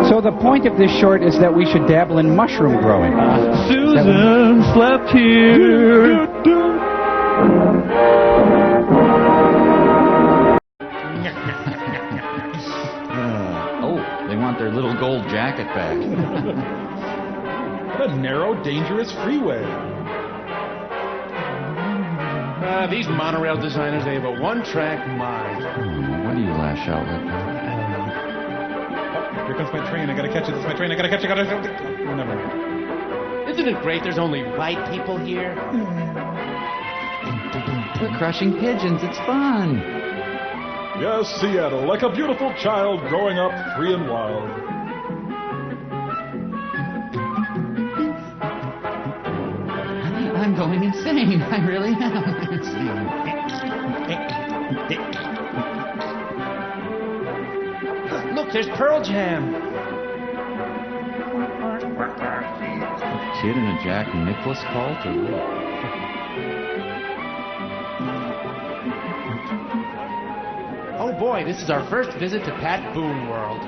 V: So the point of this short is that we should dabble in mushroom growing.
O: Susan slept here.
L: They want their little gold jacket back.
O: What a narrow, dangerous freeway.
Q: These monorail designers, they have a one-track mind.
L: What do you lash out like that?
O: Oh, here comes my train. I gotta catch it. It's my train. I gotta catch it. Oh, never mind.
Q: Isn't it great there's only white people here?
L: We're crushing pigeons. It's fun.
O: Yes, Seattle, like a beautiful child growing up free and wild.
L: I'm going insane. I really am.
Q: Look, there's Pearl Jam.
L: A kid in a Jack Nicklaus cult or what?
Q: Oh boy, this is our first visit to Pat Boone World.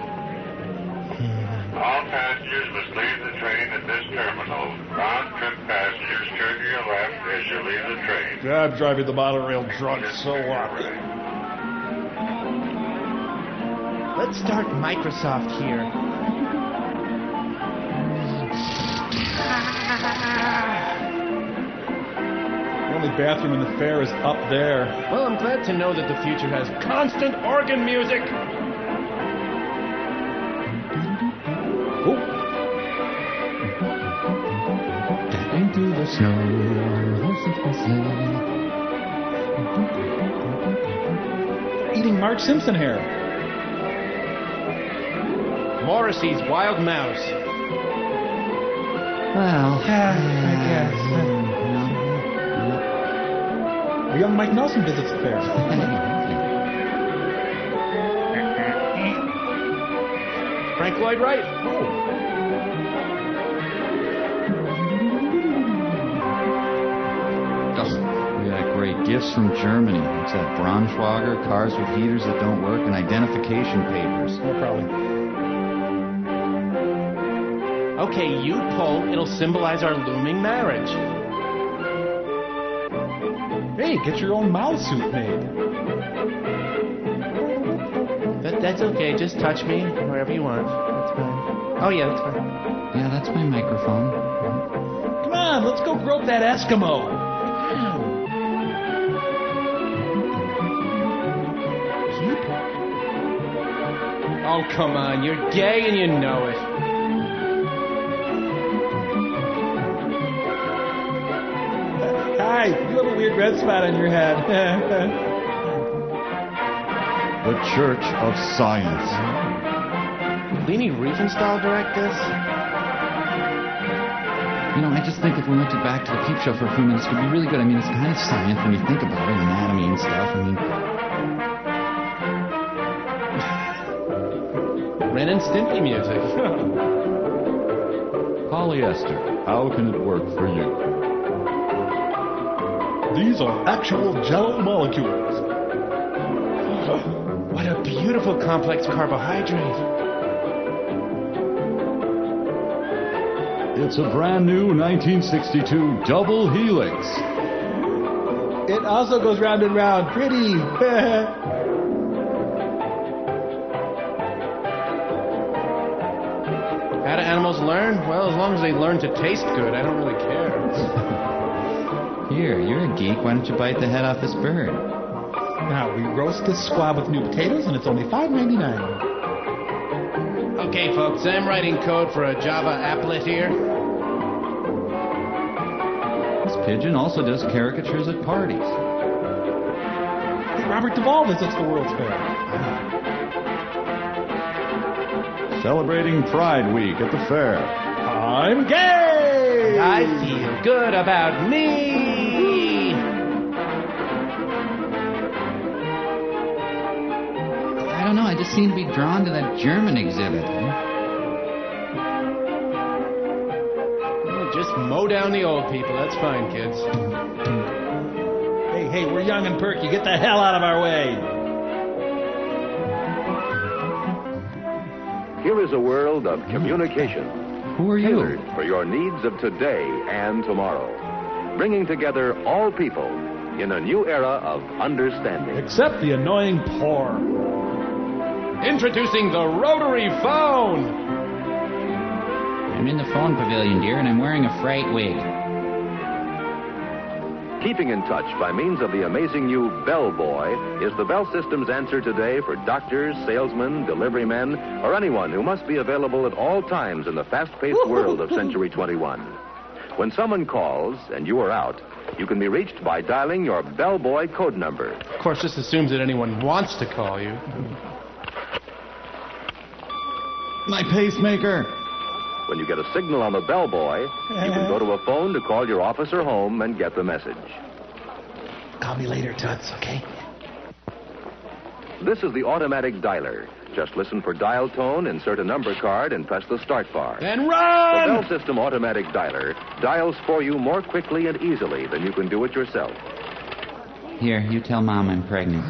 R: All passengers must leave the train at this terminal. Round-trip passengers turn to your left as you leave the train.
O: I'm driving the monorail drunk, so what?
Q: Let's start Microsoft here.
O: The only bathroom in the fair is up there.
Q: Well, I'm glad to know that the future has constant organ music.
L: Into the snow on horses and sleigh.
O: Eating Marge Simpson hair.
Q: Morrissey's Wild Mouse.
L: Well,
O: I guess. A young Mike Nelson visits the fair.
Q: Frank Lloyd Wright.
L: We gotta gifts from Germany. What's that? Braunschweiger, cars with heaters that don't work, and identification papers.
O: No problem.
Q: Okay, you pull. It'll symbolize our looming marriage.
O: Hey, get your own mouth suit made.
Q: That's okay. Just touch me wherever you want. That's fine. Oh, yeah, that's fine.
L: Yeah, that's my microphone.
O: Come on, let's go grope that Eskimo.
Q: Oh, come on. You're gay and you know it.
O: Hi, you have a weird red spot on your head.
P: The Church of Science.
Q: Leni Riefenstahl direct this?
L: You know, I just think if we went back to the peep show for a few minutes, it would be really good. I mean, it's kind of science when you think about it, anatomy and stuff. I mean...
Q: Ren and Stimpy music.
P: Polyester. How can it work for you?
O: These are actual Jello molecules.
Q: What a beautiful complex carbohydrate.
P: It's a brand new 1962 double helix.
O: It also goes round and round. Pretty.
Q: How do animals learn? Well, as long as they learn to taste good, I don't really care.
L: Here, you're a geek. Why don't you bite the head off this bird?
O: Now, we roast this squab with new potatoes, and it's only $5.99.
Q: Okay, folks, I'm writing code for a Java applet here.
L: This pigeon also does caricatures at parties.
O: Hey, Robert Duvall visits the World's Fair.
P: Celebrating Pride Week at the fair.
O: I'm gay!
Q: I feel good about me!
L: I don't know, I just seem to be drawn to that German exhibit.
Q: Just mow down the old people, that's fine, kids.
O: Hey, we're young and perky. Get the hell out of our way.
H: Here is a world of communication.
L: Who are you?
H: Tailored for your needs of today and tomorrow. Bringing together all people in a new era of understanding.
O: Except the annoying poor.
Q: Introducing the rotary phone!
L: I'm in the phone pavilion, dear, and I'm wearing a fright wig.
H: Keeping in touch by means of the amazing new Bell Boy is the Bell System's answer today for doctors, salesmen, delivery men, or anyone who must be available at all times in the fast-paced world of Century 21. When someone calls and you are out, you can be reached by dialing your Bell Boy code number.
Q: Of course, this assumes that anyone wants to call you.
L: My pacemaker!
H: When you get a signal on the Bell Boy, you can go to a phone to call your office or home and get the message.
O: Call me later, Toots, okay?
H: This is the automatic dialer. Just listen for dial tone, insert a number card, and press the start bar.
Q: Then run!
H: The Bell System automatic dialer dials for you more quickly and easily than you can do it yourself.
L: Here, you tell Mom I'm pregnant.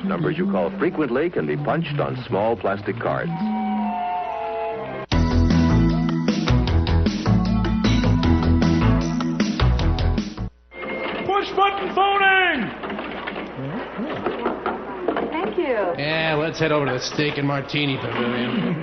H: Numbers you call frequently can be punched on small plastic cards.
O: Push-button phoning!
J: Thank you.
Q: Yeah, let's head over to the Steak and Martini Pavilion.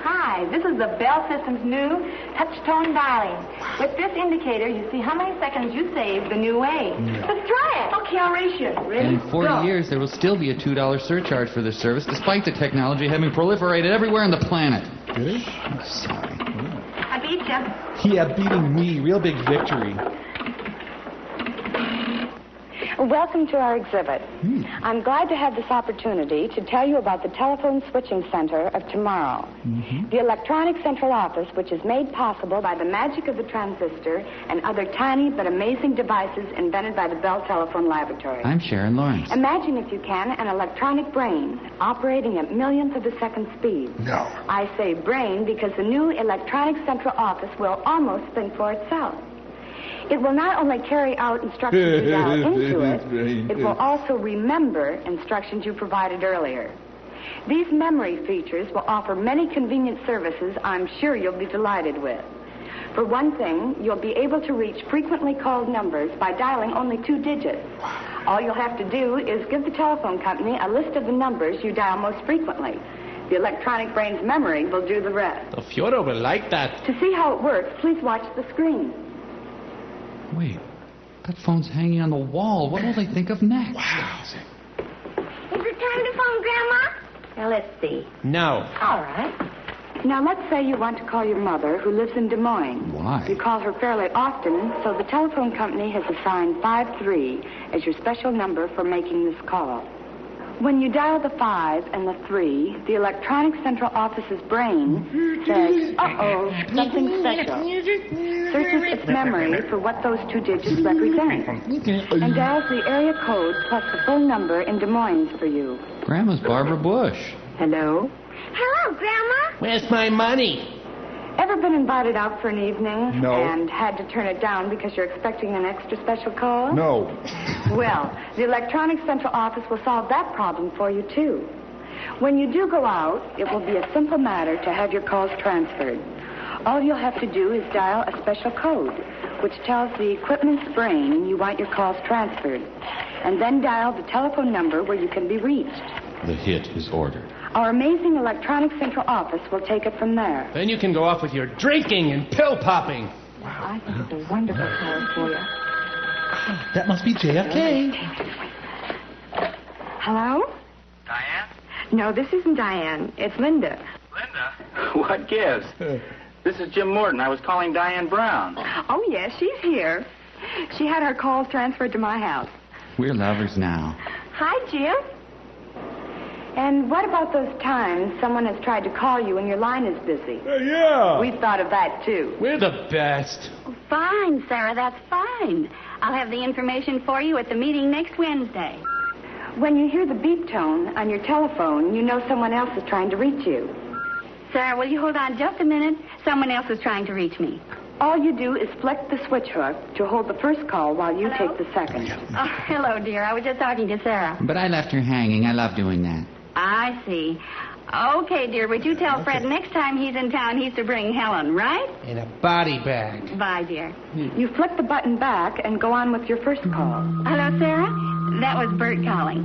J: Hi, this is the Bell System's new touch-tone dialing. With this indicator, you see how many seconds you saved the new way. Let's try it. Okay, I'll race you. Ready?
L: And in 40
J: Go.
L: years, there will still be a $2 surcharge for this service, despite the technology having proliferated everywhere on the planet.
O: Did it?
L: I'm sorry.
J: I beat you.
O: Yeah, beating me. Real big victory.
J: Welcome to our exhibit. I'm glad to have this opportunity to tell you about the telephone switching center of tomorrow. The electronic central office, which is made possible by the magic of the transistor and other tiny but amazing devices invented by the Bell Telephone Laboratory.
L: I'm Sharon Lawrence.
J: Imagine, if you can, an electronic brain operating at millionths of a second speed.
O: No.
J: I say brain because the new electronic central office will almost think for itself. It will not only carry out instructions you dial into it will also remember instructions you provided earlier. These memory features will offer many convenient services I'm sure you'll be delighted with. For one thing, you'll be able to reach frequently called numbers by dialing only 2 digits. All you'll have to do is give the telephone company a list of the numbers you dial most frequently. The electronic brain's memory will do the rest.
Q: The Fiora will like that.
J: To see how it works, please watch the screen.
W: Wait, that phone's hanging on the wall. What will they think of next?
X: Wow.
J: Is it time to phone Grandma? Now, let's see.
Q: No.
J: All right. Now, let's say you want to call your mother, who lives in Des Moines.
W: Why?
J: You call her fairly often, so the telephone company has assigned 53 as your special number for making this call. When you dial the 5 and the 3, the electronic central office's brain says, uh-oh, something special. Searches its memory for what those 2 digits represent, and dials the area code plus the phone number in Des Moines for you.
W: Grandma's Barbara Bush.
J: Hello? Hello, Grandma.
Q: Where's my money?
J: Ever been invited out for an evening
F: No.
J: and had to turn it down because you're expecting an extra special call?
F: No.
J: Well, the electronic central office will solve that problem for you, too. When you do go out, it will be a simple matter to have your calls transferred. All you'll have to do is dial a special code, which tells the equipment's brain you want your calls transferred, and then dial the telephone number where you can be reached.
W: The hit is ordered.
J: Our amazing electronic central office will take it from there.
Q: Then you can go off with your drinking and pill popping.
J: Wow, I think it's a wonderful call for you.
X: That must be JFK.
J: Hello?
K: Diane?
J: No, this isn't Diane. It's Linda.
K: Linda? What gives? This is Jim Morton. I was calling Diane Brown.
J: Oh, yes, she's here. She had her calls transferred to my house.
W: We're lovers now.
J: Hi, Jim. And what about those times someone has tried to call you and your line is busy?
F: Yeah.
J: We've thought of that, too.
Q: We're the best.
J: Fine, Sarah, that's fine. I'll have the information for you at the meeting next Wednesday. When you hear the beep tone on your telephone, you know someone else is trying to reach you. Sarah, will you hold on just a minute? Someone else is trying to reach me. All you do is flick the switch hook to hold the first call while you take the second. Oh, hello, dear. I was just talking to Sarah.
W: But I left her hanging. I love doing that.
J: I see. Okay, dear, would you tell Fred next time he's in town he's to bring Helen, right?
Q: In a body bag.
J: Bye, dear. You flick the button back and go on with your first call. Hello, Sarah? That was Bert calling.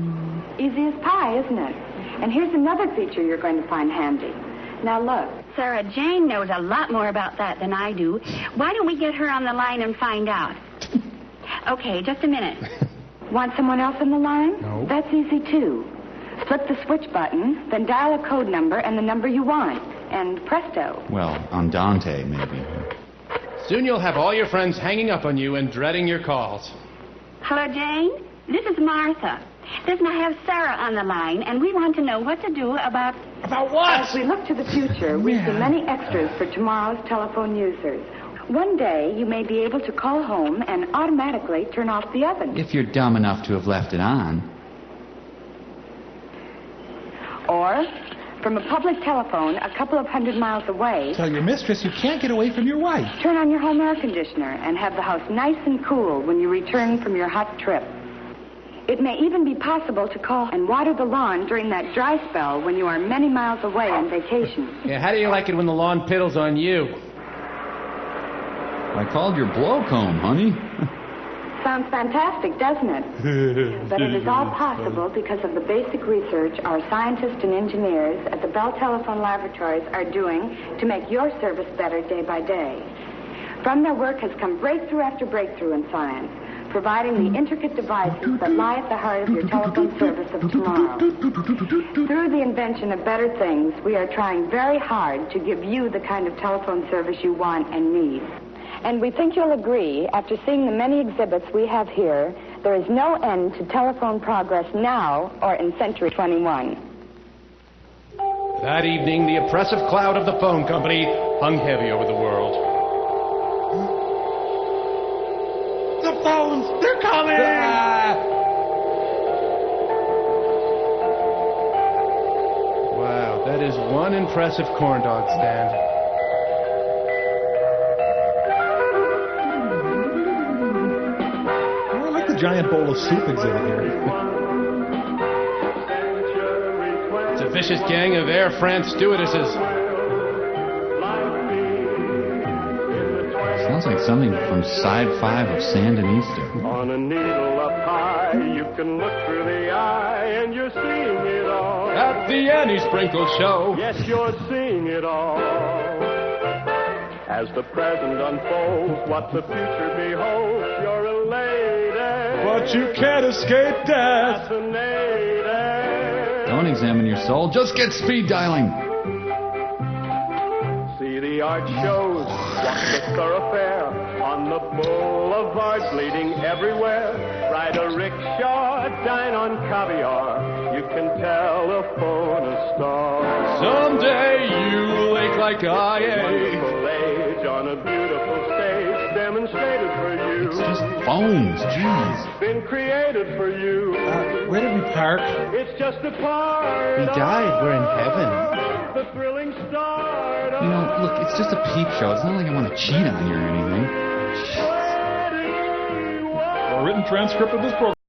J: Easy as pie, isn't it? And here's another feature you're going to find handy. Now, look. Sarah Jane knows a lot more about that than I do. Why don't we get her on the line and find out? Okay, just a minute. Want someone else on the line?
F: No.
J: That's easy, too. Flip the switch button, then dial a code number and the number you want. And presto.
W: Well, Andante, maybe.
Q: Soon you'll have all your friends hanging up on you and dreading your calls.
J: Hello, Jane. This is Martha. Listen, I have Sarah on the line, and we want to know what to do about...
Q: About what?
J: As we look to the future, we see many extras for tomorrow's telephone users. One day, you may be able to call home and automatically turn off the oven.
W: If you're dumb enough to have left it on.
J: Or, from a public telephone a couple of 100 miles away...
X: Tell your mistress you can't get away from your wife.
J: Turn on your home air conditioner and have the house nice and cool when you return from your hot trip. It may even be possible to call and water the lawn during that dry spell when you are many miles away on vacation.
Q: Yeah, how do you like it when the lawn piddles on you?
W: I called your blow comb, honey.
J: Sounds fantastic, doesn't it? But it is all possible because of the basic research our scientists and engineers at the Bell Telephone Laboratories are doing to make your service better day by day. From their work has come breakthrough after breakthrough in science, providing the intricate devices that lie at the heart of your telephone service of tomorrow. Through the invention of better things, we are trying very hard to give you the kind of telephone service you want and need. And we think you'll agree, after seeing the many exhibits we have here, there is no end to telephone progress now or in Century 21.
Q: That evening, the oppressive cloud of the phone company hung heavy over the world.
X: The phones! They're coming!
Q: Wow, that is one impressive corn dog stand.
O: giant bowl of soup exhibit here.
G: It's a vicious gang of Air France stewardesses.
L: Sounds like something from side 5 of Sandinista.
S: On a needle up high, you can look through the eye, and you're seeing it all.
G: At the Annie Sprinkle Show.
S: Yes, you're seeing it all. As the present unfolds, what the future beholds, you're elated.
O: But you can't escape death.
S: Fascinated.
L: Don't examine your soul, just get speed dialing.
S: See the art shows, walk the thoroughfare, on the boulevard, bleeding everywhere. Ride a rickshaw, dine on caviar, you can telephone a star.
G: Someday you'll ache like I ache.
S: Wonderful age on a beautiful stage, demonstrated for you.
L: It's just phones, jeez.
S: Been created for you.
O: Where did we park?
S: It's just a part.
Q: We died. We're in heaven.
S: The thrilling start.
L: You know, look, it's just a peep show. It's not like I want to cheat on you or anything.
O: A written transcript of this program.